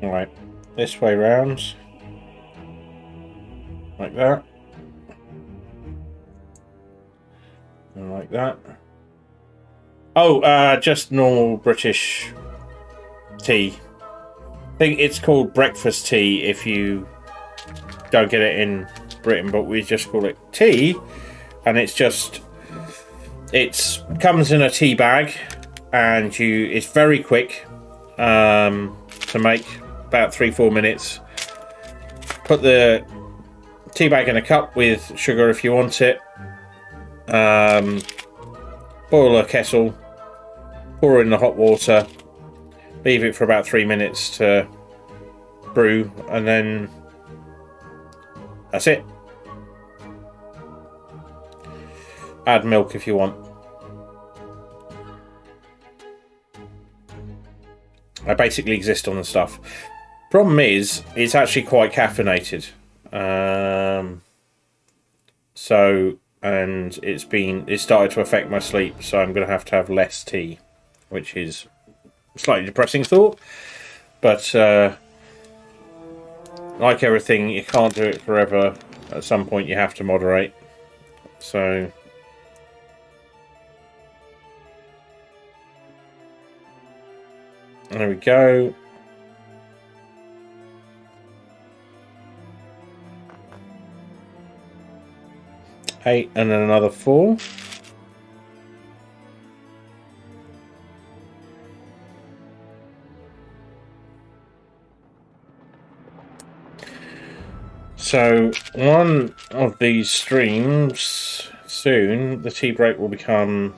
Right, this way round, like that, and like that. Oh, just normal British tea. I think it's called breakfast tea if you don't get it in Britain, but we just call it tea, and it's just, comes in a tea bag, and it's very quick to make. About 3-4 minutes. Put the tea bag in a cup with sugar if you want it. Boil a kettle. Pour in the hot water. Leave it for about 3 minutes to brew, and then that's it. Add milk if you want. I basically exist on the stuff. Problem is, it's actually quite caffeinated. And it started to affect my sleep, so I'm going to have less tea, which is a slightly depressing thought. But like everything, you can't do it forever. At some point, you have to moderate. So there we go. Eight and then another 4. So one of these streams, soon the tea break will become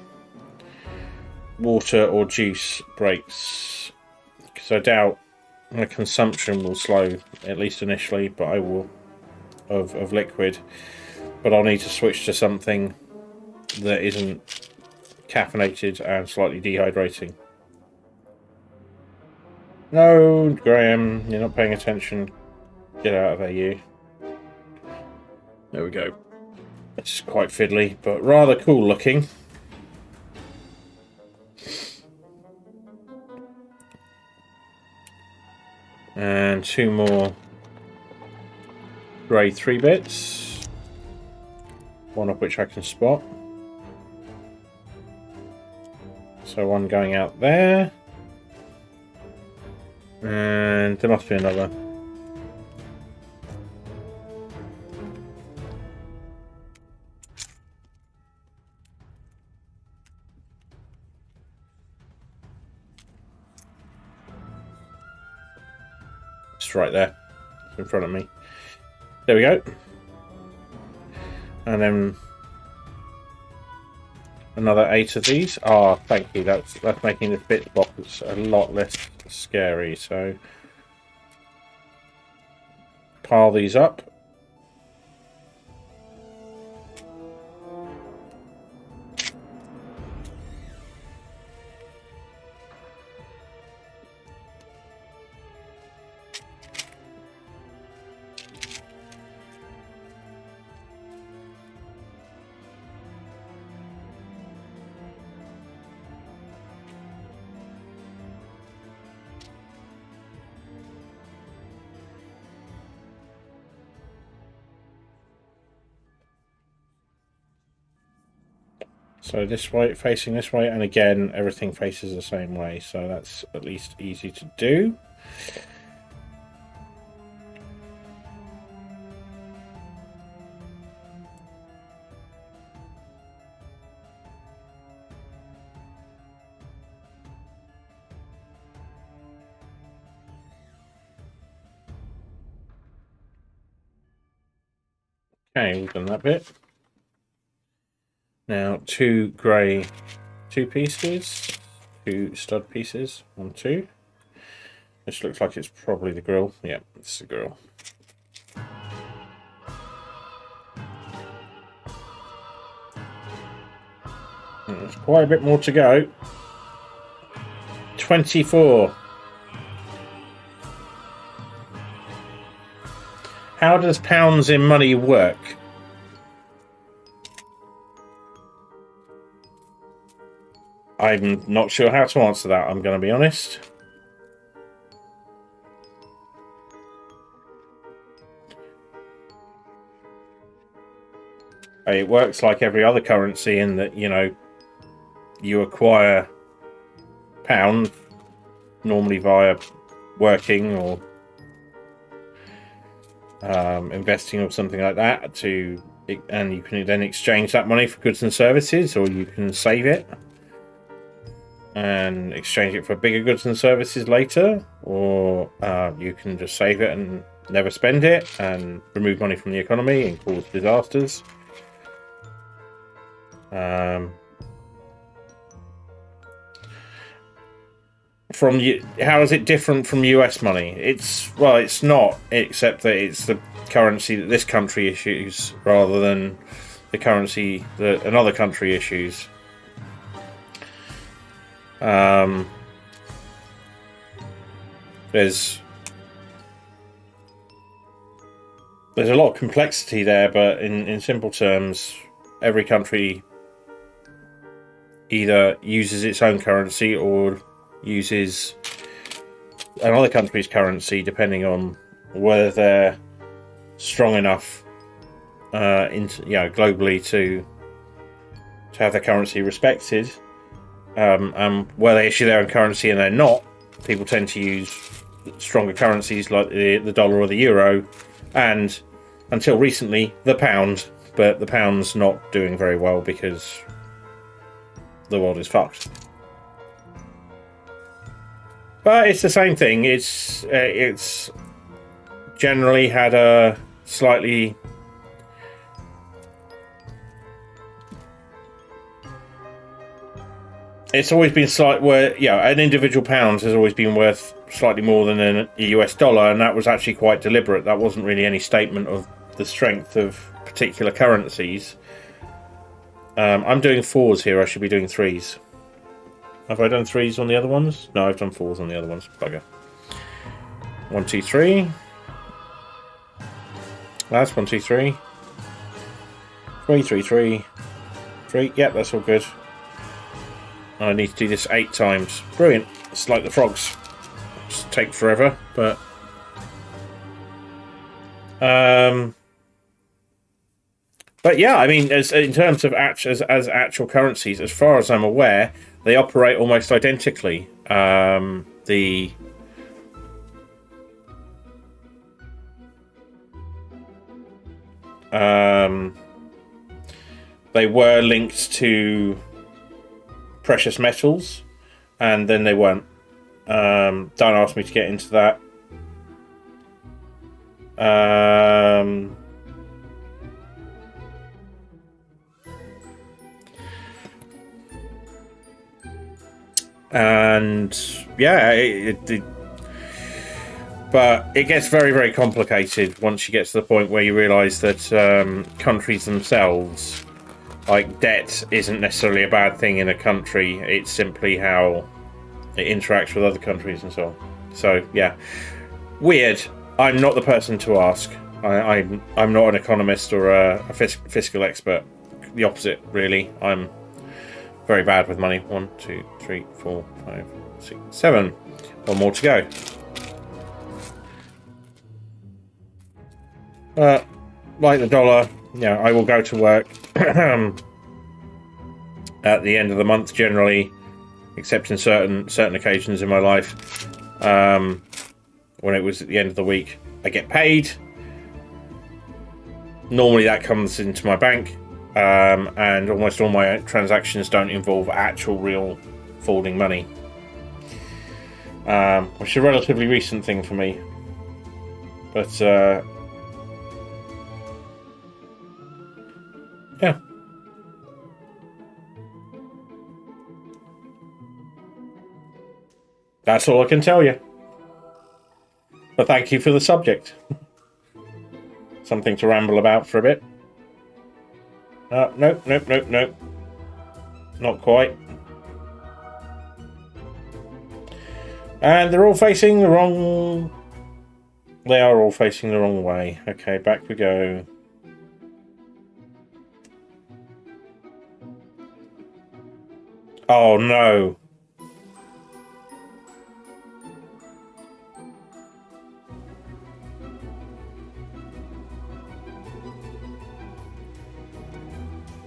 water or juice breaks, because I doubt my consumption will slow, at least initially, but I will of liquid. But I'll need to switch to something that isn't caffeinated and slightly dehydrating. No, Graham, you're not paying attention. Get out of there, you. There we go. It's quite fiddly, but rather cool looking. And 2 more grey 3 bits. One of which I can spot. So one going out there. And there must be another. It's right there. It's in front of me. There we go. And then another 8 of these. Ah, thank you. That's making this bit box a lot less scary. So pile these up. So this way, facing this way, and again, everything faces the same way, so that's at least easy to do. Okay, we've done that bit. Now 2 grey 2 pieces, 2 stud pieces, 1, 2. This looks like it's probably the grill. Yeah, it's the grill. There's quite a bit more to go. 24. How does pounds in money work? I'm not sure how to answer that, I'm going to be honest. It works like every other currency in that, you know, you acquire pound normally via working or investing or something like that, and you can then exchange that money for goods and services, or you can save it and exchange it for bigger goods and services later, or you can just save it and never spend it and remove money from the economy and cause disasters. How is it different from US money? It's not, except that it's the currency that this country issues rather than the currency that another country issues. There's a lot of complexity there, but in simple terms, every country either uses its own currency or uses another country's currency, depending on whether they're strong enough globally to have their currency respected. Where they issue their own currency and they're not, people tend to use stronger currencies like the dollar or the euro, and until recently the pound, but the pound's not doing very well because the world is fucked. But it's the same thing. It's generally had a slightly it's always been where an individual pound has always been worth slightly more than a US dollar, and that was actually quite deliberate. That wasn't really any statement of the strength of particular currencies. I'm doing 4s here. I should be doing 3s. Have I done 3s on the other ones? No, I've done 4s on the other ones. Bugger. 1, 2, 3. That's 1, 2, 3. 3, 3, 3. 3. Yep, that's all good. I need to do this 8 times. Brilliant. It's like the frogs. Just take forever, but yeah, I mean, in terms of as actual currencies, as far as I'm aware, they operate almost identically. They were linked to precious metals, and then they weren't. Don't ask me to get into that. And yeah, but it gets very, very complicated once you get to the point where you realise that countries themselves, like debt, isn't necessarily a bad thing in a country. It's simply how it interacts with other countries and so on. So yeah, weird. I'm not the person to ask. I'm not an economist or a fiscal expert. The opposite, really. I'm very bad with money. 1, 2, 3, 4, 5, 6, 7. One more to go. Like the dollar, I will go to work at the end of the month generally, except in certain occasions in my life. When it was at the end of the week, I get paid. Normally that comes into my bank, and almost all my transactions don't involve actual real folding money, which is a relatively recent thing for me. But yeah. That's all I can tell you. But thank you for the subject. Something to ramble about for a bit. Nope. Not quite. And they're all facing the wrong... They are all facing the wrong way. Okay, back we go. Oh no.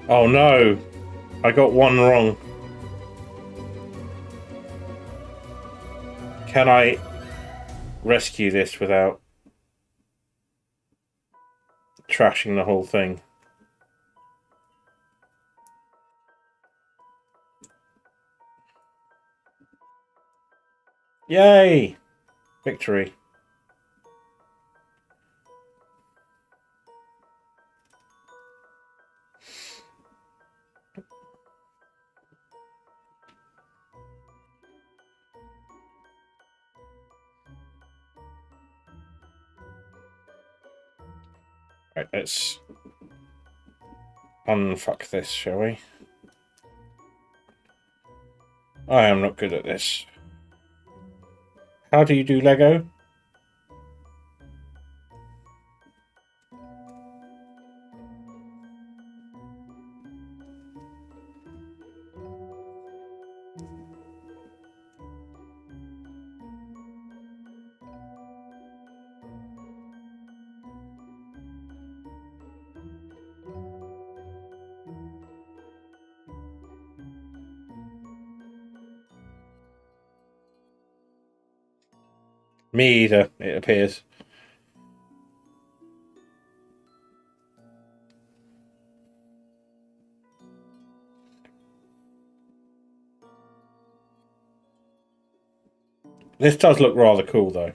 Oh no. I got one wrong. Can I rescue this without trashing the whole thing? Yay! Victory. Right, let's unfuck this, shall we? I am not good at this. How do you do Lego? Me either, it appears. This does look rather cool, though.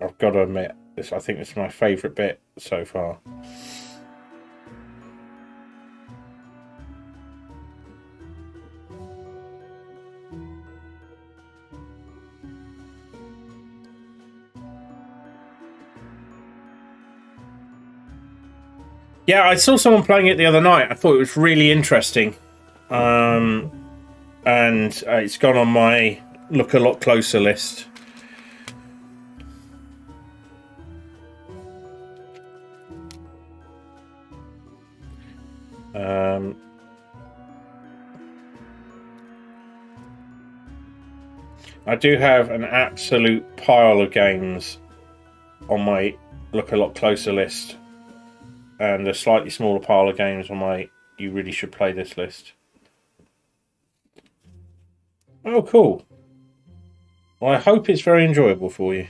I've got to admit, I think it's my favourite bit so far. Yeah, I saw someone playing it the other night. I thought it was really interesting. And it's gone on my look a lot closer list. I do have an absolute pile of games on my look a lot closer list, and a slightly smaller pile of games on my you really should play this list. Oh, cool. Well, I hope it's very enjoyable for you.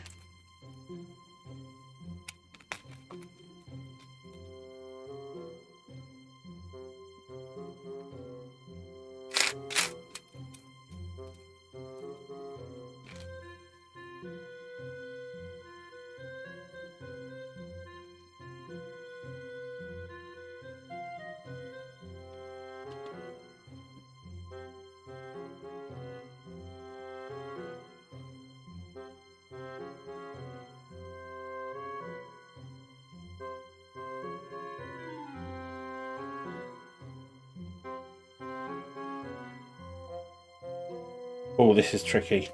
Oh, this is tricky.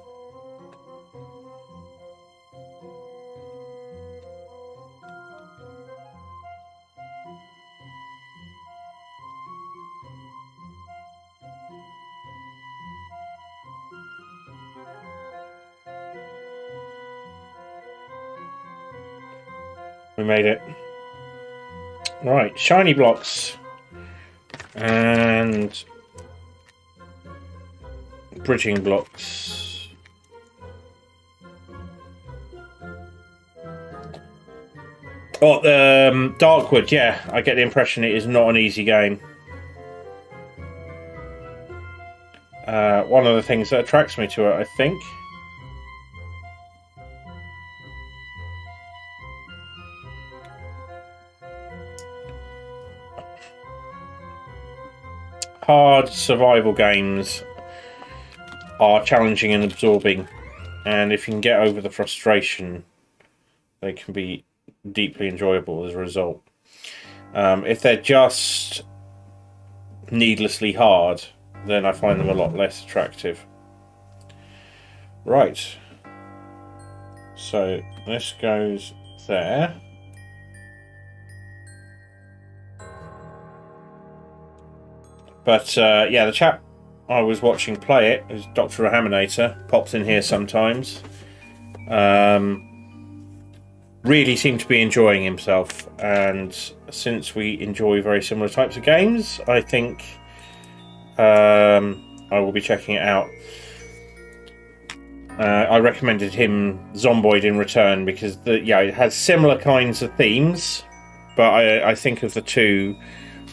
We made it. Right, shiny blocks. And bridging blocks. Oh, Darkwood, yeah. I get the impression it is not an easy game. One of the things that attracts me to it, I think. Hard survival games are challenging and absorbing, and if you can get over the frustration, they can be deeply enjoyable as a result. If they're just needlessly hard, then I find them a lot less attractive. Right. So this goes there. But yeah, the chap I was watching play it is Dr. Haminator, pops in here sometimes. Really seemed to be enjoying himself, and since we enjoy very similar types of games, I think I will be checking it out. I recommended him Zomboid in return because it has similar kinds of themes, but I think of the two,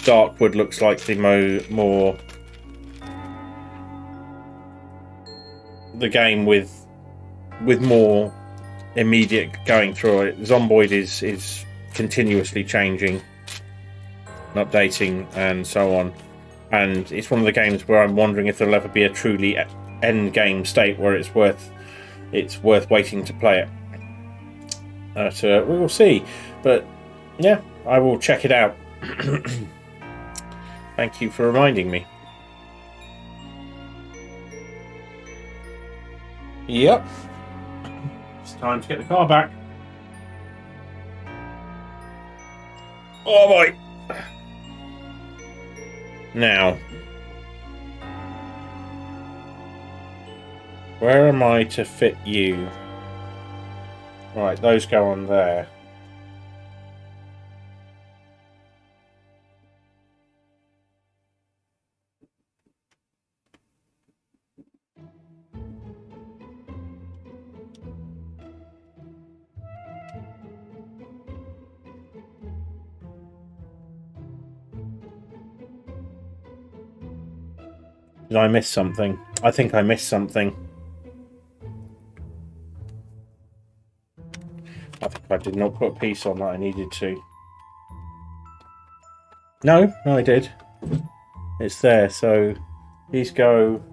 Darkwood looks like the more the game with more immediate going through it. Zomboid is continuously changing, updating, and so on. And it's one of the games where I'm wondering if there'll ever be a truly end game state where it's worth waiting to play it. We will see, but yeah, I will check it out. Thank you for reminding me. Yep. It's time to get the car back. Oh boy. Now, where am I to fit you? Right, those go on there. Did I miss something? I think I missed something. I think I did not put a piece on that I needed to. No, I did. It's there, so these go...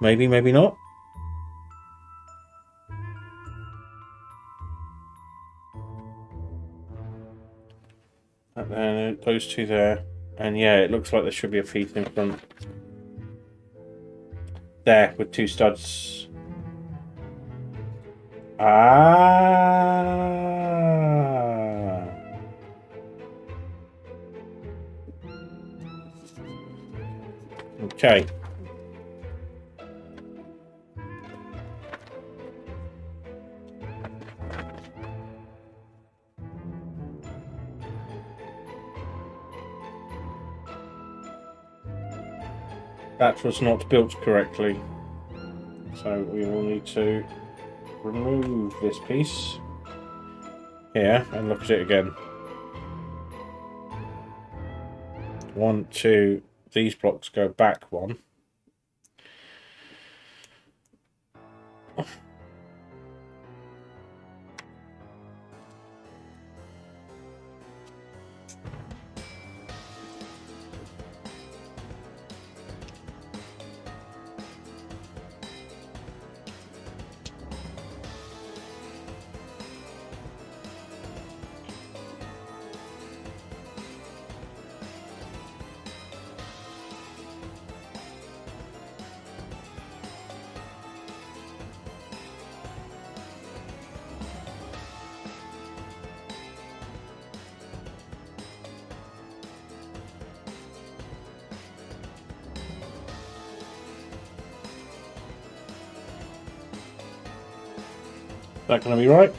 Maybe, maybe not. And then those two there. And yeah, it looks like there should be a piece in front. There, with two studs. Ah. Okay. That was not built correctly. So we will need to remove this piece here and look at it again. 1, 2, these blocks go back 1. Is that going to be right?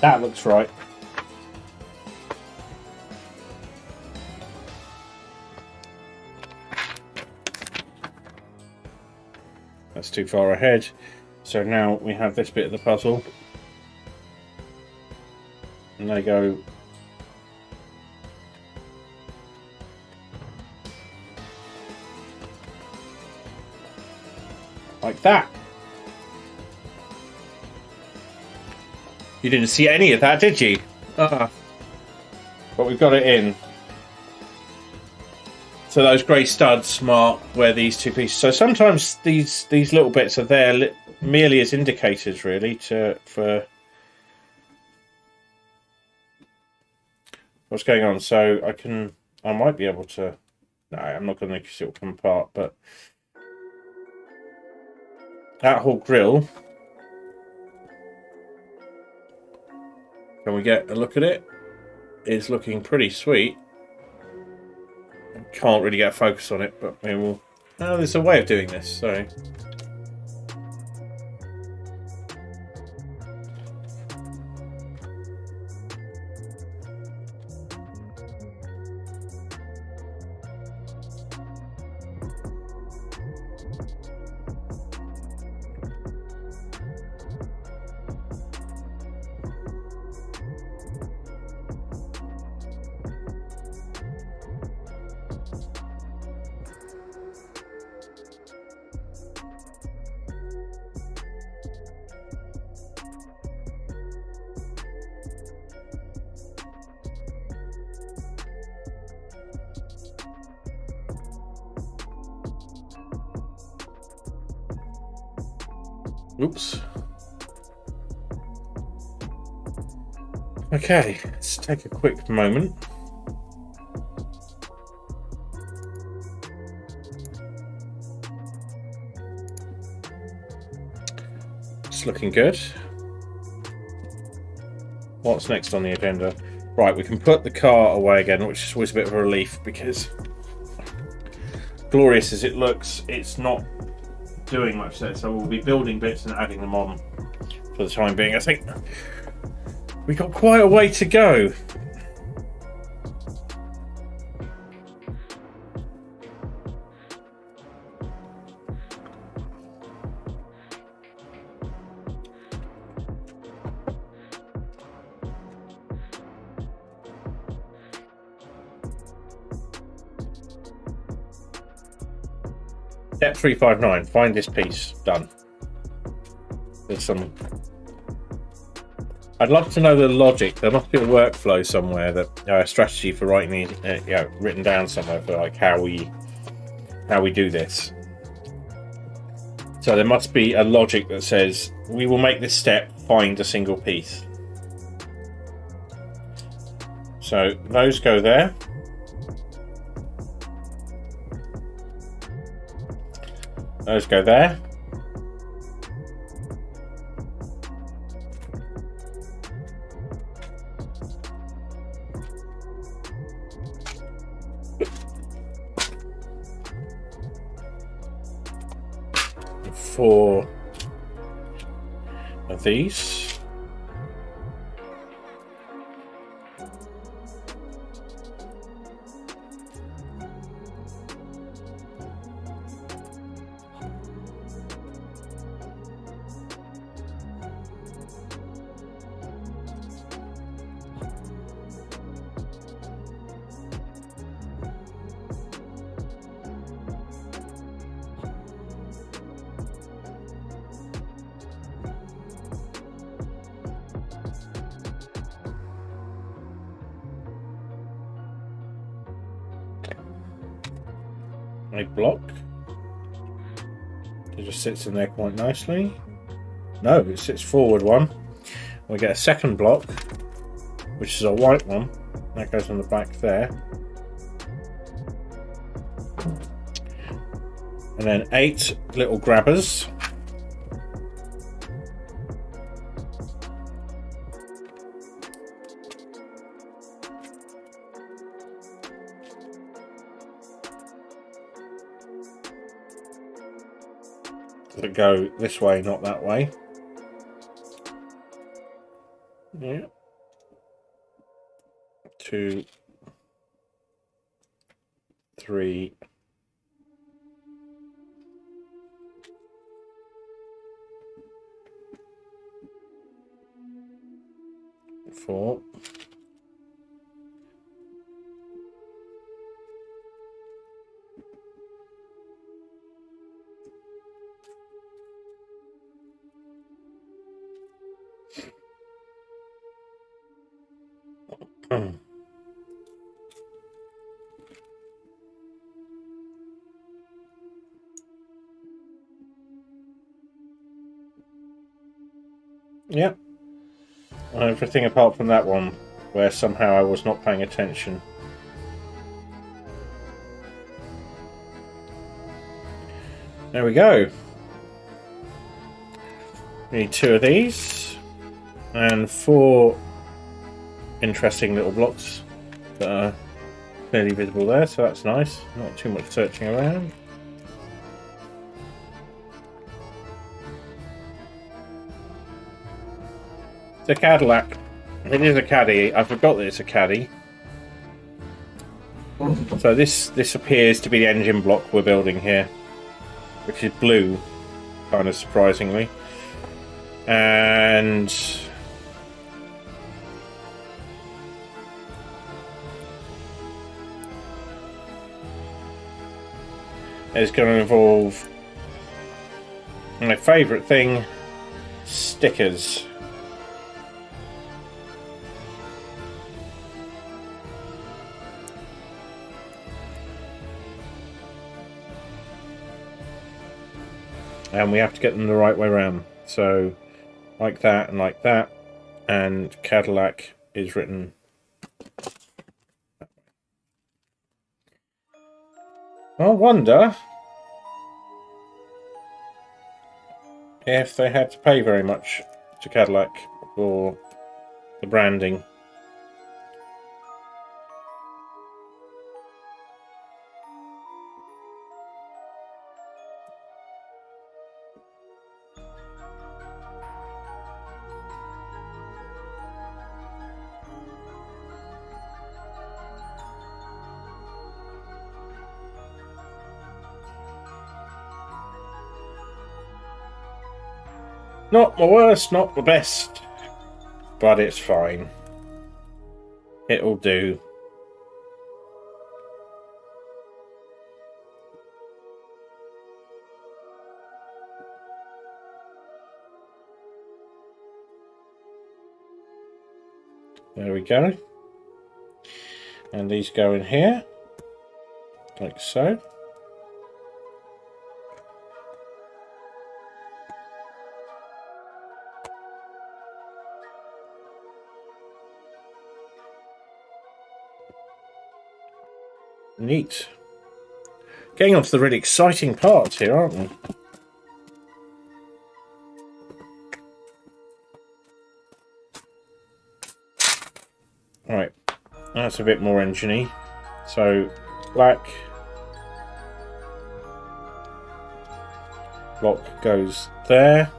That looks right. That's too far ahead. So now we have this bit of the puzzle. And they go like that. You didn't see any of that, did you? Ah. But we've got it in. So those grey studs mark where these two pieces. So sometimes these little bits are there merely as indicators, really, for what's going on. So I might be able to. No, I'm not going to because it will come apart. But that whole grill. Can we get a look at it? It's looking pretty sweet. Can't really get a focus on it, but maybe we'll. Oh, there's a way of doing this, so. Oops. Okay, let's take a quick moment. It's looking good. What's next on the agenda? Right, we can put the car away again, which is always a bit of a relief because glorious as it looks, it's not doing much there, so we'll be building bits and adding them on for the time being. I think we got quite a way to go. Step 359, find this piece. Done. There's some. I'd love to know the logic. There must be a workflow somewhere, that a strategy for writing these, written down somewhere for like how we do this. So there must be a logic that says we will make this step find a single piece. So those go there. Those go there. Four of these. A block. It just sits in there quite nicely. No, it sits forward one. We get a second block, which is a white one. That goes on the back there. And then 8 little grabbers. That go this way, not that way. Yeah. 2, 3, 4. Yep. Everything apart from that one, where somehow I was not paying attention. There we go. We need 2 of these, and 4 interesting little blocks that are clearly visible there, so that's nice. Not too much searching around. It's a Cadillac. It is a caddy. I forgot that it's a caddy. So this appears to be the engine block we're building here, which is blue, kind of surprisingly. And it's going to involve my favourite thing, stickers. And we have to get them the right way around. So, like that and like that. And Cadillac is written. I wonder if they had to pay very much to Cadillac for the branding. Not the worst, not the best, but it's fine. It'll do. There we go. And these go in here, like so. Neat. Getting on to the really exciting parts here, aren't we? Right, that's a bit more engine-y. So, black block goes there.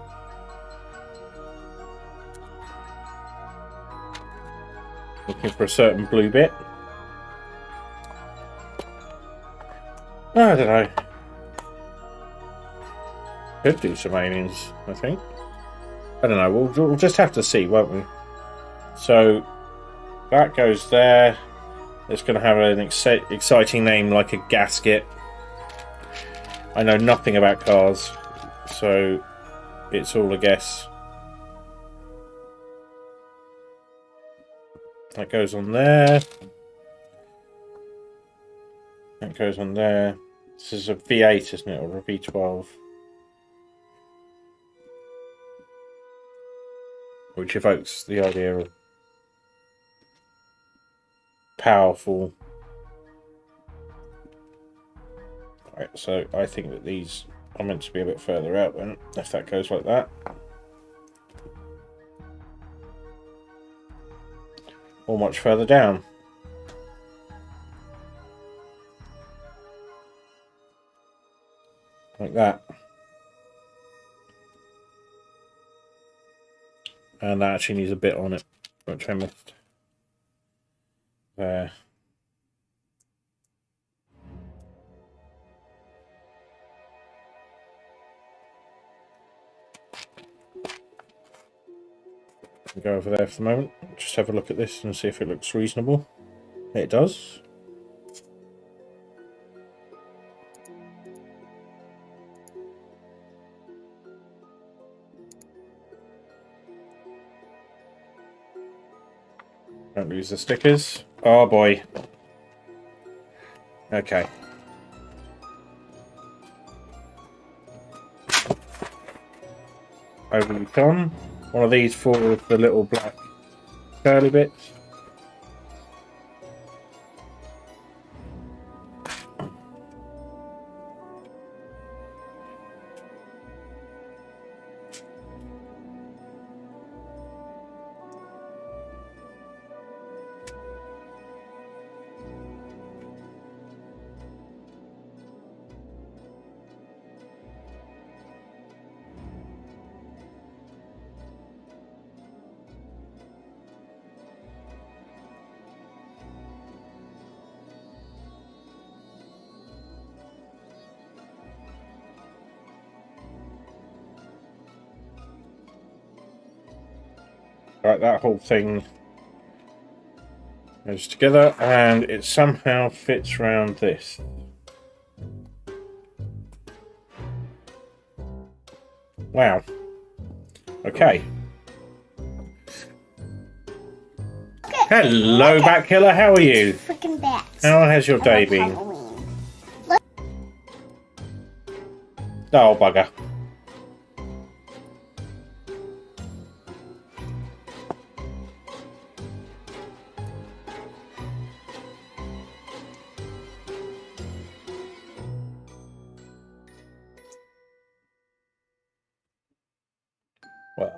Looking for a certain blue bit. I don't know. Could do some aliens, I think. I don't know. We'll just have to see, won't we? So that goes there. It's going to have an exciting name like a gasket. I know nothing about cars, so it's all a guess. That goes on there. That goes on there. This is a V8, isn't it, or a V12? Which evokes the idea of powerful. Right, so I think that these are meant to be a bit further out then, if that goes like that. Or much further down. Like that. And that actually needs a bit on it, which I missed. There. Go over there for the moment. Just have a look at this and see if it looks reasonable. It does. Don't lose the stickers. Oh boy. Okay. Over we come. One of these for the little black curly bits. Right, that whole thing goes together and it somehow fits around this. Wow. Okay. Hello, Batkiller. How are you? Freaking bats. How has your day been? Oh, bugger. Well.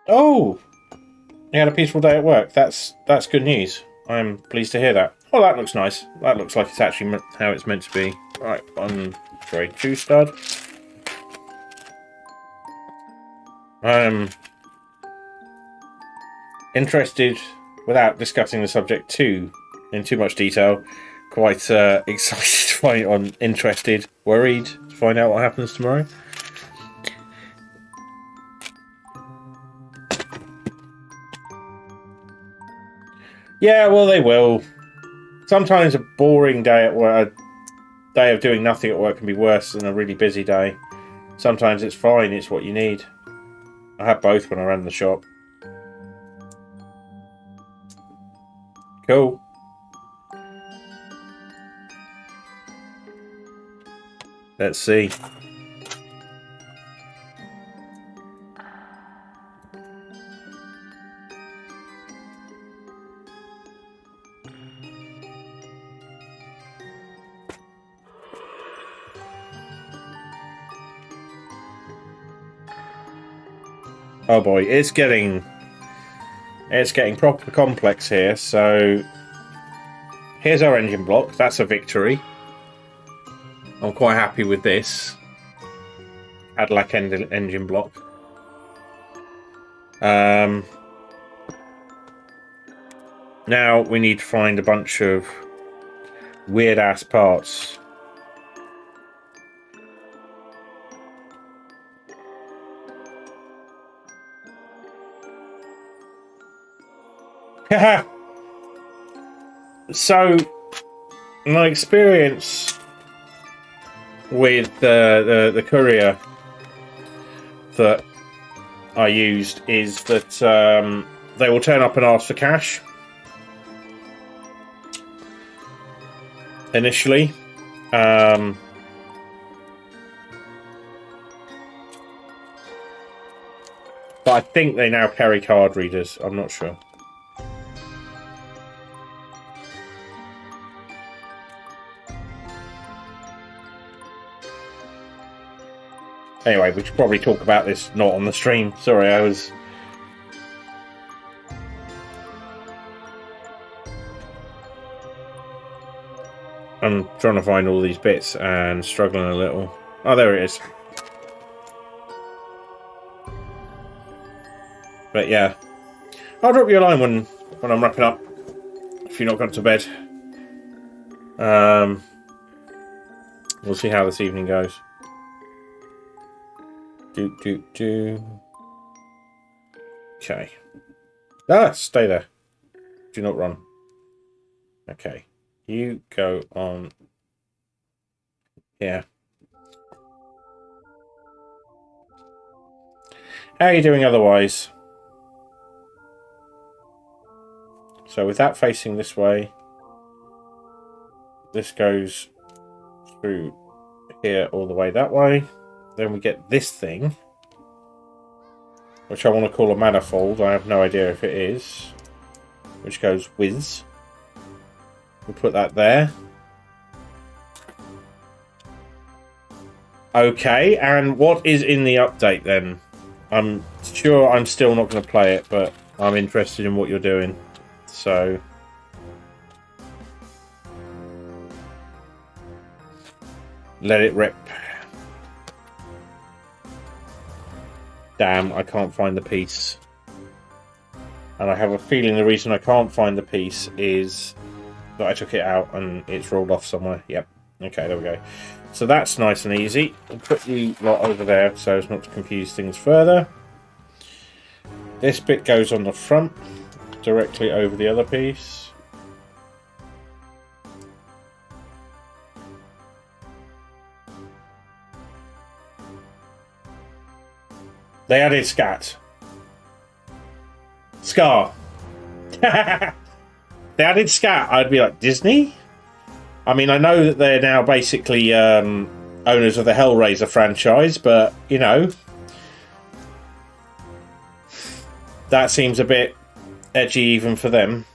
Oh! You had a peaceful day at work. That's good news. I'm pleased to hear that. Oh, that looks nice. That looks like it's actually how it's meant to be. Right, sorry, 2 stud. I'm interested, without discussing the subject in too much detail, quite excited to find interested, worried to find out what happens tomorrow. Yeah, well, they will. Sometimes a boring day at work, a day of doing nothing at work can be worse than a really busy day. Sometimes it's fine, it's what you need. I had both when I ran the shop. Cool. Let's see. Oh boy, it's getting proper complex here. So here's our engine block. That's a victory. I'm quite happy with this. Cadillac engine block. Now we need to find a bunch of weird ass parts. So my experience with the courier that I used is that they will turn up and ask for cash initially. But I think they now carry card readers. I'm not sure. Anyway, we should probably talk about this not on the stream. Sorry, I'm trying to find all these bits and struggling a little. Oh, there it is. But yeah. I'll drop you a line when I'm wrapping up. If you're not gone to bed. We'll see how this evening goes. Okay. Stay there. Do not run. Okay. You go on here. How are you doing otherwise? So with that facing this way, this goes through here all the way that way. Then we get this thing, which I want to call a manifold. I have no idea if it is. Which goes with. We'll put that there. Okay, and what is in the update then? I'm sure I'm still not going to play it, but I'm interested in what you're doing. So... let it rip. Damn, I can't find the piece. And I have a feeling the reason I can't find the piece is that I took it out and it's rolled off somewhere. Yep. Okay, there we go. So that's nice and easy. We'll put the lot over there so as not to confuse things further. This bit goes on the front, directly over the other piece. They added scat. Scar. They added scat. I'd be like, Disney? I mean, I know that they're now basically owners of the Hellraiser franchise, but, you know, that seems a bit edgy even for them.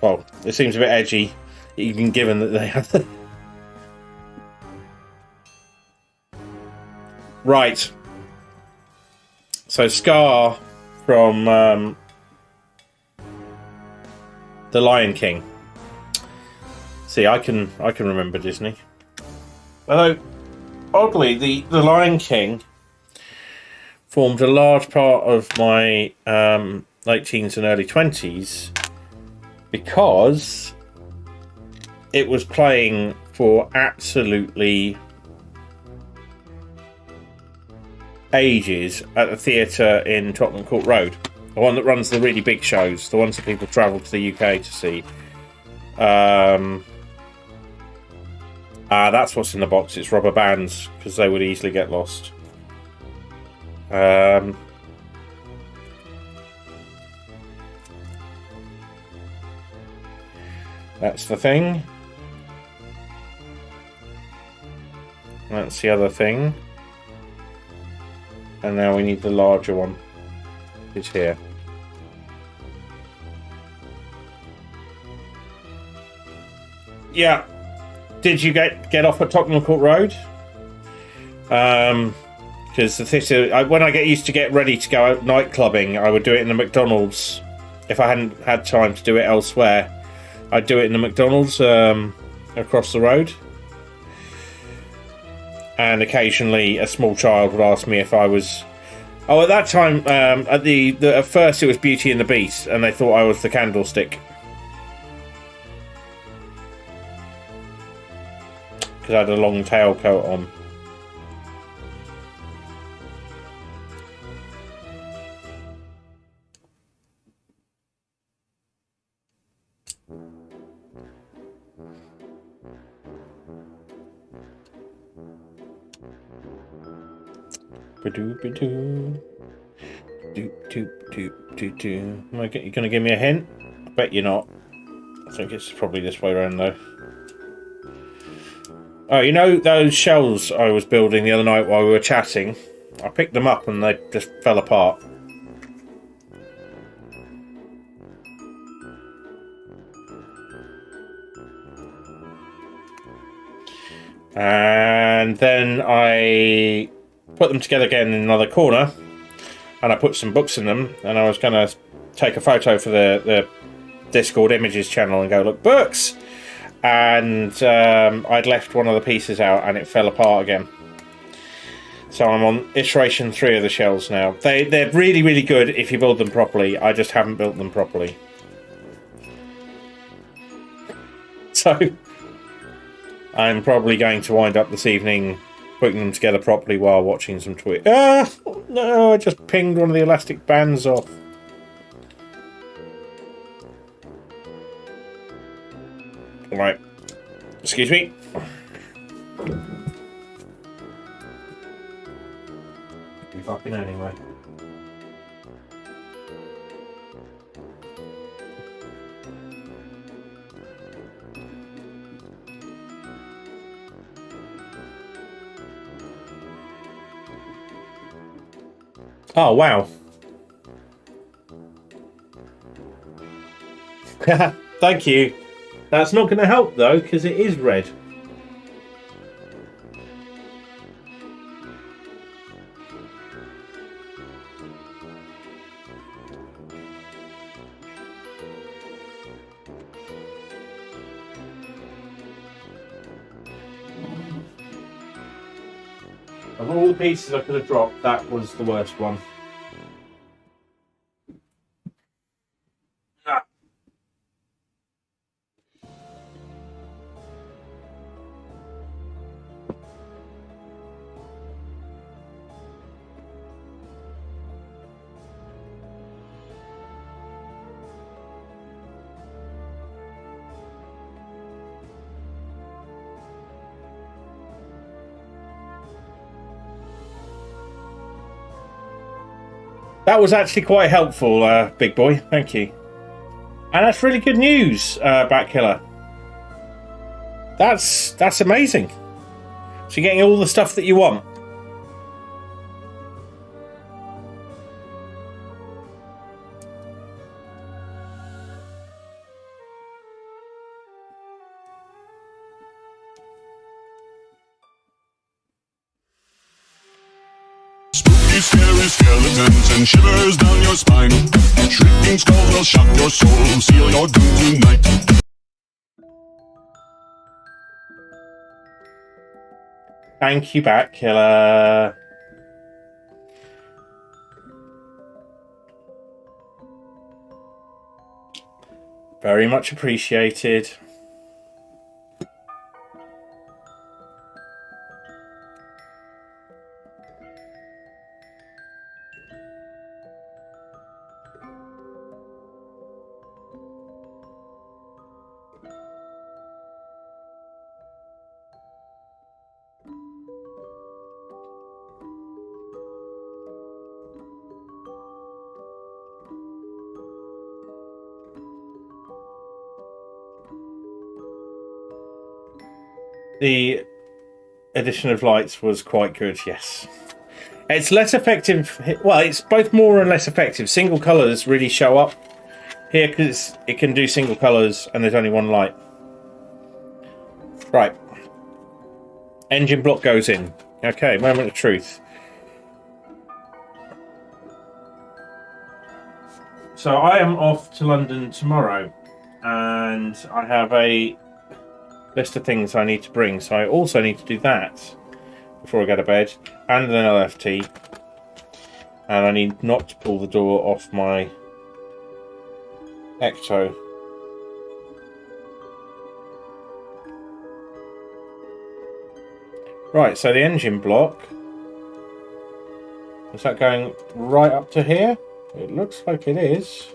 Well, it seems a bit edgy, even given that they have the... Right. So Scar from The Lion King. See, I can remember Disney. Although, oddly, the Lion King formed a large part of my late teens and early 20s because it was playing for absolutely ages at the theatre in Tottenham Court Road, the one that runs the really big shows, the ones that people travel to the UK to see. That's what's in the box. It's rubber bands because they would easily get lost. That's the thing. That's the other thing. And now we need the larger one. It's here. Yeah. Did you get off at Tottenham Court Road? Because the thing, when I get used to get ready to go out night clubbing, I would do it in the McDonald's. If I hadn't had time to do it elsewhere, I'd do it in the McDonald's across the road. And occasionally a small child would ask me if I was... Oh, at that time, at first it was Beauty and the Beast, and they thought I was the candlestick. Because I had a long tailcoat on. Ba-doo-ba-doo. Do-do-do-do-do. You gonna give me a hint? I bet you're not. I think it's probably this way around though. Oh, you know those shells I was building the other night while we were chatting? I picked them up and they just fell apart. And then I put them together again in another corner, and I put some books in them, and I was going to take a photo for the Discord Images channel and go, look, books! And I'd left one of the pieces out and it fell apart again. So I'm on iteration 3 of the shells now. They're really, really good if you build them properly. I just haven't built them properly. So I'm probably going to wind up this evening putting them together properly while watching some Twitch. Ah! No, I just pinged one of the elastic bands off. Alright. Excuse me. Be fucking anyway. Oh, wow. Thank you. That's not going to help, though, because it is red. Of all the pieces I could have dropped, that was the worst one. That was actually quite helpful, big boy. Thank you. And that's really good news, Batkiller. That's amazing. So you're getting all the stuff that you want. Scary skeletons and shivers down your spine. Shrieking skulls will shock your soul, seal your doom tonight. Thank you, Batkiller. Very much appreciated. addition of lights was quite good, yes. It's less effective. Well, it's both more and less effective. Single colours really show up here because it can do single colours and there's only one light. Right. Engine block goes in. Okay, moment of truth. So I am off to London tomorrow and I have a list of things I need to bring. So I also need to do that before I go to bed and an LFT. And I need not to pull the door off my Ecto. Right, so the engine block, is that going right up to here? It looks like it is.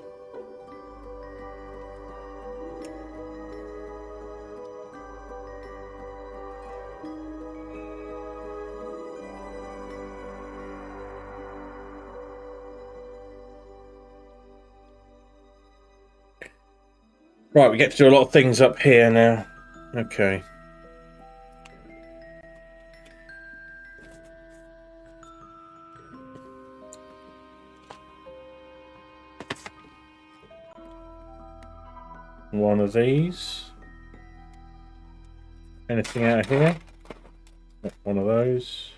Right, we get to do a lot of things up here now. Okay. One of these. Anything out of here? One of those.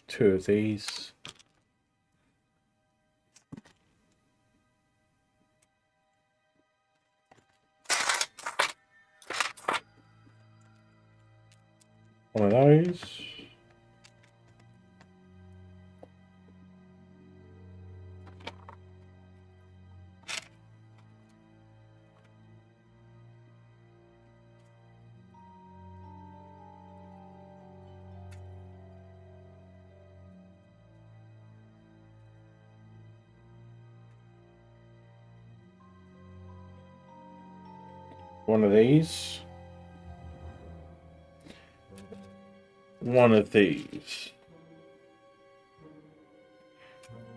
Two of these. One of those. One of these. One of these.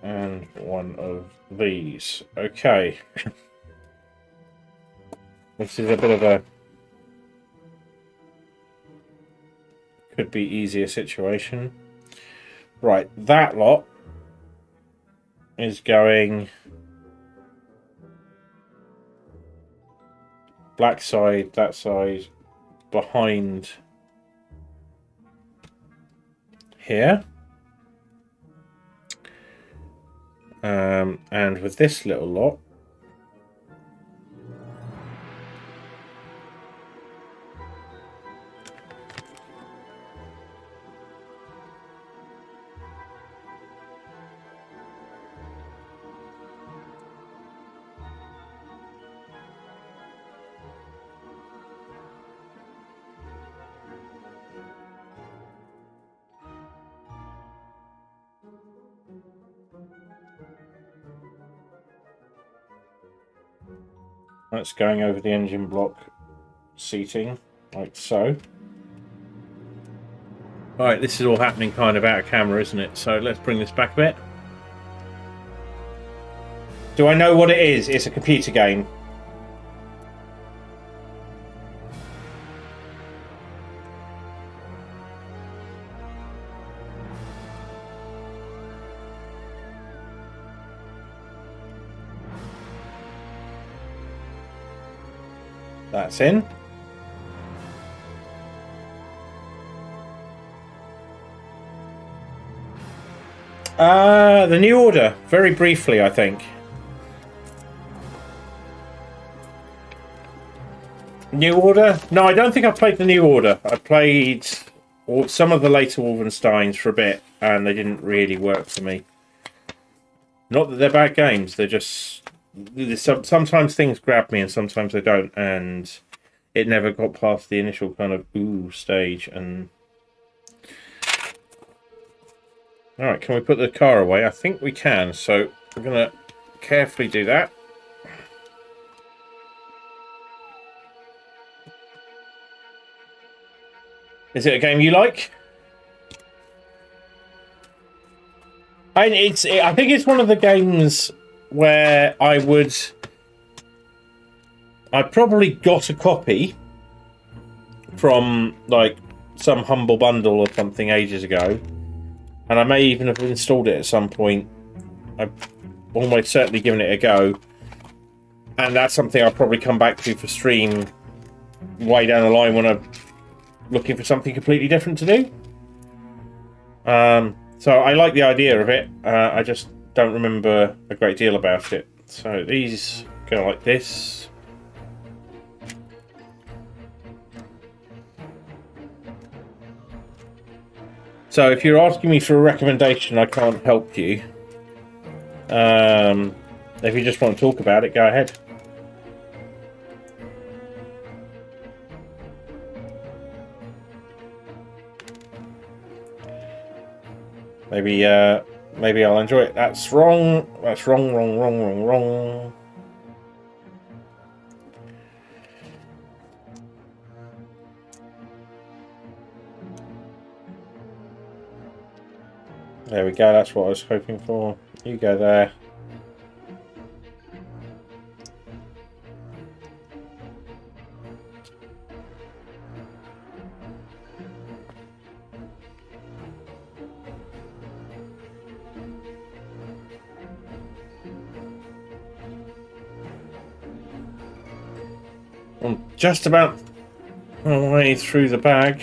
And one of these. Okay. This is a bit of a... could be easier situation. Right, that lot is going... black side, that side, behind here. And with this little lot, that's going over the engine block seating, like so. Alright, this is all happening kind of out of camera, isn't it? So let's bring this back a bit. Do I know what it is? It's a computer game. That's in. The New Order, very briefly, I think. New Order? No, I don't think I played the New Order. I played some of the later Wolfensteins for a bit, and they didn't really work for me. Not that they're bad games, they're just... sometimes things grab me and sometimes they don't, and it never got past the initial kind of ooh stage. And alright, can we put the car away? I think we can, so we're gonna carefully do that. Is it a game you like? I think it's one of the games where I would I probably got a copy from like some humble bundle or something ages ago, and I may even have installed it at some point. I've almost certainly given it a go, and that's something I'll probably come back to for stream way down the line when I'm looking for something completely different to do. So I like the idea of it. I just don't remember a great deal about it. So these go like this. So if you're asking me for a recommendation, I can't help you. If you just want to talk about it, go ahead. Maybe I'll enjoy it. That's wrong. That's wrong, wrong, wrong, wrong, wrong. There we go, that's what I was hoping for. You go there. I'm just about my way through the bag.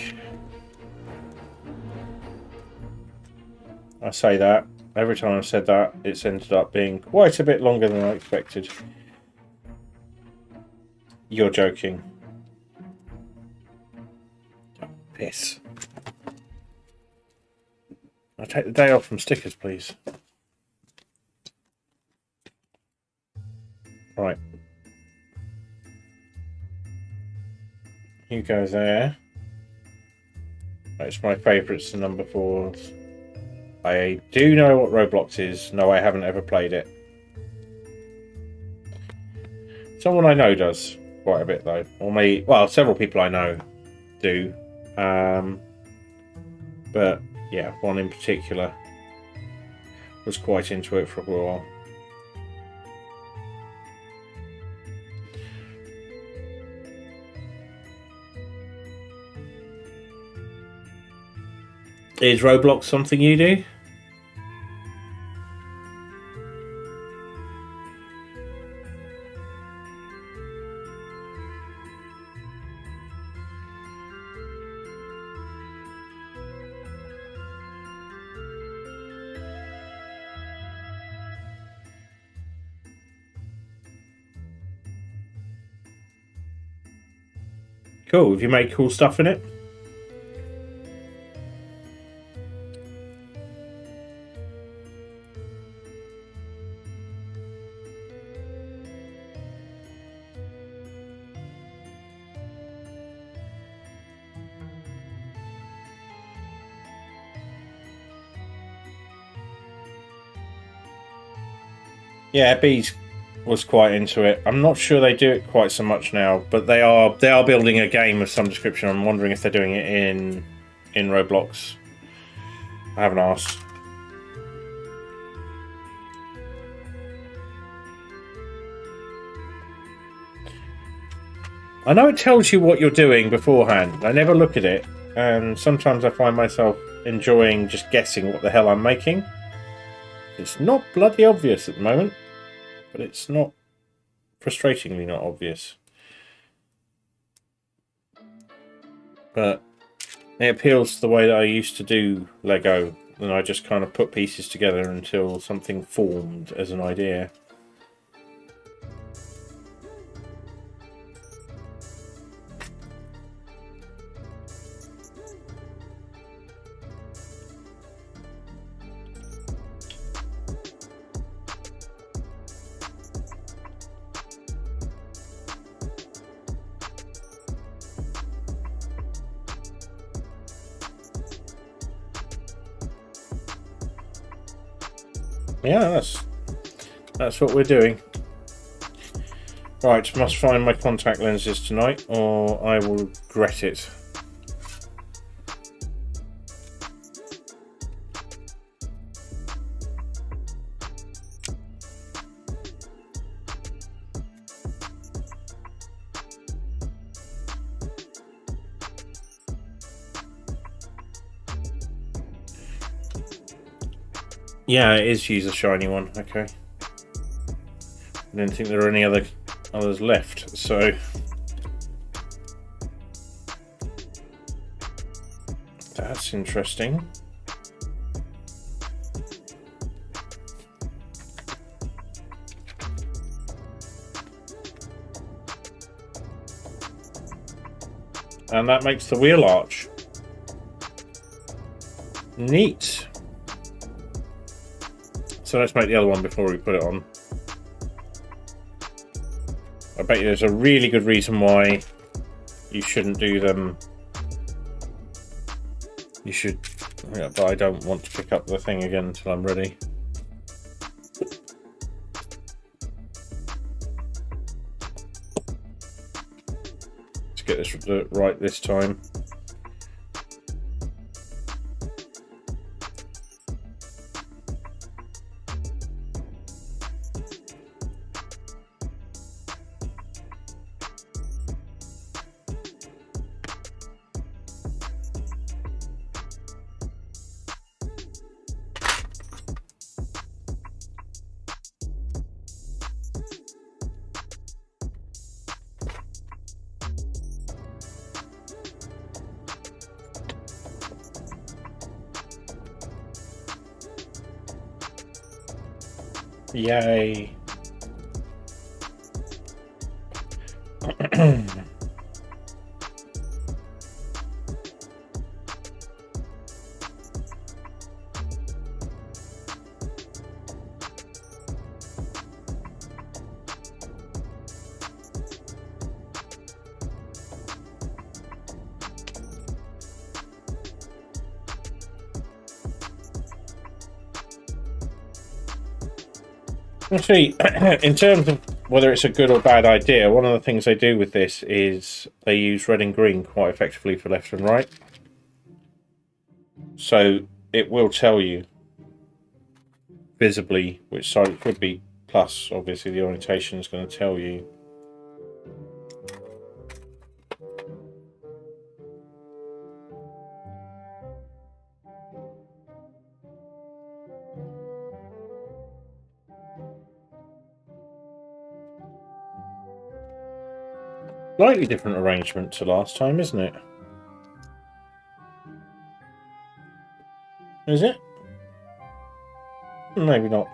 I say that. Every time I've said that, it's ended up being quite a bit longer than I expected. You're joking. Piss. I'll take the day off from stickers, please. Right. You go there. It's my favourites, the number 4s. I do know what Roblox is. No, I haven't ever played it. Someone I know does quite a bit, though. Or maybe, well, several people I know do. But, yeah, one in particular was quite into it for a while. Is Roblox something you do? Cool. Have you made cool stuff in it? Yeah, Bees was quite into it. I'm not sure they do it quite so much now, but they are building a game of some description. I'm wondering if they're doing it in Roblox. I haven't asked. I know it tells you what you're doing beforehand. I never look at it, and sometimes I find myself enjoying just guessing what the hell I'm making. It's not bloody obvious at the moment, but it's not frustratingly not obvious. But it appeals to the way that I used to do Lego, and I just kind of put pieces together until something formed as an idea. Yeah, that's what we're doing. Right, must find my contact lenses tonight, or I will regret it. Yeah, it is use a shiny one. Okay. I didn't think there were any others left, so that's interesting. And that makes the wheel arch. Neat. So let's make the other one before we put it on. I bet you there's a really good reason why you shouldn't do them. You should, yeah, but I don't want to pick up the thing again until I'm ready. Let's get this right this time. Yay. Actually, in terms of whether it's a good or bad idea, one of the things they do with this is they use red and green quite effectively for left and right. So it will tell you visibly which side it could be, plus obviously the orientation is going to tell you. Slightly different arrangement to last time, isn't it? Is it? Maybe not.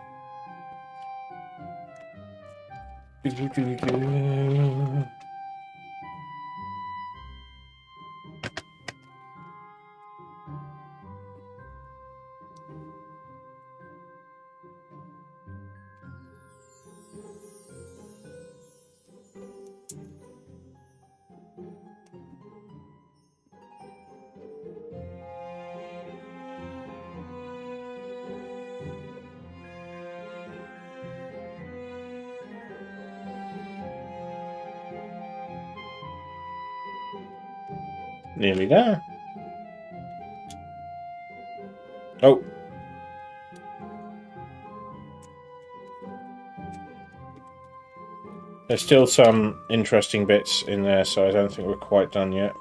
Nearly there. Oh. There's still some interesting bits in there, so I don't think we're quite done yet.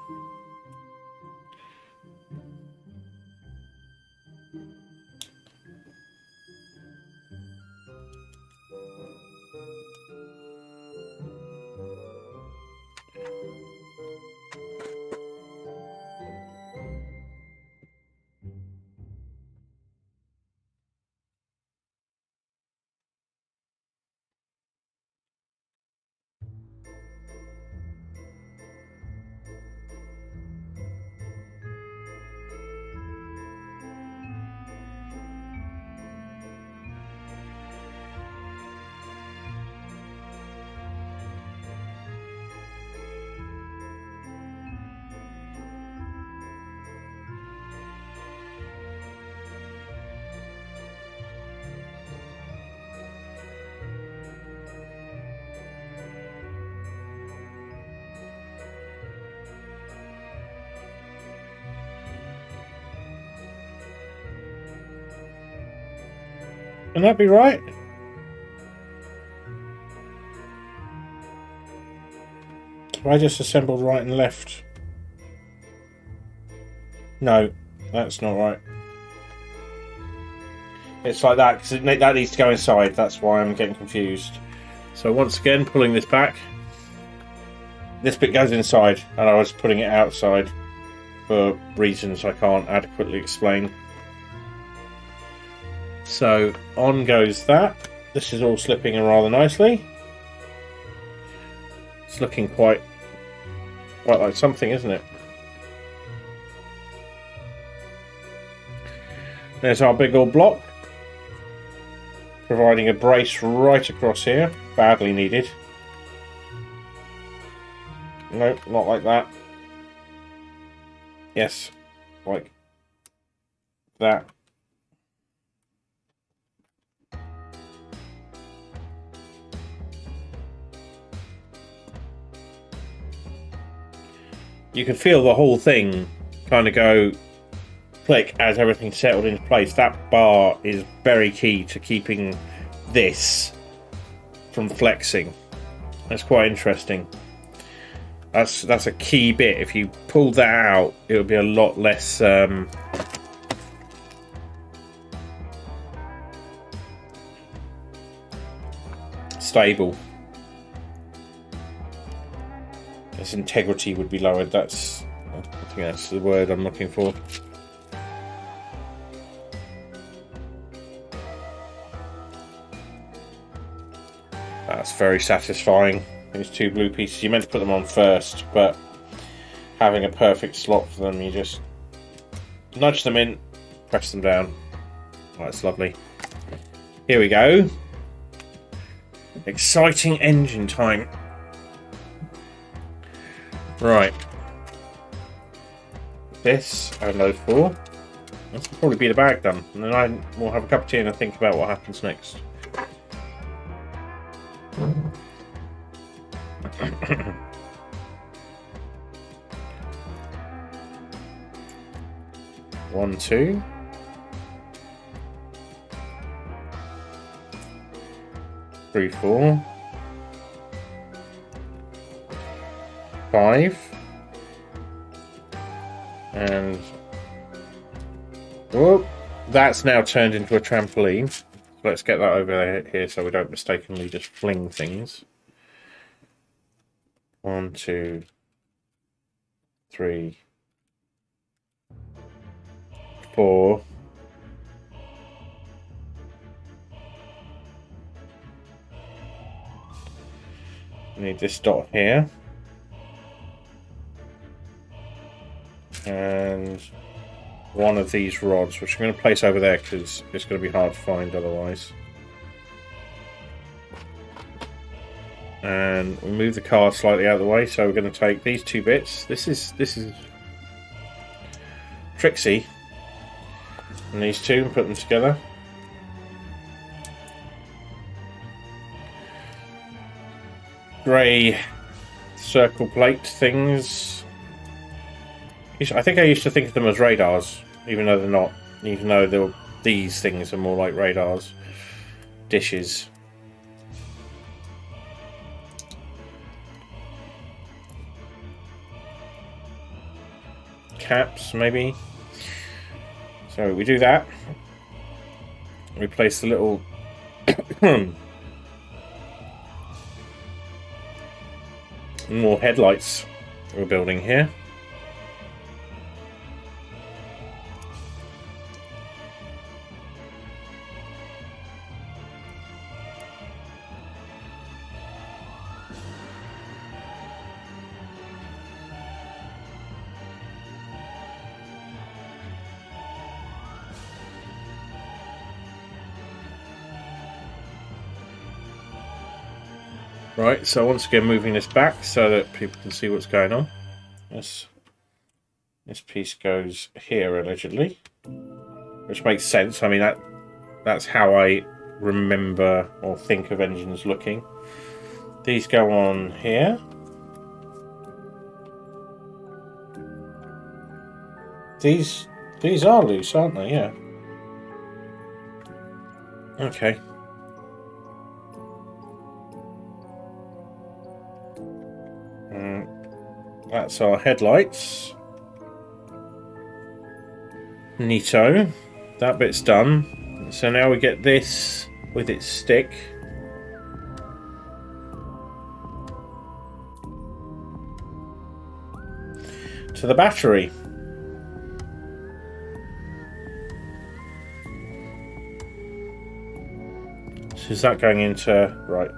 Can that be right? Have I just assembled right and left? No, that's not right. It's like that, because that needs to go inside. That's why I'm getting confused. So once again, pulling this back. This bit goes inside, and I was putting it outside for reasons I can't adequately explain. So on goes that. This is all slipping in rather nicely. It's looking quite like something, isn't it? There's our big old block, providing a brace right across here, badly needed. Nope, not like that. Yes, like that. You can feel the whole thing kind of go click as everything's settled into place. That bar is very key to keeping this from flexing. That's quite interesting. That's a key bit. If you pull that out, it'll be a lot less stable. Its integrity would be lowered. I think that's the word I'm looking for. That's very satisfying. These two blue pieces, you meant to put them on first, but having a perfect slot for them, you just nudge them in, press them down. Oh, that's lovely. Here we go. Exciting engine time. Right. This and those four. This will probably be the bag done. And then I will have a cup of tea and think about what happens next. One, two. 3, 4. 5. And whoop, that's now turned into a trampoline. Let's get that over here so we don't mistakenly just fling things. 1, 2, 3, 4. Need this dot here. And one of these rods, which I'm going to place over there because it's going to be hard to find otherwise. And we move the card slightly out of the way, so we're going to take these two bits. This is tricksy. And these two, and put them together. Grey circle plate things. I think I used to think of them as radars, even though they're not. Even though these things are more like radars. Dishes. Caps, maybe. So we do that. We place the little more headlights we're building here. Right, so once again moving this back so that people can see what's going on. This piece goes here allegedly, which makes sense. I mean that's how I remember or think of engines looking. These go on here. These are loose, aren't they? Yeah. Okay. That's our headlights. Neato. That bit's done. So now we get this with its stick. To the battery. So is that going into... right.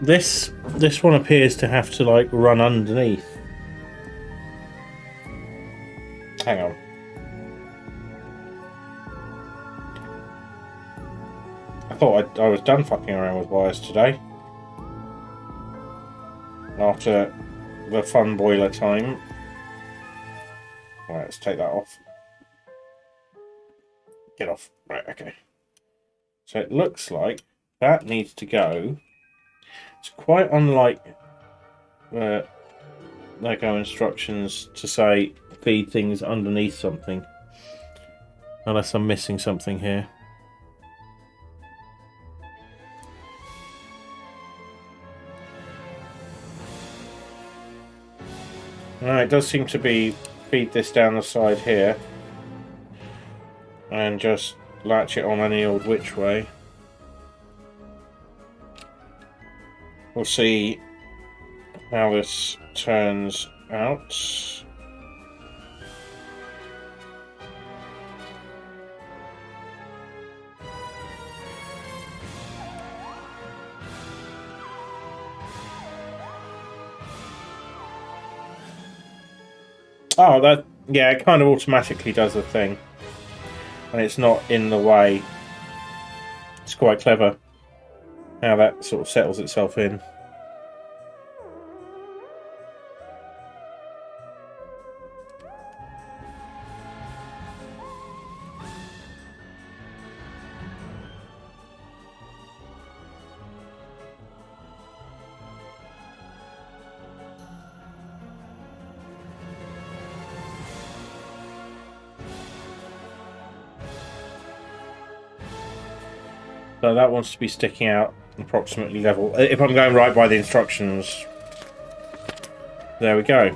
This one appears to have to like run underneath. Hang on. I thought I was done fucking around with wires today. After the fun boiler time. Right, let's take that off. Get off. Right, okay. So it looks like that needs to go. It's quite unlike Lego instructions to say feed things underneath something. Unless I'm missing something here. It does seem to be feed this down the side here. And just latch it on any old which way. We'll see how this turns out. Oh, that, yeah, it kind of automatically does the thing. And it's not in the way. It's quite clever how that sort of settles itself in. So that wants to be sticking out approximately level. If I'm going right by the instructions. There we go.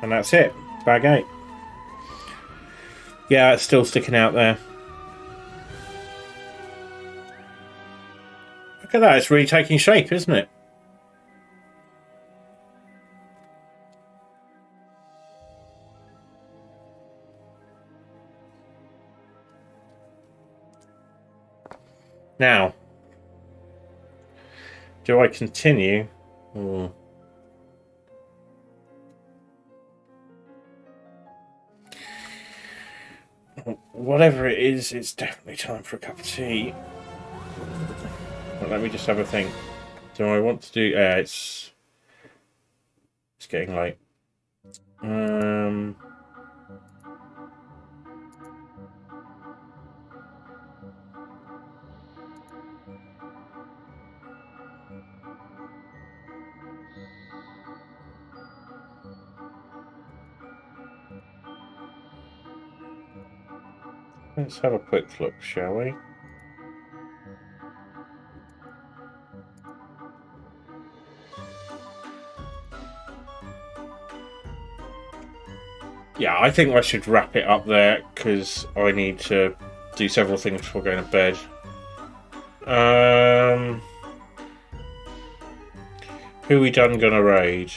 And that's it. Bag 8. Yeah, it's still sticking out there. Look at that, it's really taking shape, isn't it? Now, do I continue? Or... whatever it is, it's definitely time for a cup of tea. But let me just have a think. Do I want to do... it's getting late. Let's have a quick look, shall we? Yeah, I think I should wrap it up there because I need to do several things before going to bed. Who we done gonna raid?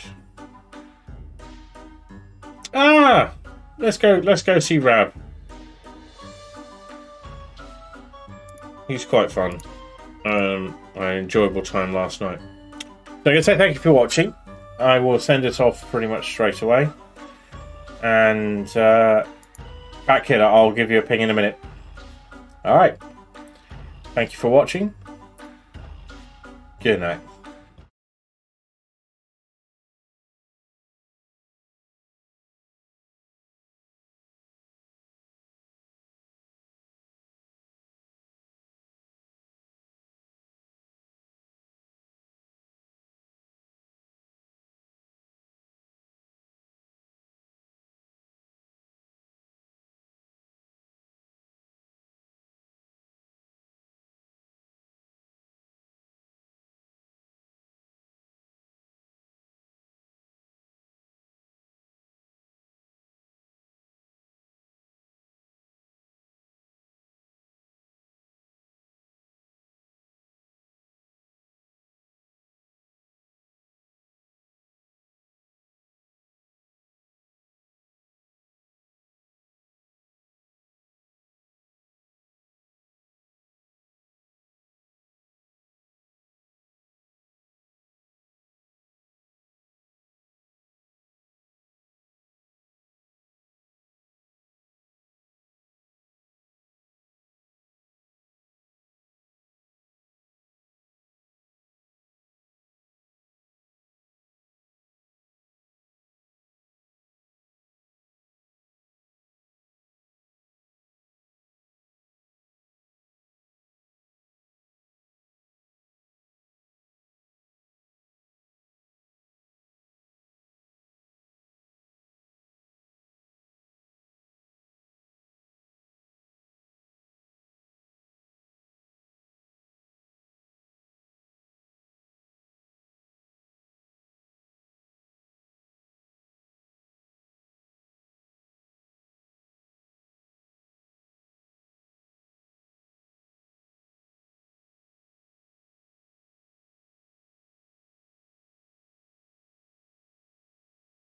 Ah! Let's go see Rab. He's quite fun. an enjoyable time last night. So I'm going to say thank you for watching. I will send it off pretty much straight away. And back here, I'll give you a ping in a minute. Alright. Thank you for watching. Good night.